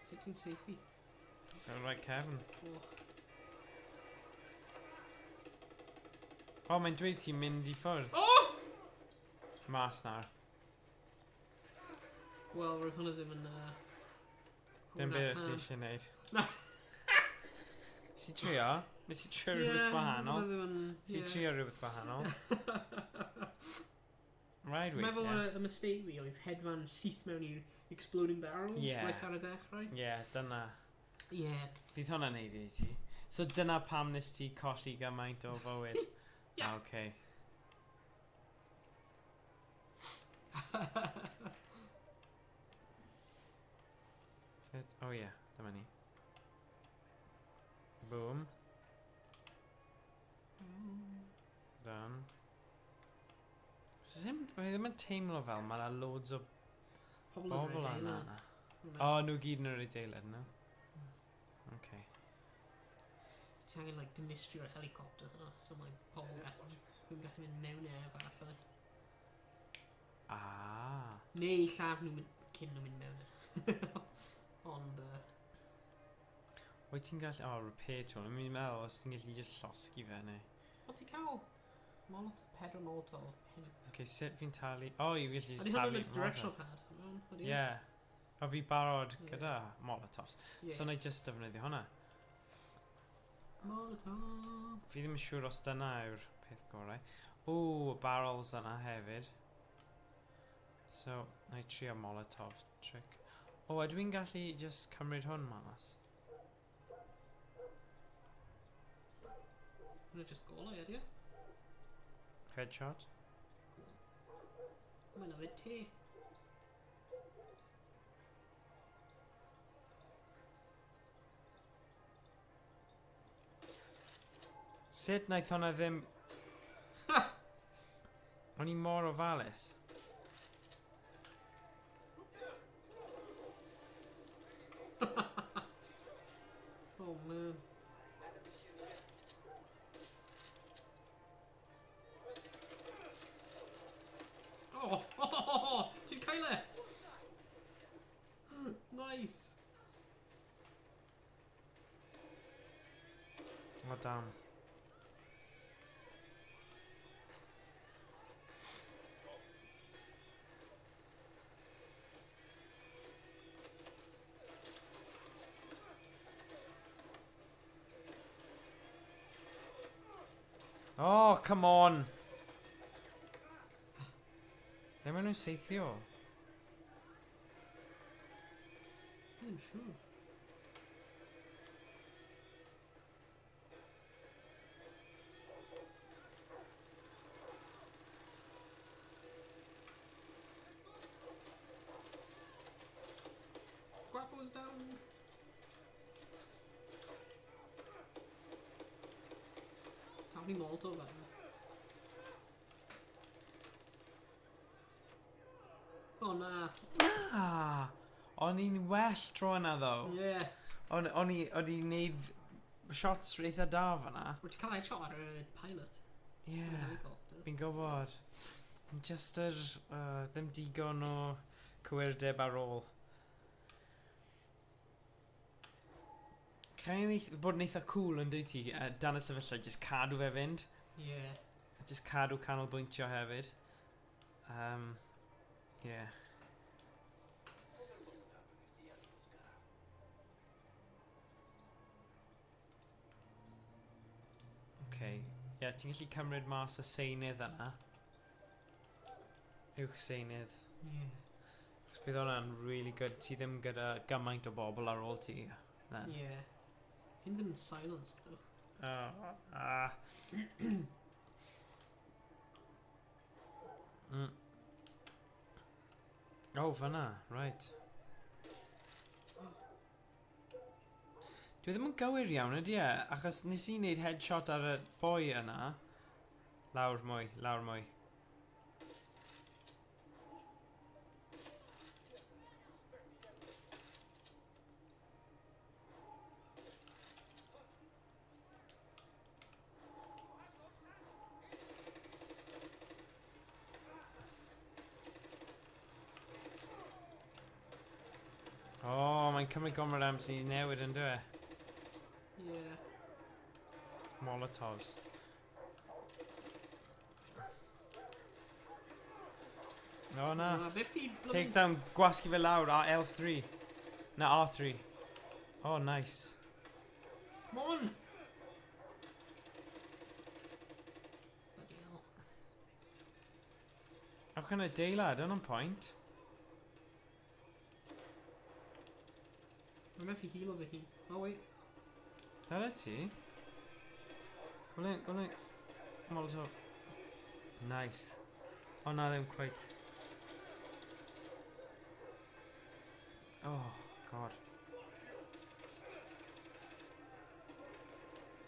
Sut ti'n seithi? Fel rhaid Kevin. O, mae'n dweud ti'n mynd I ffwrdd. Mas nawr. Wel, roedd hwnna ddim yn... Dim beth ti eisiau gwneud. Nes I trio? Nes I trio rhywbeth wahanol? Nes I trio rhywbeth wahanol? Rhaid weithio. Meddwl y mistake fi oedd hedfan syth mewn i'r exploding barrels right ar y dechrau. Dyna. Bydd hwnna'n neud I ti. So dyna pam nes ti colli gymaint o fywyd? Okay. Dyma ni. Boom. Done. Ddim yn teimlo fel mae 'na loads o bobl yna. Nhw gyd yn yr adeilad, no? Okay. Ti angen dinistrio'r helicopter hwnna, so mae pobl gallu mynd mewn falle. Neu llaf nhw cyn nhw mynd mewn Ond... Wyt ti'n gallu... repair tool. Mi'n meddwl os ti'n gallu just llosgi fe, neu... O, ti'n cael Pedro Molotov, pimp. Okay, sut fi'n talu? O, i fi A just di hwnna'n talu y directional pad. Ie. Yeah. A fi barod Ie. gyda Molotovs. Ie. So na i just defnyddio hwnna. Molotov. Fi ddim yn siŵr os dyna yw'r peth gorau. O, barrels yna hefyd. So, na i trio Molotov trick. O, ydw i'n gallu just cymryd hwn mas? Hwna just golau, ydy e? Headshot? Mae'n yfyd te. Sut naeth hwnna ddim... O'n i mor ofalus. Oh man. Oh, ti'n cael e? Nice. O, damn. Oh, come on! Ble maen nhw'n seithio? Ddim siŵr. Guapo's down. Taflu Molotov fan. Oh na. Na! O'n i'n well tro yna ddo. Yeah. O'n i'n neud shots eitha da fanna. Wyt ti'n cael headshot ar y pilot? Yeah, Helicopter. fi'n gwybod. Just ddim digon o cywerdeb ar ôl. Cael ei bod yn eitha cool yn dweud ti dan y sefyllfa, just cadw fe fynd. Yeah. Just cadw canolbwyntio hefyd. Yeah. Okay. Yeah, ti'n gallu cymryd mas y seinydd yna. Uwch seinydd. Yeah. Cos bydd hwnna'n really good. Ti ddim gyda gymaint o bobl ar ôl ti. Then. Yeah. Hyn ddim yn silenced though. Oh, fanna, right. Dwi ddim yn gywir iawn ydy e, achos nes i wneud headshot ar y boi yna. Lawr mwy, lawr mwy. Oh, mae'n cymryd gomryd amser i newid yn dwi? Yeah. Molotovs. O na. Take down, gwasgu fe lawr, L3. Na, R3. Oh, nice. Come on! Bloody hell. How can I deilad? On point. Mae'n methu heal over here. Oh wait. Dyna ti. Go in, go in. Molotov. Nice. Oh, na ddim quite. Oh, God.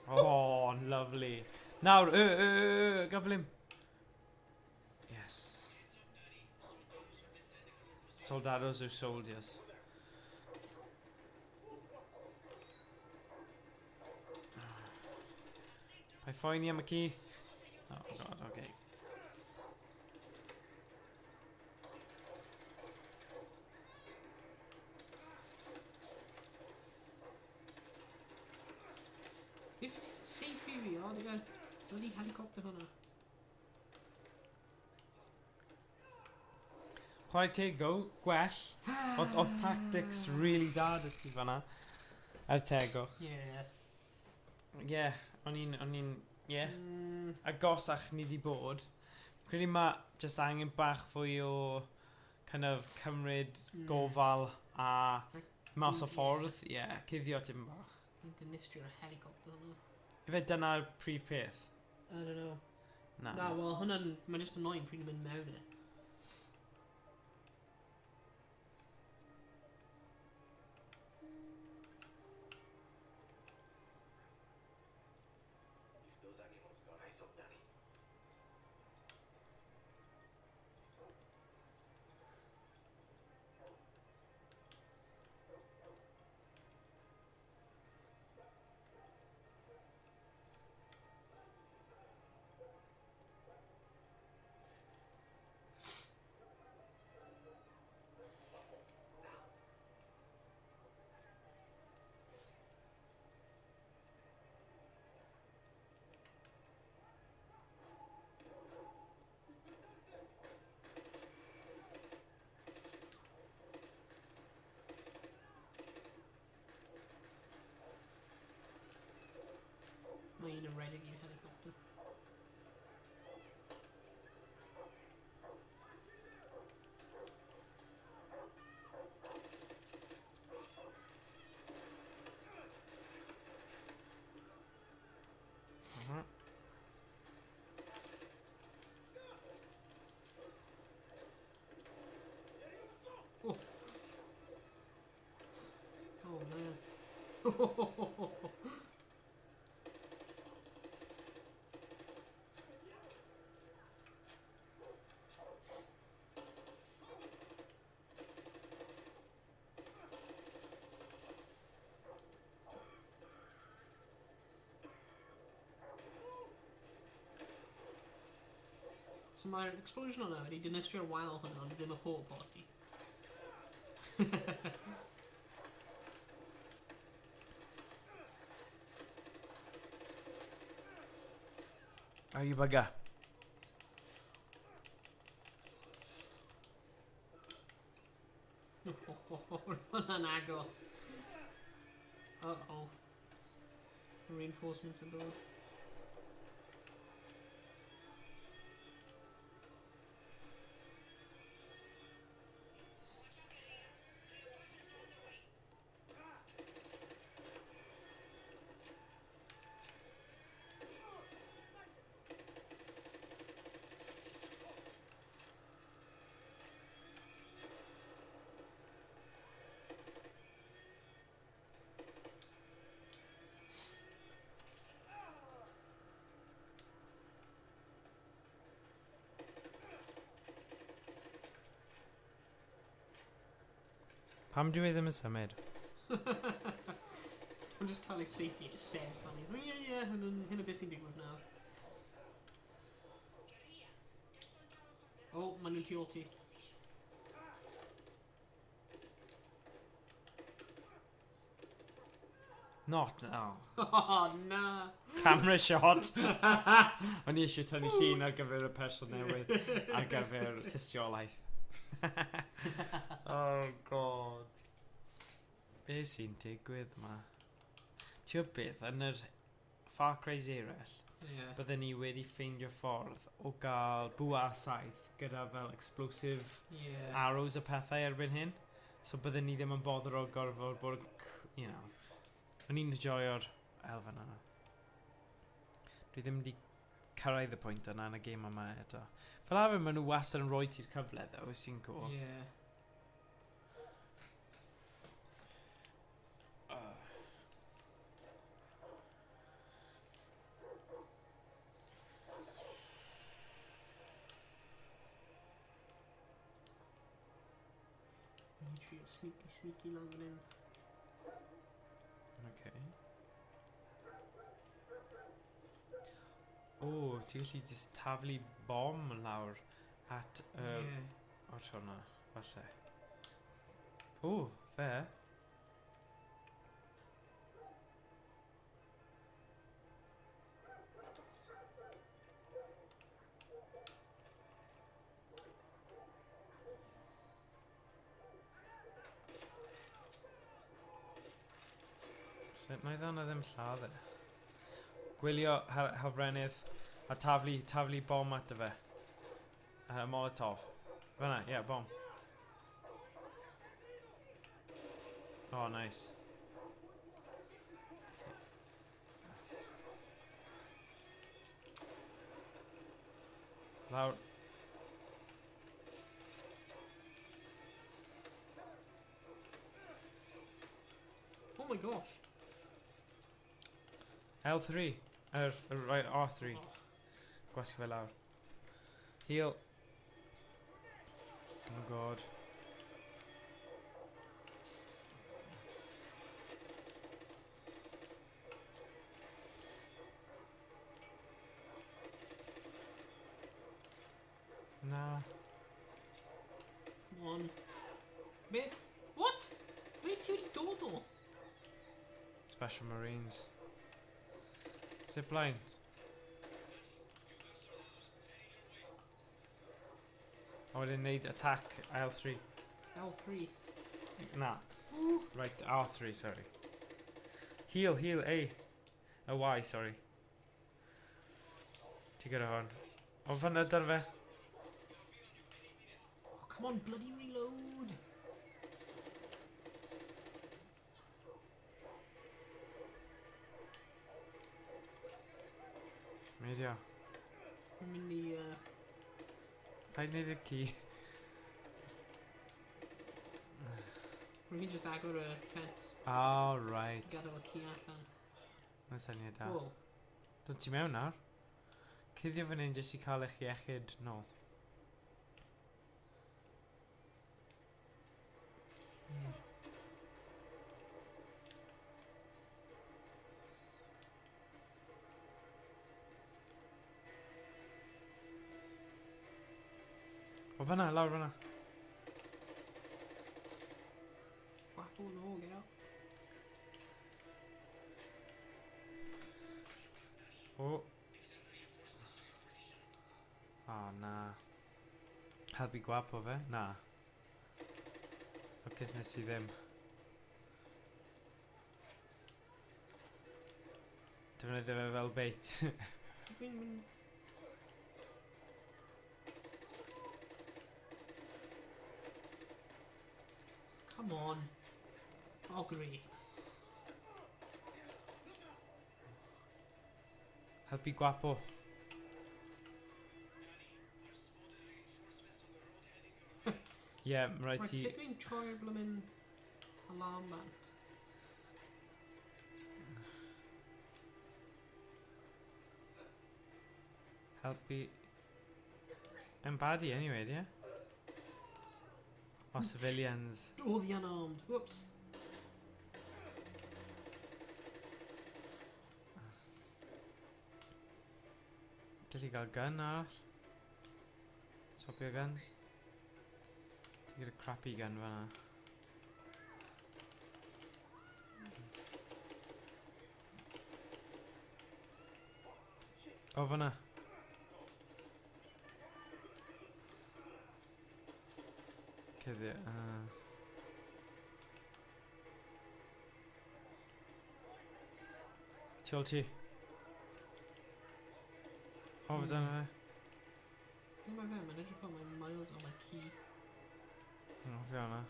Oh, lovely. Nawr, gafel him. Yes. Soldados or soldiers. Pa'i ffoeni am y ci. Oh, God, okay. If safe area, they got bloody helicopter hwnna. chwarae teg ddo, gwell. Oedd tactics really da dy ti fanna. Ar tego. Yeah. Yeah, o'n i'n, yeah. Agosach ni di bod. Credu mae just angen bach fwy o kind of cymryd gofal a mas o ffordd. Yeah, cuddio tim bach. Dinistrio a helicopter hwnna. Ife dyna'r prif peth? I don't know. Na. Na, wel, hwnna'n... Mae'n just annoying pryd yn mynd mewn i. If those animals got eyes up, Danny. Mae un yn redig i'r helicopter. Oh. Oh man. So mae'r explosion hwnna wedi dinistrio'r wal hwnna ond ddim y porta potty. Oh, you bugger. Hwnna'n agos. Uh-oh. Reinforcements are dod. Pam dwi ddim yn symud? I'm just cael ei seithi, just sefyll fan. He's like, yeah, hyn o beth sy'n digwydd nawr. Oh, maen nhw'n tu ôl ti. Not now. Oh, na. Camera shot. O'n i eisiau tynnu llun ar gyfer y person newydd ar gyfer tystiolaeth. Oh god. Be sy'n digwydd ma? Ti'n beth, yn yr FarCry eraill, Yeah. bydden ni wedi ffeindio ffordd o gael bwa saith gyda fel explosive Yeah. arrows a pethau erbyn hyn. So bydden ni ddim yn bother o gorfod bod, you know, o'n i'n joio'r elfen yna. Dwi ddim wedi cyrraedd y pwynt yna yn y game yma eto. Fel arfer maen nhw wastad yn rhoi ti'r cyfle ddo, sy'n cool. Yeah. Ni'n trio sneaky lan fan hyn. Okay. O, ti'n gallu just taflu bom lawr at Yeah. o'r hwnna, falle. O, fair. Sut na i dda na ddim lladd e? Gwylio hofrennydd a taflu bom at y fe. Molotov. Fyna, ie, bom. Oh, nice. Lawr. Oh my gosh. L3. Right, R3. Oh. Gwasgu fe lawr. Heal. Oh god. Nah. Come on. Beth? What? Ble ti wedi dod o? Special Marines. Zipline. A wedyn neud attack L3. L3. Na. Ooh. Right, R3, sorry. Heal, A. A Y, sorry. Ti gyda hwn. O fanna, dyna fe. Oh, come on, bloody reload. Meidio. Mae'n mynd i... Paid neud y ci. Rwy'n fi'n just agor y ffens. Oh, right. Gadael y ci allan. Mae'n syniad da. Whoa. Dwi'n ti mewn nawr. Cuddio fan hyn jyst i cael eich iechyd nôl. O fanna, lawr fanna. Wappo, no, get out. O. O, na. Helpu gwapo fe? Na. O, cys nes i ddim. Defnyddio fe fel bait. So dwi'n mynd... Come on. Oh, great. Helpu gwapo. Yeah, right Right, i... sut dwi'n troi'r blymyn alarm band? Helpu... Embody anyway, yeah? O civilians. Oh, the unarmed. Whoops. Gallu gael gun arall. Swapio guns. Ti'n gyda crappy gun fanna. O fanna. Cyddi... Tu ôl ti. O, fe dyna fe. Ie, mae fe, mae'n edrych fel mae'n miles o mae ci. O, fe o'na.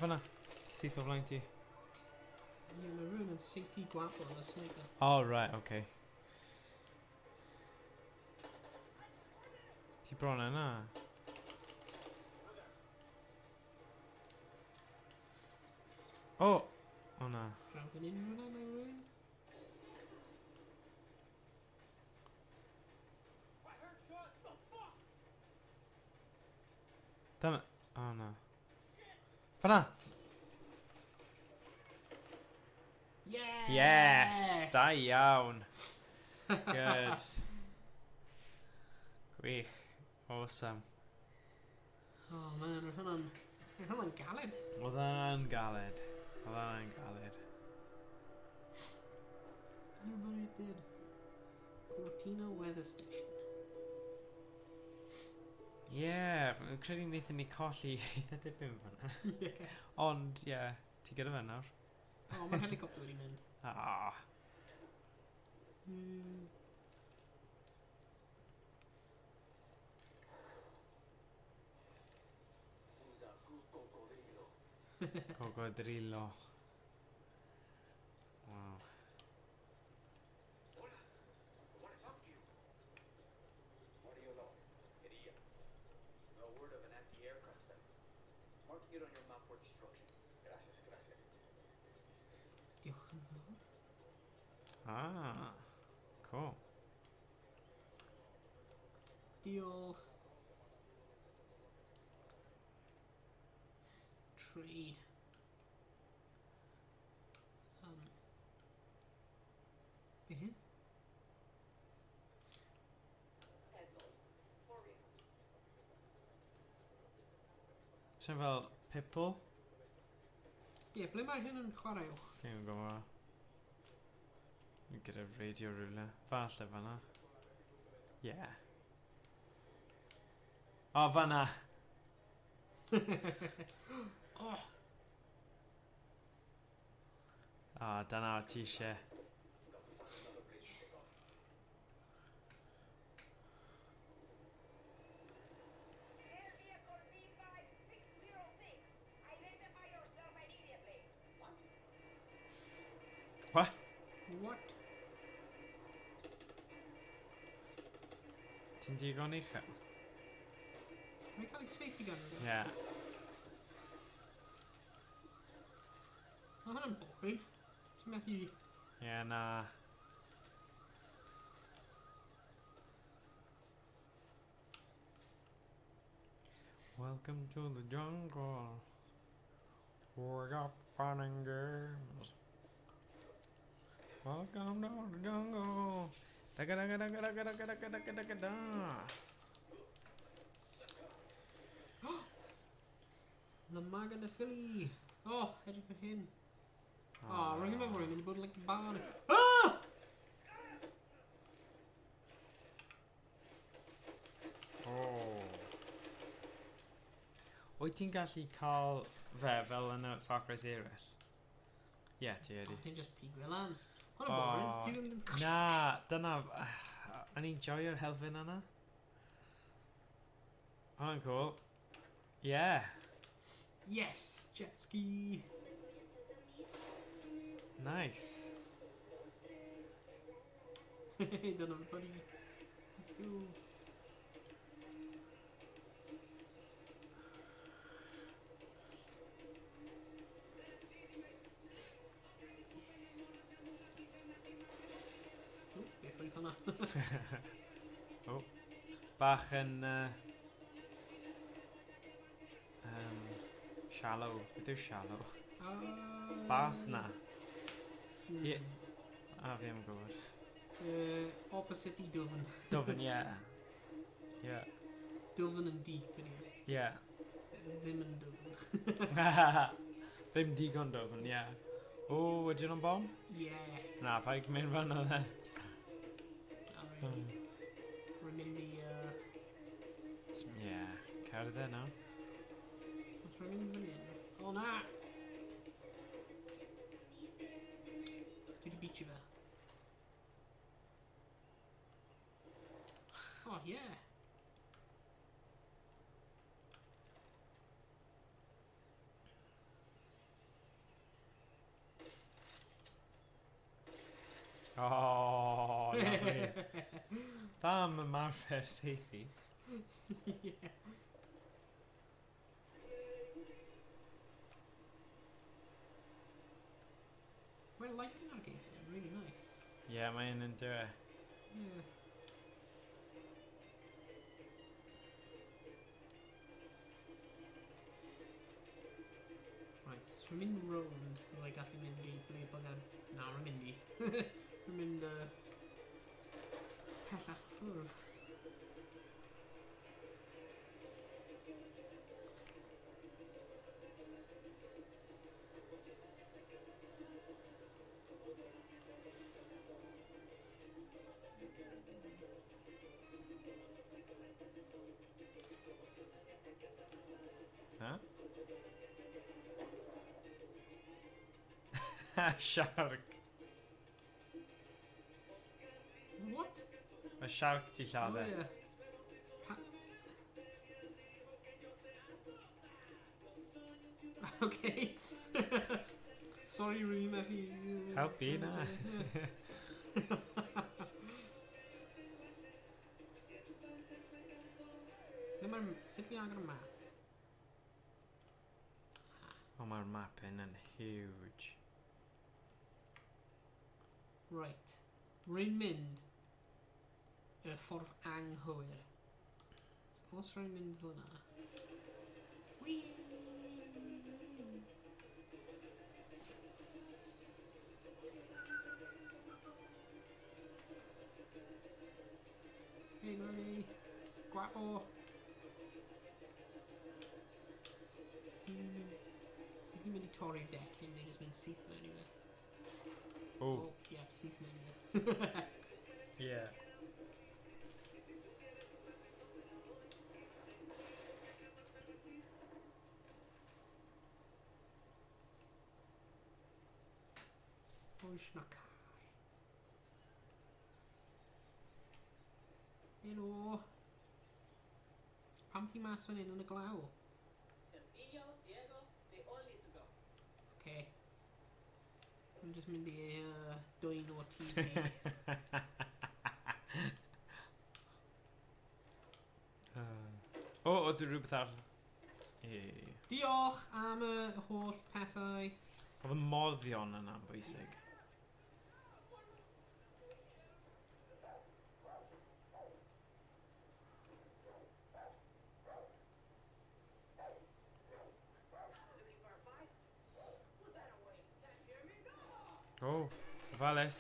Fanna. Syth o flaen ti. Ie, mae rhywun yn seithi gwapol yn y sniper. Oh, right, okay. Ti bron yna? O! O na. Draw fan hyn rhywun am rhywun. Dyna. O na. Fanna! Yeah! Yes! Da iawn. Good. Gwych. Awesome. Oh man, roedd hwnna'n galed. Oedd hwnna'n galed. Oedd hwnna'n galed. Everybody did. Cortina Weather Station. Yeah, credu wnaethon ni colli eitha dipyn fanna. Yeah. Ond, yeah, ti gyda fe nawr. O, mae'r helicopter wedi mynd. Ah. Cocodrilo. Wow. What do you know? Idiot. No word of an anti-aircraft site. Marking it on your map for destruction. Gracias. Diolch yn fawr. Ah. Cool. Diolch. Trade. Beth? Sy'n fel Pipple? Ie, ble mae hyn yn chwarae o? Fi'n gwybod. Gyda radio rhywle. Falle fanna. Yeah. O, fanna! Oh, O, dyna o ti eisiau. What? what? Ti'n digon uchel? Mae'n cael ei seithi gan rhywbeth? Yeah. Mae hwnna'n boring. Ti'n methu... Yeah, na. Welcome to the jungle. We got fun and games. Welcome to the jungle. Daga daga daga daga daga daga daga daga da. The mag and the filly. Oh, edrych ar hyn. Oh, rwy'n meddwl rwy'n mynd i bod yn like bar. Ah! Oh. Wyt ti'n gallu cael fe fel yn y FarCry's eraill? Ie, ti ydi. Ti'n just pigwe lan. Hwna'n boring. Ti'n mynd... Na, dyna... Yn i'n joio'r helfyn yna. Hwna'n cool. Yeah. Yes! Jet ski! Nice. Hey, done everybody. Let's go. Oh, beth oedd hwnna? Oh. Bach yn... shallow. Beth yw shallow? Bas na. Ie. A fi am gwybod. Opposite i dwfn. Dofyn, ie. Ie. Dwfn yn deep yn i. Ie. Ddim yn dwfn. Ddim digon dofyn, ie. O, wedyn o'n bom? Yeah. Na, paid mynd fan o then. Rwy'n mynd i... Ie, cael e nawr. Os rwy'n mynd fyny yna. O na! Dwi wedi beatio fe. Oh, yeah. Oh, lovely. Am y marfer seithi. Yeah. Mae'r lighting ar game hyn yn really nice. Ie, mae un yn dwe. Yeah. Right, so rwy'n mynd round i like gallu mynd i ble bynnag. Na, rwy'n mynd i. Rwy'n mynd pellach ffwrdd. Huh? Shark. What? Y shark ti Oh, lladd e. yeah. Okay. Sorry, Reem, if you... Help me, na. Sut fi agor y map? O, mae'r map yn huge. Right. Rwy'n mynd y ffordd anghywir. So, os rwy'n mynd hwnna... Whee! Hey, buddy. Guapo. If fi'n mynd i torri'r deck hyn, neu jyst mynd syth mewn i fe. O, Yeah, syth mewn i fe. ie. Oes na car. Helo. Pam ti mas fan hyn yn y glaw? Castillo, Diego, they all need to go. Okay. I'm just mynd i dwyn o TV. O, oedd rhywbeth ar... Diolch am y holl pethau. Oedd y moddion yna'n bwysig. Looking for a fight? Put that away. Can't hear me? No! O, ofalus.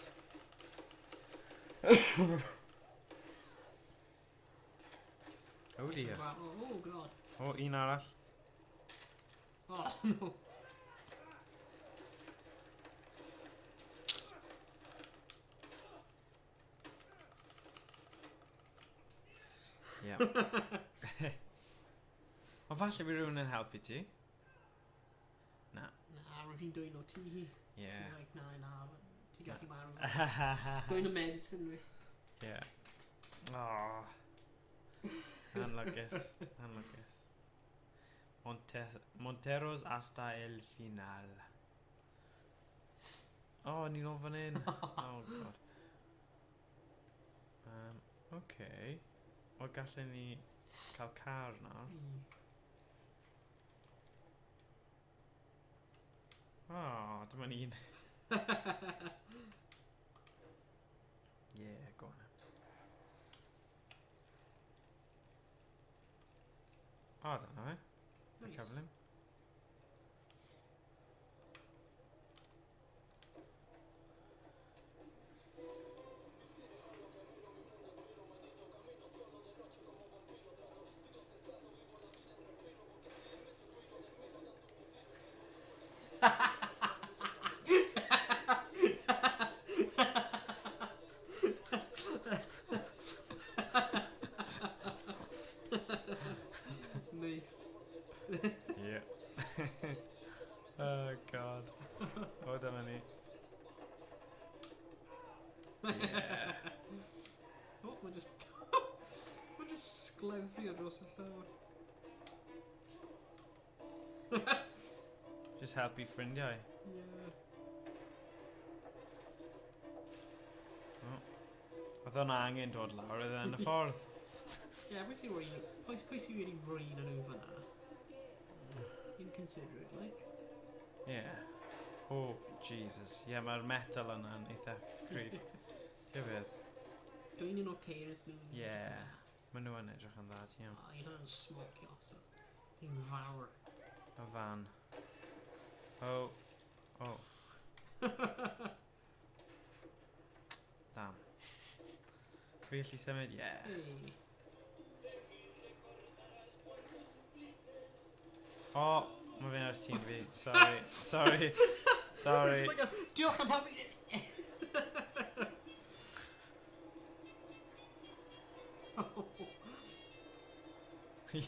Oh dear. Oh god. O, un arall. Oh no. Ie. O, falle bydd rhywun yn helpu ti. Na. Na, rwy'n fi'n dwyn o ti. Ie. Like, na, ti gallu marw. Dwyn o medicine fi. Ie. O. Anlygys. Anlygys. Monteros hasta el final. O, ni'n o fan hyn. Oh god. Okay. O, gallen ni cael car nawr. O, dyma ni'n... Yeah, go on. O, dyna fe. Nice. Cyflym. Nice. Yeah. Oh god. O, dyma ni. Yeah. Oh, mae'n just... mae'n just sglefrio dros y llawr. Just helpu ffrindiau. Yeah. Oedd o'n angen dod lawr, oedd yn y ffordd. Yeah, pwy sy'n rwy'n... Pwy sy'n wedi rwy'n yn nhw fyna? Inconsiderate, like. Yeah. Oh, Jesus. Yeah, mae'r metal yna'n eitha cryf. Gyfedd. Dwi'n un o cares nhw. Yeah. Maen nhw yn edrych yn dda, ti iawn. Un hwnna'n smocio, so... Un fawr. Y fan. Oh. Oh. Damn. Fi allu symud? Yeah. Hey. O, mae fe'n ar tîm fi. Sorry. Sorry. Sorry. Just like a... Diolch am helpu ni!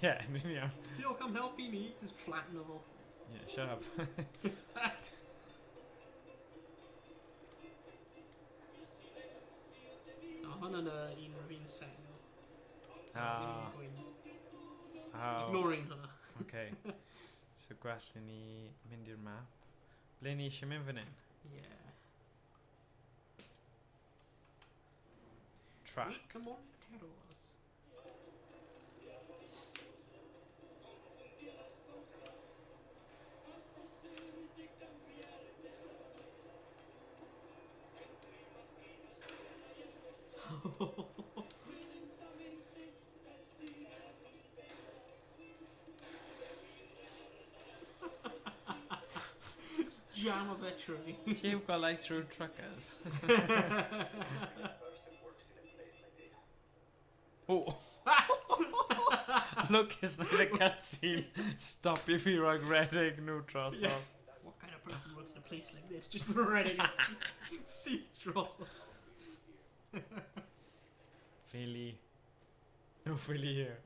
Yeah, yn iawn. Diolch am helpu ni! Just flatten o fo. Yeah, shut up. Ah. Ignoring hwnna. Okay. So gwell i ni mynd i'r map. Ble ni eisiau mynd fan hyn? Yeah. Track. Come on, Teros. Jam of a tree. Ti heb gael ice road truckers? Oh. Look, it's not a cutscene. Stop if you're regretting no trust. Yeah. What kind of person works in a place like this? Just running a sea drossel. Philly. No Philly here.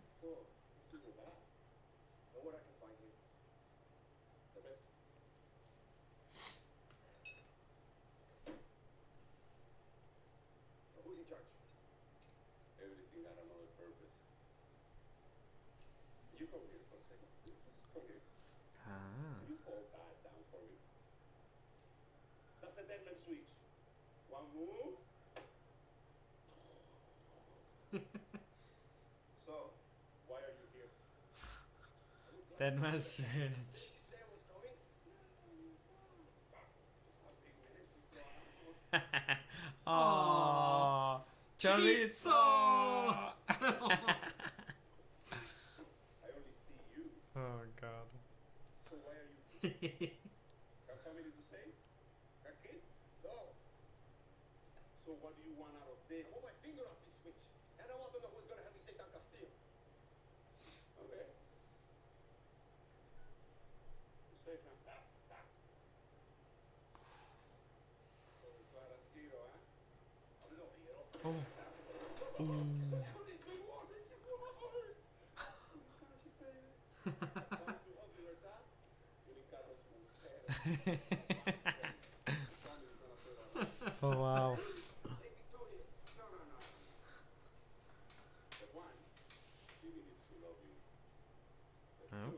Who's in charge? Everything had another purpose. You come here for a second. Just come here. Ah. Can you hold that down for me? That's a deadman switch. One move. So, why are you here? Then message. Sam was coming. Aww. Chorizo! I only see you. Oh god. So why are you here? Got family to stay? Got kids? No. So what do you want out of this? I put my finger on this switch, and I want to know who's gonna help me take down Castillo. Okay. You say, huh? So it's not a hero, huh? I'm no hero. Oh. Oh wow. Oh.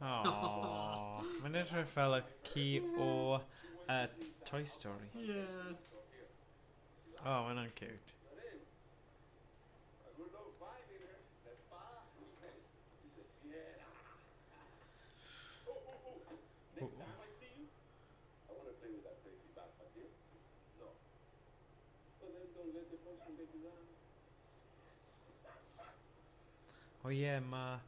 Aww. Mae'n edrych fel y ci o Toy Story. Yeah. Oh, mae'n hwnna'n cute. Next time I see you, I want to play with that crazy backpack here. No. Well, then don't let the potion get you down. O ie, mae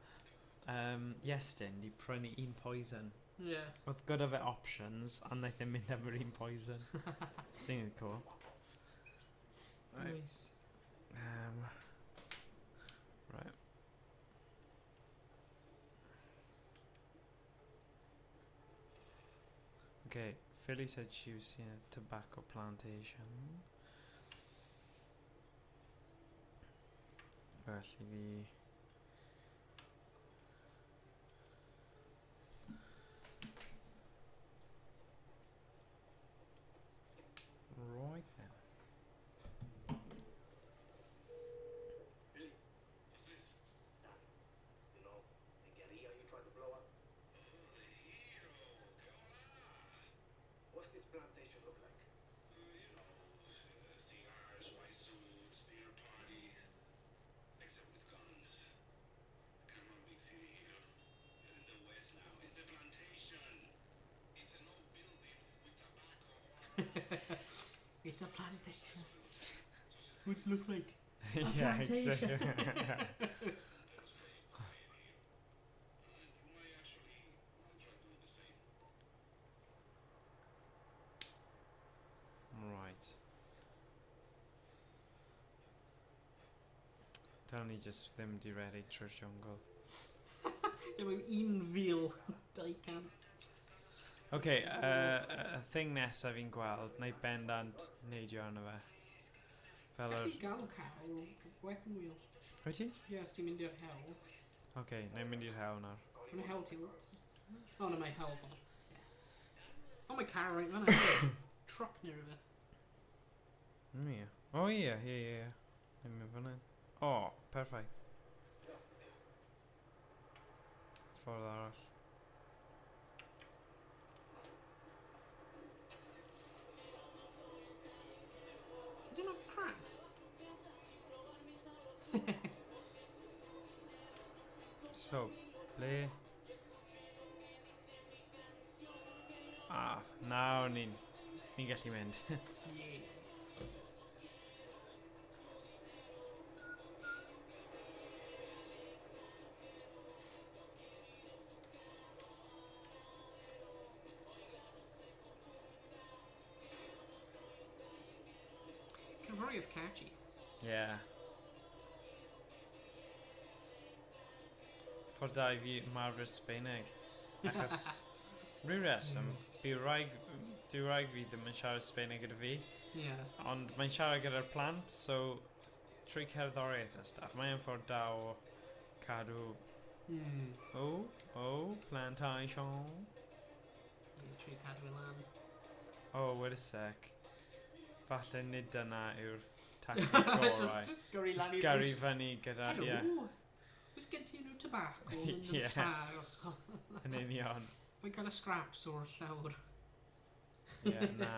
Iestyn di prynu un poison. Yeah. Oedd gyda fe options, a wnaeth e mynd am yr un poison. Sy'n cool. Right. Nice. Right. Okay, Philly said she was seeing a tobacco plantation. Felly fi... Right then. Really? You know, the guerrilla you tried to blow up? What's this plantation look like? Cigars, white suits, beer parties, except with guns. Come on, big city here. You're in the West now. It's a plantation. It's an old building with tobacco all around. It's a plantation. What's it look like? Yeah, plantation. exactly. You might actually try doing the same. Right. Dylen ni just ddim di redeg trwy'r jungle. Dyma 1,000 200. Okay, y thing nesaf fi'n gweld, na i bendant neidio arno fe. Fel yr... Gallu galw cael weapon wheel. Rwy ti? Ie, os ti'n mynd i'r hell. Okay, na i'n mynd i'r hew nawr. Mae'n hell tilt. O, na, mae hell fan. Ie. O, Oh, my car right fanna. Truck near it. Ie. O ie, ie. Dwi'n mynd fan hyn. O, perffaith. Ffordd arall. Ydyn nhw'n crap? So, ble? Nawr ni'n gallu mynd. Yeah. Cyfrwy of catchy. Yeah. Ffordd da I fi marfer Sbaeneg. Achos, rhyw reswm, dyw wraig fi ddim yn siarad Sbaeneg gyda fi, Yeah. ond mae'n siarad gyda'r plant, so trwy cerddoriaeth a stuff, mae'n ffordd da o cadw, plantation. Yeah, trwy cadw I lan. Wait a sec. Falle nid dyna yw'r tactic gorau. just gyrru lan i'r Gyrru drws. fyny gyda, Hello. ie, Oes gen ti nhw tobacco yn y Yeah. sbar? yn union. Mae'n cael y scraps o'r llawr. Ie, na.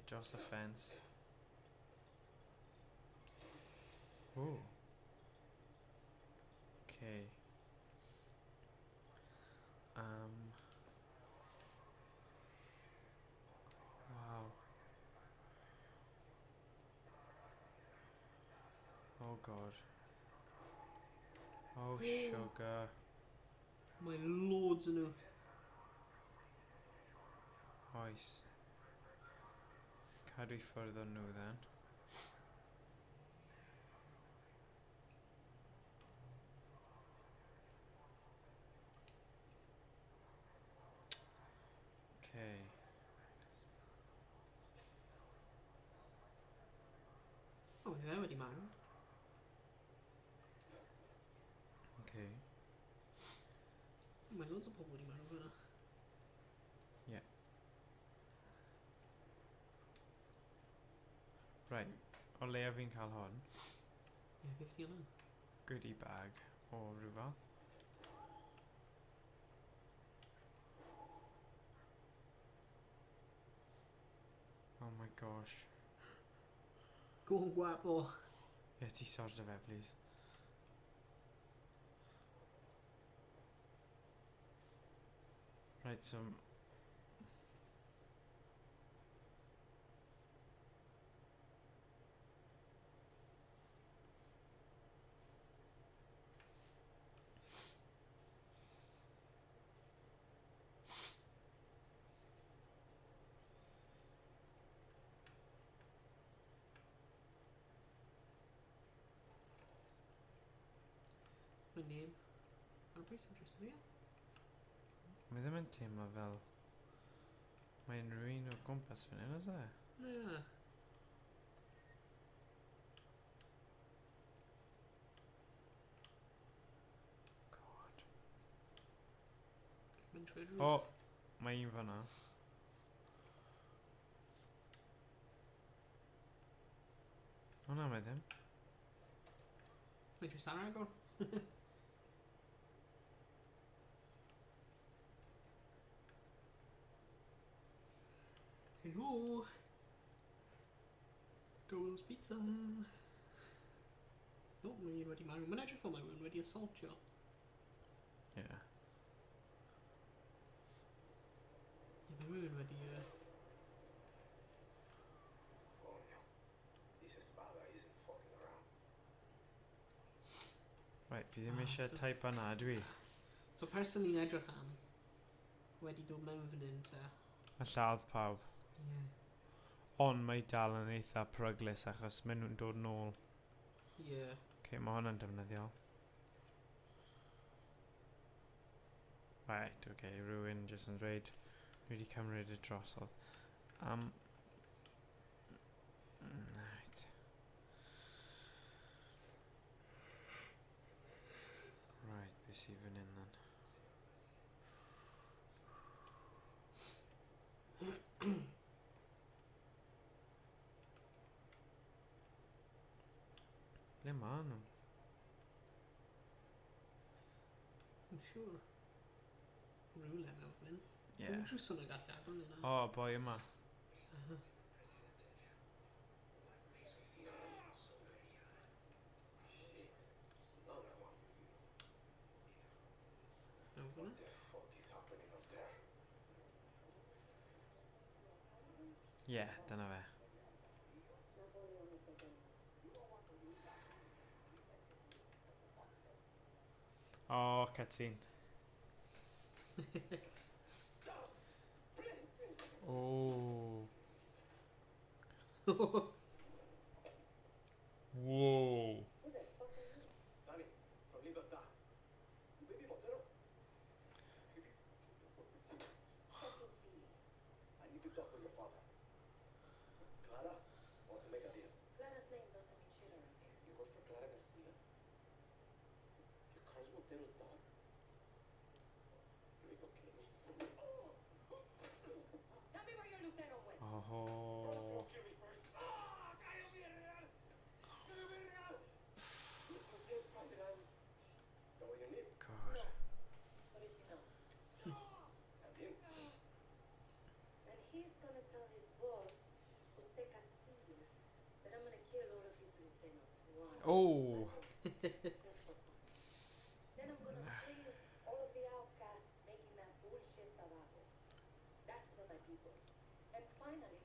I dros y ffens. Ooh. Okay. Wow. Oh god. Oh sugar. Mae loads yn nhw. Oes. Cadw I ffwrdd o nhw then. Okay. O, fe wedi marw. Okay. Mae loads o pobl wedi marw fyna. Right. O leia fi'n cael hon. Ie, 50 yna. Goodie bag o rhyw fath. Oh my gosh. Go on, guapo. Ie, ti sort o fe, please. Right, so... Mae neb. Ar bwys yn drws fi. Mae ddim yn teimlo fel... Mae'n rhywun o gwmpas fan hyn, oes e? Ie. God. Mynd trwy'r drws. O! Mae un fan'na. O na, mae ddim. Mae drwy sana agor. Hello. Doors Pizza. O, mae un wedi marw. Mae'n edrych fel mae un wedi assaultio. Ie. Ie, mae rhywun wedi... Coño, this espada isn't fucking around. Right, fi ddim Ah, eisiau so- type yna, dwi. So, person ni'n edrych am wedi dod mewn fan hyn ta. A lladd pawb. Ie. Ond mae dal yn eitha pryglus achos maen nhw'n dod nôl. Ie. Okay, mae hwnna'n defnyddiol. Right, okay, rhywun jyst yn dweud dwi wedi cymryd y drosodd. Right. Right, beth sydd fan hyn then? Le ma nhw? I'm sure. Rhywle mewn fan. Ie. Dwi'n drws hwnna gallu agor yna. O, boi yma. Mewn fan. Ie, dyna fe. O, cutscene. Oh. Whoa. Danny, from Libertad. You baby Montero? I need to talk with your father. Clara wants to make a deal. Clara's name doesn't mean shit around here. You work for Clara Garcia? You're Carlos Montero's daughter? Please don't kill me. Tell me where your lieutenant went. Oh. Don't kill me first. Ah, cállate, real. Cállate, real. Listen, yes, Captain. Know what you need? God. What does he know? También. And he's gonna tell his boss, Jose Castillo, that I'm gonna kill all of his lieutenants. One. Oh. Then I'm gonna free all of the outcasts making that bullshit tobacco. That's for my people. And finally,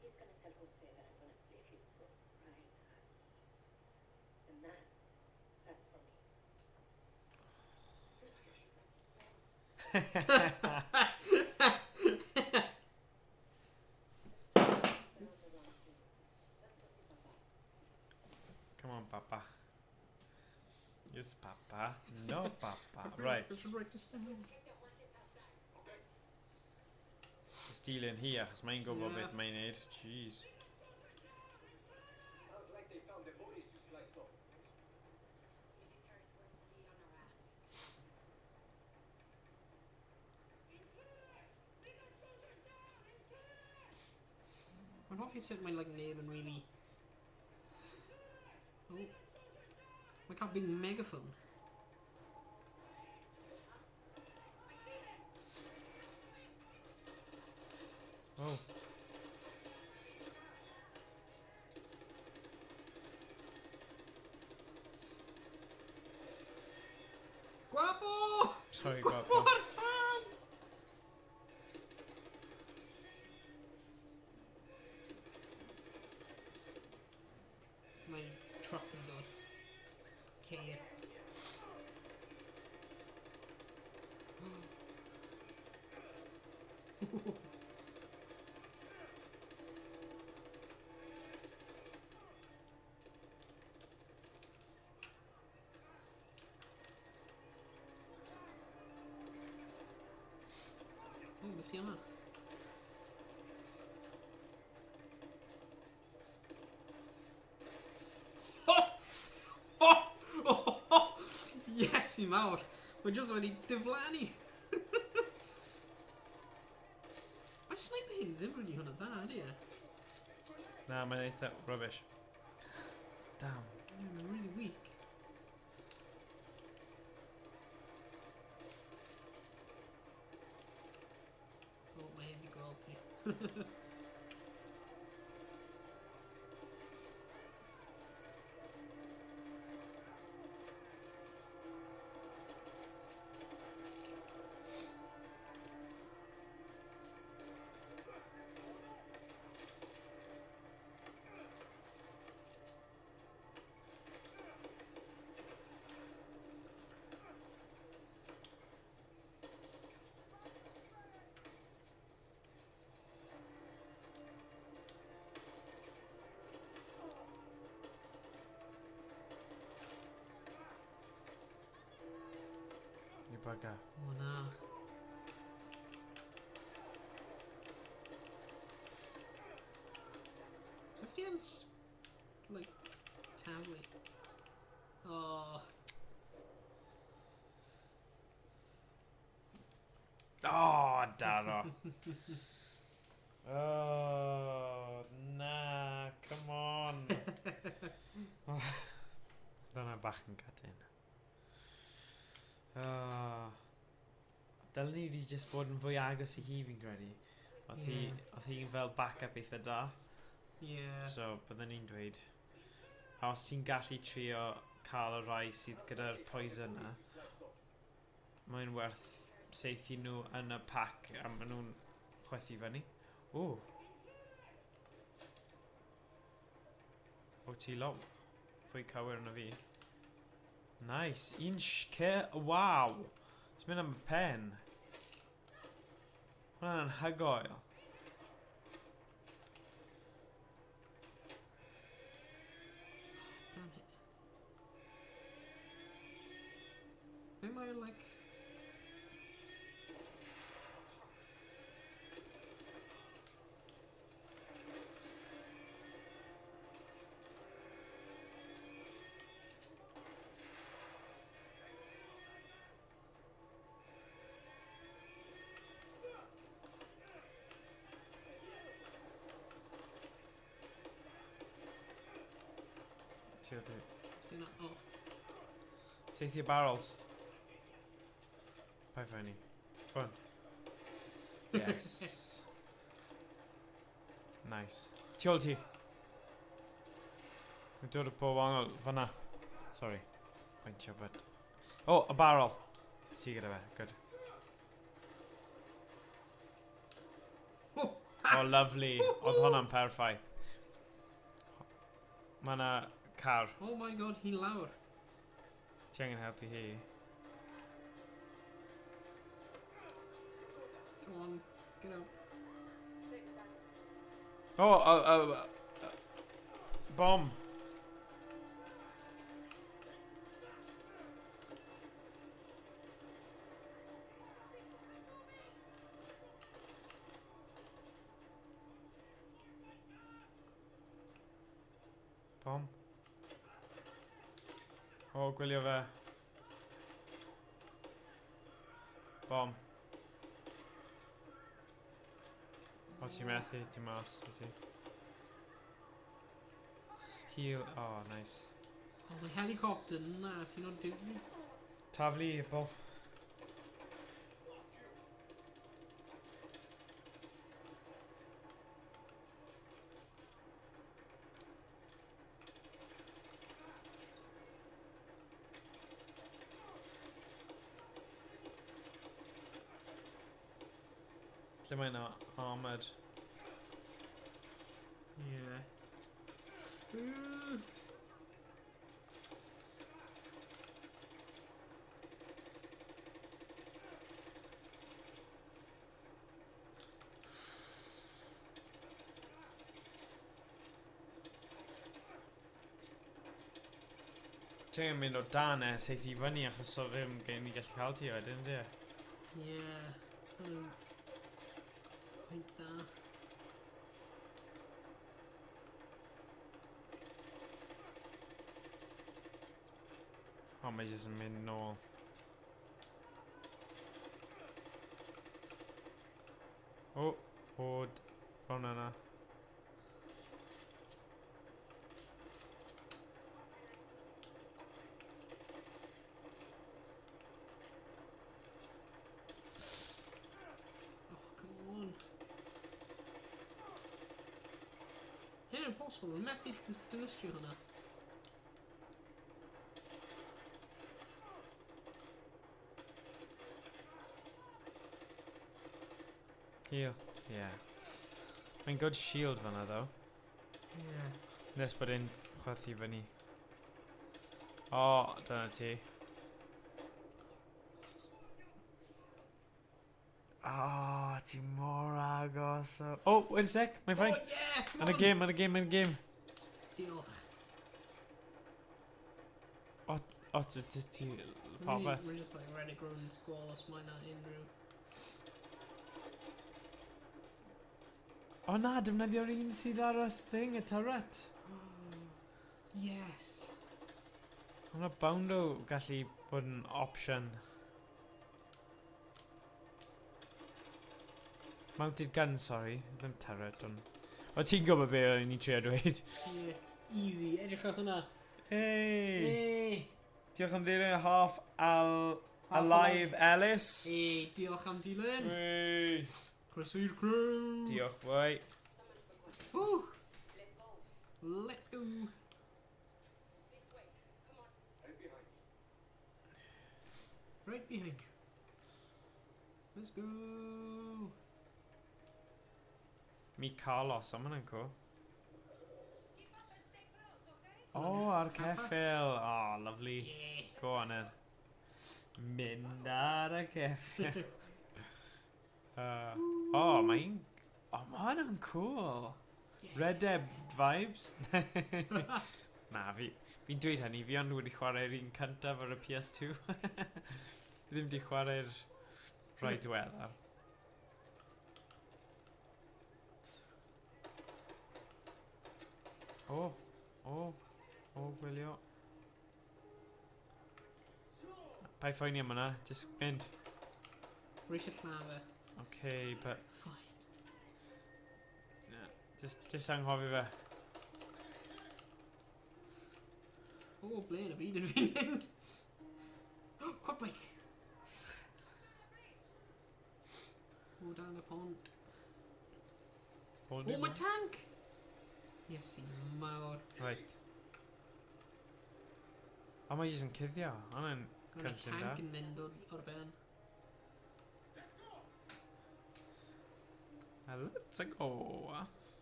he's gonna tell Jose that I'm gonna slit his throat. Right? And that's for me. Come on, Papa. Yes, Papa. No, Papa. Right. Let's write this down. Stealing here, achos mae'n gwybod Ie. beth mae'n neud. Jeez. Sounds like they found the bodies you sliced up. Mae'n hoffi sut mae'n like neb yn really... Oh. Mae'n cael big megaphone. Oh. Guapo! Sorry, Guapo Papa. ar tân! Mae'n truck yn dod. Ceir. O, beth di yma? Yes, i mawr. Mae jyst wedi diflannu. Mae sniper hyn ddim really hwnna dda, ydy e? Na, mae'n eitha rubbish. Damn. Mae'n really weak. O, mae hyn i gweld ti. Ni bugger. O na. Beth di yn like, taflu? O. Oh, Daro. Oh, nah, come on. Mae bach yn gadyn. Dylen ni wedi just bod yn fwy agos i hi fi'n credu. Oedd hi'n fel backup eitha da. Yeah. So, byddwn ni'n dweud. A os ti'n gallu trio cael y rai sydd gyda'r poison yna, mae'n werth seithi nhw yn y pack a maen nhw'n chwethu fyny. O! O ti law. Fwy cywir na fi. Nice. Waw! Ti'n mynd am y pen. Hwna'n anhygoel. Damn it. Am I like... Oh. Seithi y barrels. Pai fyny. Go on. Yes. Nice. Tu ôl ti. Dwi'n dod o bob angol fanna. Sorry. Pwyntio, but... Oh, a barrel. Ti gyda fe. Good. Oh, lovely. Oedd hwnna'n perffaith. Mae yna car. Oh my god, hi'n lawr. Ti angen helpu hi. Come on, get out. Oh, bomb. Bomb. O, gwylio fe. Bomb. O, ti'n methu, ti'n mas, o ti. Heal, oh, nice. Oh, mae helicopter na, ti'n o'n difri? Taflu, Bob. Lle mae yna armoured. Yeah. Ti'n mynd o dan seithi i fyny achos o ddim gen i gallu cael ti wedyn, di? Yeah. Pwynt da. O, mae jyst yn mynd nôl. O, bod. O, na. Oh, come on. Hyn yn possible, mae'n methu dylistio hwnna. Heal. Yeah. Mae'n good shield fanna, though. Yeah. Nes bod e'n chwerthu fyny. O, dyna ti. O, ti mor agos o... O, wait a sec, mae'n ffain. Oh, yeah! Yn y game. Diolch. O, ti... Popeth. We're just like ready grown squall os mae na unrhyw. O na, defnyddio'r un sydd ar y thing, y turret. Yes. Hwna bound o gallu bod yn option. Mounted gun, sorry. Ddim turret, ond... O ti'n gwybod be o'n i'n trio dweud? Yeah. Easy. Edrych ar hwnna. Hey! Hey! Diolch am ddilyn half alive Ellis. Hey, diolch am dilyn. Hey! Croeso i'r criw. Diolch, boi. Woo! Let's go. Let's go. This way. Come on. Right behind you. Right behind you. Let's go. Mi Carlos, am hwnna'n cool. Keep up and stay close, okay? Oh, ar ceffil. Oh, lovely. Yeah. Go on then. Mynd ar y ceffil. Oh, mae'n... Oh, ma hwnna'n cool. Red Dead vibes. Na, fi'n dweud hynny. Fi ond wedi chwarae'r un cyntaf ar y PS2. Ddim wedi chwarae'r rai diweddar. Gwylio. Pa i ffoeni am hwnna, just mynd. Rwy'n llafau. Okay, but... Fine. Just anghofio fe. O, ble yn y byd yn fi'n mynd? Quad bike. O, dan y pont. O, mae tank! Yes, i mawr. Right. O, mae jyst yn cuddio. Hwna'n Mae cyntyn da. tank yn mynd o'r ben. Let's go.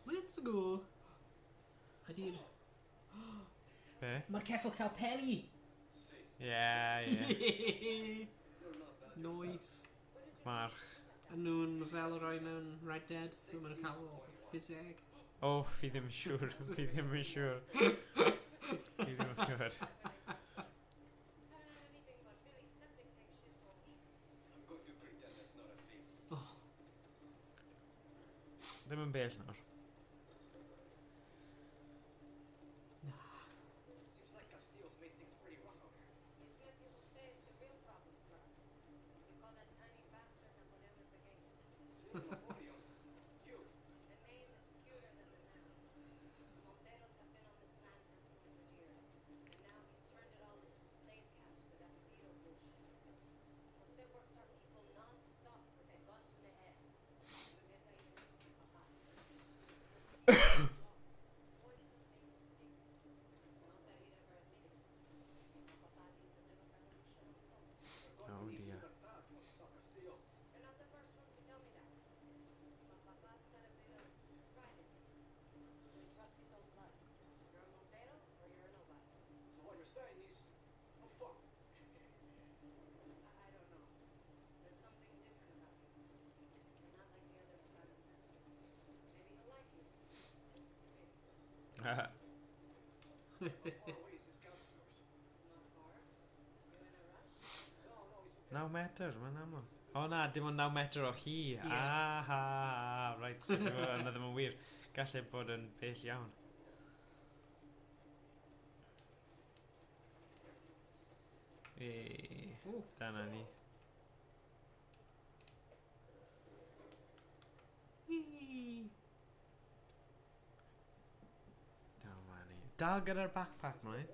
Let's go. Ydy'r... Be? Mae'r ceffil cael peli! Yeah. Noise. March. A nhw'n fel roi mewn Red Dead. Dwi'n mynd cael o ffiseg. Oh, fi ddim yn siŵr. Fi ddim yn siŵr. Fi ddim yn siŵr. Anything but really septic tank shit for me. I'm going to pretend that's not a thing. Ddim yn bell nawr. Seems like Castillo's made things pretty rough out here. His nephew will say it's the real problem for us. We call that tiny bastard Napoleon the Gay. Napoleon. You. The name is cuter than the man. Monteros have been on this land for 200 years, and now he's turned it all into slave camps with that fideo bullshit. Jose works our people non-stop with a gun to the head. Oh dear. You're not the first one to tell me that. My papa's got a bit of pride in him. He trusts his own blood. You're a Montero or you're a nobody. So what you're saying is, I'm fucked. I don't know. There's something different about you. You're not like the others trying to send you. Maybe he'll like you. How far away is this camp of yours? Not far. You in a rush? No, he's okay. 9 metr, mae'n aml. O na, dim ond 9 metr o hi. Ie. Aha, right. So yna ddim yn wir. Gallai bod yn bell iawn. O, Dyna ni. hii. Dyma ni. Dal gyda'r backpack, mlaen.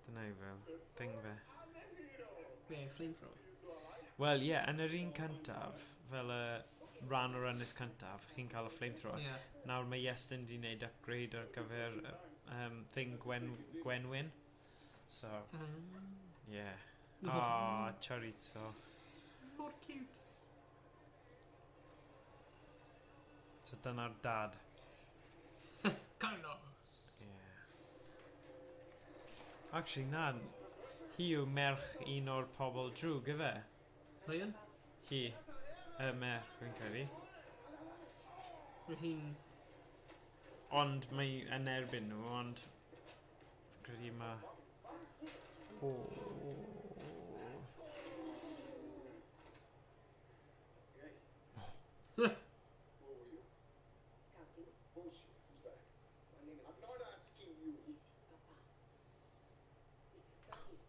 Dyna i fel. Thing fe. Be, flamethrower. Wel, ie, yn yr un cyntaf, fel y ran o'r ynys cyntaf, chi'n cael y flamethrower. Ie. Nawr mae Iestyn di wneud upgrade ar gyfer thing Gwenwyn. So, yeah. Oh, chorizo. Mor cute. So dyna'r dad. Carlos. Yeah. Actually, na. Hi yw merch un o'r pobl drwg, efe? Ryan? Hi. Y merch, fi'n credu. Rwy'n hi'n... Ond mae yn erbyn nhw, ond... Fi'n credu ma... Who are you? Scouting. Bullshit. Who's that? My name is I'm not asking you. Easy, Papa. This is David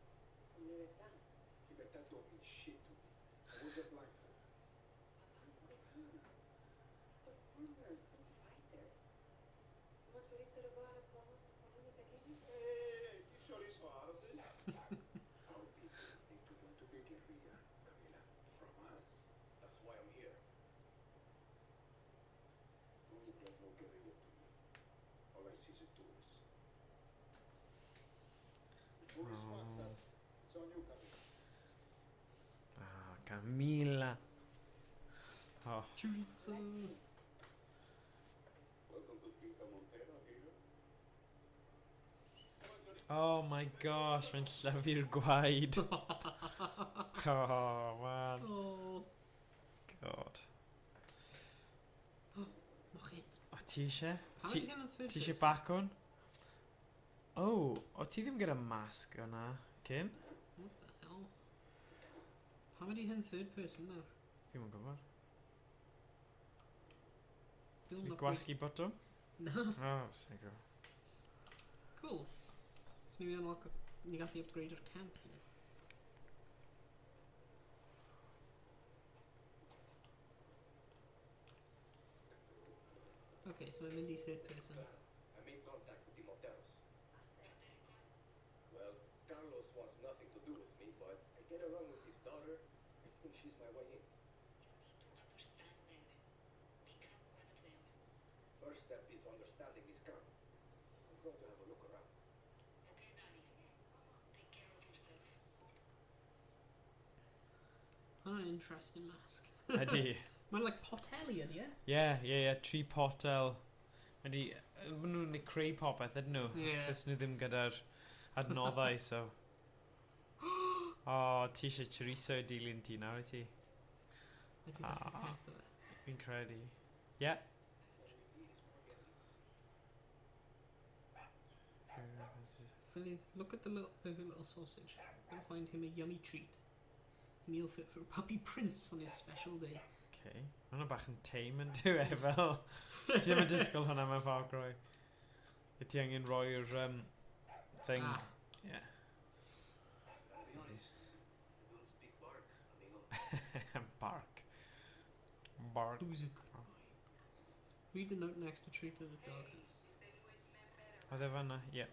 from Nirekran. You bet that don't mean shit to me. What's that black for? Papa, no run. These are farmers, no fighters. Uma chorizo de guara, como Ah, Camila. Oh, Chorizo. oh my gosh, mae'n llyfu'r gwaed. Oh, man. Oh. God. Mochyn. O, ti eisiau? Pam ydi hyn yn third Ti eisiau person? bacwn? O, o ti ddim gyda masg yna, cyn? What the hell? Pam ydi hyn third person nawr? Fi'n mwyn gwybod. Bill Ti not gwasgu botwm? No. O, sy'n gwybod. Cool. So ni unlock... Ni gallu upgrade o'r camp here. Okay, so I'm in the third person. I made contact with the Monteros. Well, Carlos wants nothing to do with me, but I get along with his daughter. I think she's my way in. First step is understanding this camp. I'm going to have a look around. An interesting mask. Ydy. Mae'n like poteli ydi e? Ie, tri potel. Ydy, maen nhw'n ei creu popeth, ydyn nhw? Ie. Chos nhw ddim gyda'r adnoddau, so... O, ti eisiau chorizo dilyn ti nawr i ti? Ydw i'n gallu het o e. Fi'n credu. Ie. Fellas, look at the little perfect little sausage. I'll find him a yummy treat. Meal fit for a puppy prince on his special day. Okay. Mae hwnna bach yn tame yn dyw e fel... Ti ddim yn disgwyl hwnna mewn FarCry. I ti angen roi'r thing. Ah. Yeah. Don't speak bark, amigo. Bark. Bark. Loser cry. Read the note next to treat of the dog house. Oedd e fanna? Ie.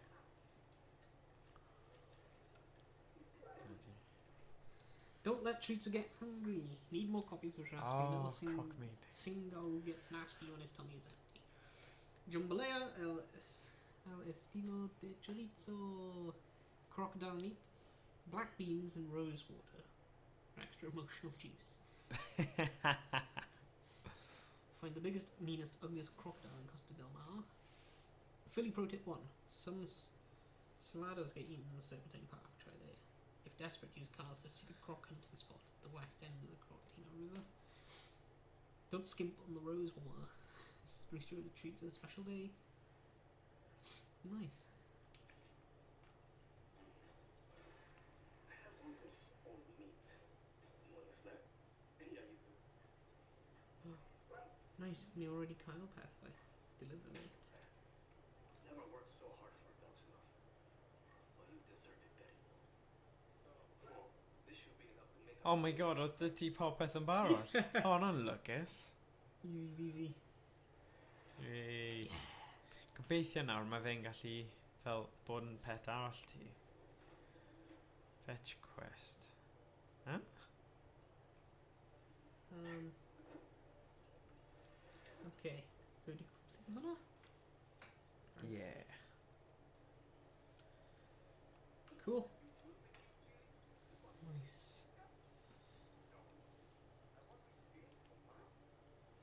Don't let treats get hungry. Need more copies of Raspy. Oh, Little croc meat. Single gets nasty when his tummy is empty. Jambalaya el estilo de chorizo. Crocodile meat, black beans and rose water for extra emotional juice. Find the biggest, meanest, ugliest crocodile in Costa del Mar. Philly Pro Tip 1. Some salados get eaten in the Serpentine Park. Try there. If desperate, use cars as a secret croc hunting spot at the west end of the Crocodile River. Don't skimp on the rose water. This brings you the treats of a special day. Nice. I have one that's all meat. You want that? Yeah, you do. Nice. Me already Kyle pathway. Deliver meat. Never worked so hard for dogs enough. Well, you deserve it, Betty. This should be enough to make Oh my god, oedd dy ti popeth yn barod? O, hwnna'n lwcus. Easy peasy. Yay. Gobeithio nawr mae fe'n gallu fel bod yn pet arall ti. Fetch quest. Huh? Okay. So wedi complete hwnna? Yeah. Cool. Nice.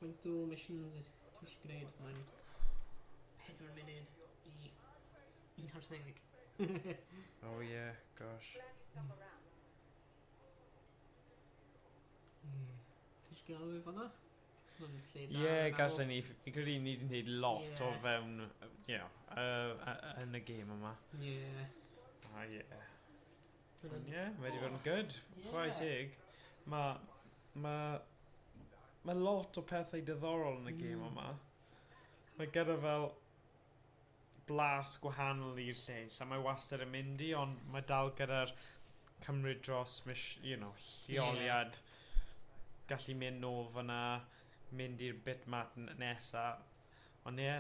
Faint o missions ti eisiau gwneud? Mae'n 4 munud i 11. Oh yeah, gosh. Ti eisiau gael o fanna? Mae'n lle da. Ie, yn gallen meddwl. ni. Fi'n credu ni wedi gwneud lot o Ie. fewn, yn y gêm yma. Ie. Ah, yeah. Mae'n- Ie, mae wedi bod yn good. Ie. Chwarae teg. Mae lot o pethau diddorol yn y gêm yma. Mae gyda fel blas gwahanol i'r lle. Lle mae wastad yn mynd i, ond mae dal gyda'r cymryd dros, lleoliad. Gallu mynd o fyna, mynd i'r bitmap nesa. Ond ie,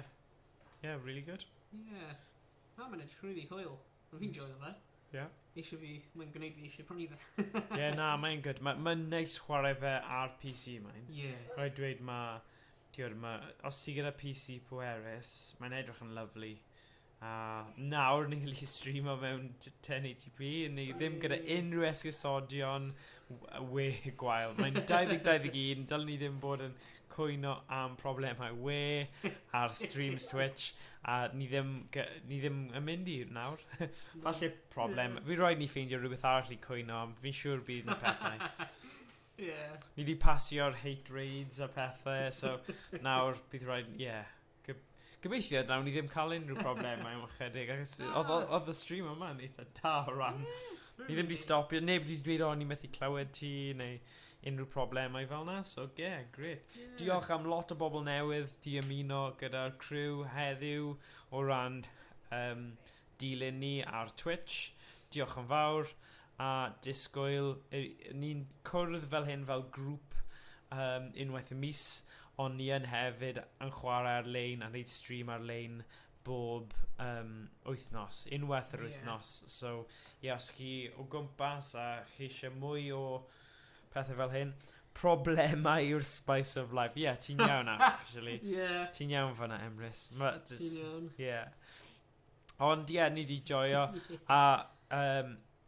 really good. Ie. Na, mae'n edrych really hwyl. Ond fi'n joio fe. Ie. Eisiau fi, mae'n gwneud fi eisiau prynu fe. Ie, na, mae'n good. Mae'n neis chwarae fe ar PC mae'n. Ie. Rhaid dweud os ti gyda PC pwerus, mae'n edrych yn lyflu. A nawr ni'n gallu streamo mewn 1080p. Ni ddim gyda unrhyw esgusodion we gwael. Mae'n 2021, dylwn ni ddim bod yn cwyno am problemau we ar streams Twitch. A ni ddim yn mynd i nawr. Falle problem. Fi roed ni ffeindio rhywbeth arall i cwyno am. Fi'n siŵr bydd na pethau. Yeah. Ni wedi pasio'r hate raids a pethau, so nawr bydd rhaid, gobeithio, nawr ni ddim cael unrhyw problemau yn ychydig, ac oedd y stream yma'n eitha da o ran. Ni ddim wedi stopio, neb wedi dweud, ni methu clywed ti, neu unrhyw problemau fel na, so great. Diolch am lot o bobl newydd di ymuno gyda'r criw heddiw o ran dilyn ni ar Twitch. Diolch yn fawr. A disgwyl, ni'n cwrdd fel hyn fel grŵp unwaith y mis, ond ni yn hefyd yn chwarae ar-lein a wneud stream ar-lein bob wythnos, unwaith yr wythnos. So, os chi o gwmpas a chi eisiau mwy o pethau fel hyn, problemau yw'r spice of life. Ti'n iawn actually. Ti'n iawn fanna, Emrys. Ti'n iawn. Ond ni di joio. A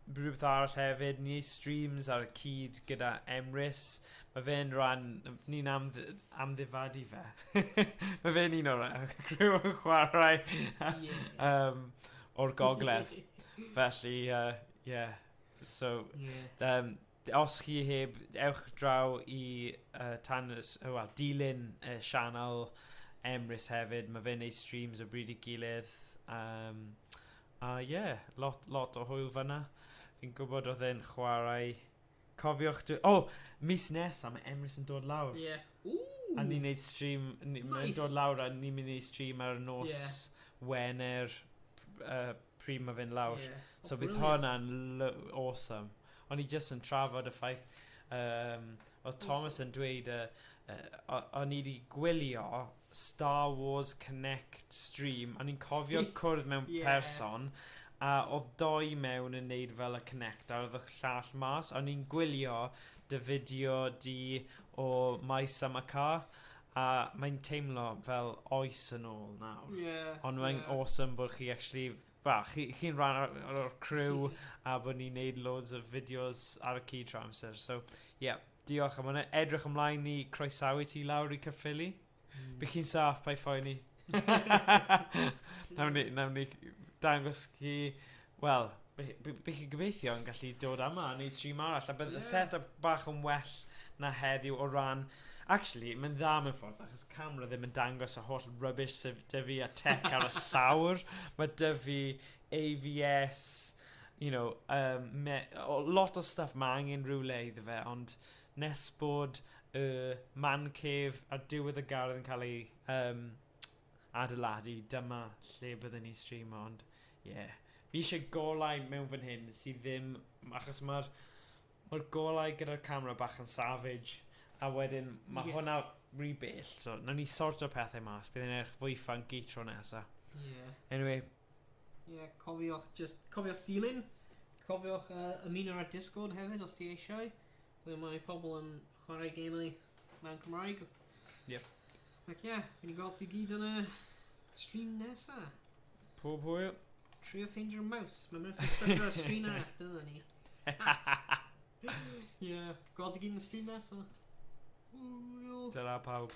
rhywbeth arall hefyd, ni streams ar y cyd gyda Emrys. Mae fe'n rhan, ni'n amddifadu fe. Mae fe'n un o'r criw yn chwarae o'r gogledd. Felly, so, os chi heb, ewch draw i dilyn y sianel Emrys hefyd. Mae fe'n neud streams o bryd I gilydd. Lot o hwyl fanna. Fi'n gwybod oedd e'n chwarae. Cofiwch, mis nesaf mae Emrys yn dod lawr. A ni'n neud stream, ni'n dod lawr a ni'n mynd i stream ar y nos Wener pryd mae fe'n lawr. So bydd hwnna'n awesome. O'n i just yn trafod y ffaith, oedd Thomas yn dweud, o'n i wedi gwylio Star Wars Connect stream, a ni'n cofio cwrdd mewn person, a oedd doi mewn yn neud fel y Connect, a oedd y llall mas, a ni'n gwylio dy fideo di o maes am y car, a mae'n teimlo fel oes yn ôl nawr. Ond mae'n awesome bod chi actually, chi'n rhan o'r criw, a bod ni'n neud loads o fideos ar y cyd trwy amser. So, diolch am hwnna. Edrych ymlaen I croesawu ti lawr I Caerphilly. Bych chi'n saff pai ffoi ni. Nawn ni dangos chi, bych chi'n gobeithio yn gallu dod yma a neud stream arall. A bydd y set-up bach yn well na heddiw o ran. Actually, mae'n dda mewn ffordd, achos camera ddim yn dangos y holl rubbish sydd dy fi a tech ar y llawr. Mae dy fi AVS, lot o stuff mae angen rhywle iddo fe, ond nes bod y man cave a diwedd y gardd yn cael ei adeiladu, dyma lle byddwn ni stream, ond fi eisiau golau mewn fan hyn sydd ddim, achos mae'r golau gyda'r camera bach yn savage, a wedyn mae hwnna rebell, so nawn ni sort o pethau mas, bydd yn edrych fwy funky tro nesa. Anyway. Cofiwch dilyn, cofiwch ymuno ar Discord hefyd os ti eisiau, ble mae pobl yn chwarae gemau mewn Cymraeg. Ac fi'n I gweld ti gyd yn y stream nesa. Pob hwyl. Trio ffeindio'r mouse. Mae mouse yn stuck ar y screen arall, dyna ni. Gweld ti gyd yn y stream nesa. Dyna pawb.